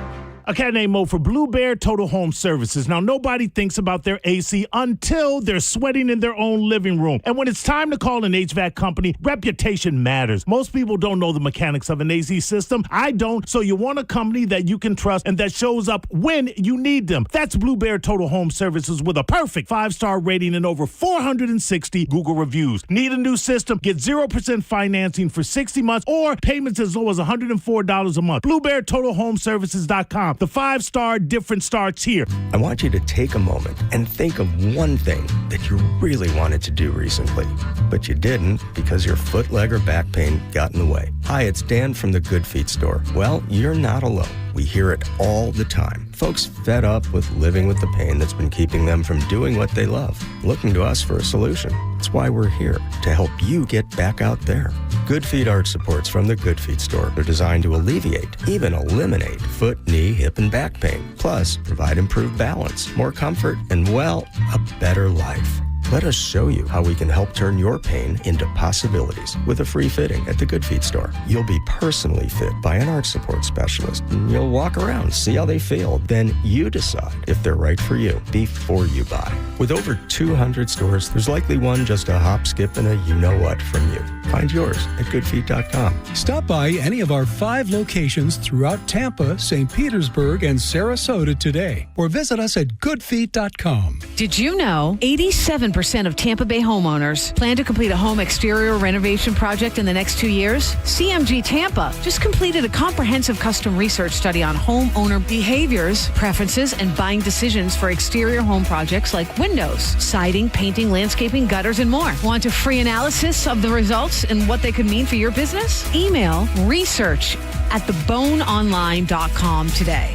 A cat named Mo for Blue Bear Total Home Services. Now, nobody thinks about their AC until they're sweating in their own living room. And when it's time to call an HVAC company, reputation matters. Most people don't know the mechanics of an AC system. I don't, so you want a company that you can trust and that shows up when you need them. That's Blue Bear Total Home Services with a perfect 5-star rating and over 460 Google reviews. Need a new system? Get 0% financing for 60 months or payments as low as $104 a month. BlueBearTotalHomeServices.com. The 5-star difference starts here. I want you to take a moment and think of one thing that you really wanted to do recently, but you didn't because your foot, leg, or back pain got in the way. Hi, it's Dan from the Good Feet store. Well, you're not alone. We hear it all the time. Folks fed up with living with the pain that's been keeping them from doing what they love, looking to us for a solution. That's why we're here, to help you get back out there. Good Feet arch supports from the Good Feet store are designed to alleviate, even eliminate, foot, knee, hip, and back pain. Plus, provide improved balance, more comfort, and, well, a better life. Let us show you how we can help turn your pain into possibilities with a free fitting at the Good Feet store. You'll be personally fit by an arch support specialist. And you'll walk around, see how they feel. Then you decide if they're right for you before you buy. With over 200 stores, there's likely one just a hop, skip, and a you-know-what from you. Find yours at goodfeet.com. Stop by any of our 5 locations throughout Tampa, St. Petersburg, and Sarasota today, or visit us at goodfeet.com. Did you know 87% of Tampa Bay homeowners plan to complete a home exterior renovation project in the next 2 years? CMG Tampa just completed a comprehensive custom research study on homeowner behaviors, preferences, and buying decisions for exterior home projects like windows, siding, painting, landscaping, gutters, and more. Want a free analysis of the results and what they could mean for your business? Email research@theboneonline.com today.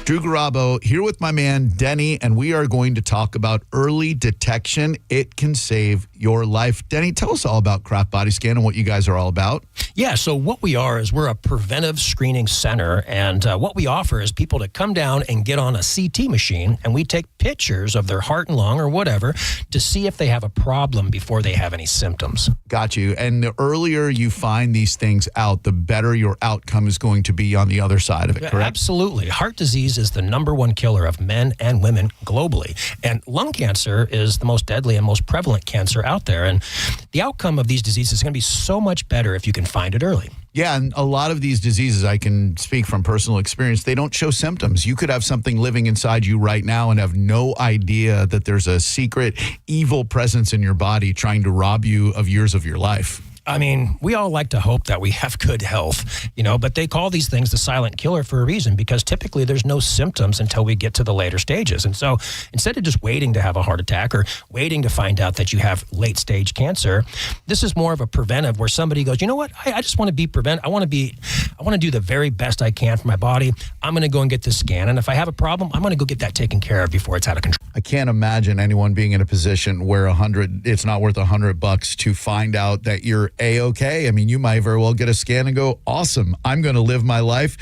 Drew Garabo here with my man Denny, and we are going to talk about early detection. It can save your life. Denny, tell us all about Craft Body Scan and what you guys are all about. Yeah, so what we are is we're a preventive screening center, and what we offer is people to come down and get on a CT machine, and we take pictures of their heart and lung or whatever to see if they have a problem before they have any symptoms. Got you. And the earlier you find these things out, the better your outcome is going to be on the other side of it, correct? Absolutely. Heart disease is the number one killer of men and women globally. And lung cancer is the most deadly and most prevalent cancer out there. And the outcome of these diseases is going to be so much better if you can find it early. Yeah, and a lot of these diseases, I can speak from personal experience, they don't show symptoms. You could have something living inside you right now and have no idea that there's a secret evil presence in your body trying to rob you of years of your life. I mean, we all like to hope that we have good health, but they call these things the silent killer for a reason, because typically there's no symptoms until we get to the later stages. And so instead of just waiting to have a heart attack or waiting to find out that you have late stage cancer, this is more of a preventive where somebody goes, you know what, I just want to be I want to do the very best I can for my body. I'm going to go and get this scan. And if I have a problem, I'm going to go get that taken care of before it's out of control. I can't imagine anyone being in a position where it's not worth $100 to find out that you're A-okay. I mean, you might very well get a scan and go, awesome, I'm going to live my life.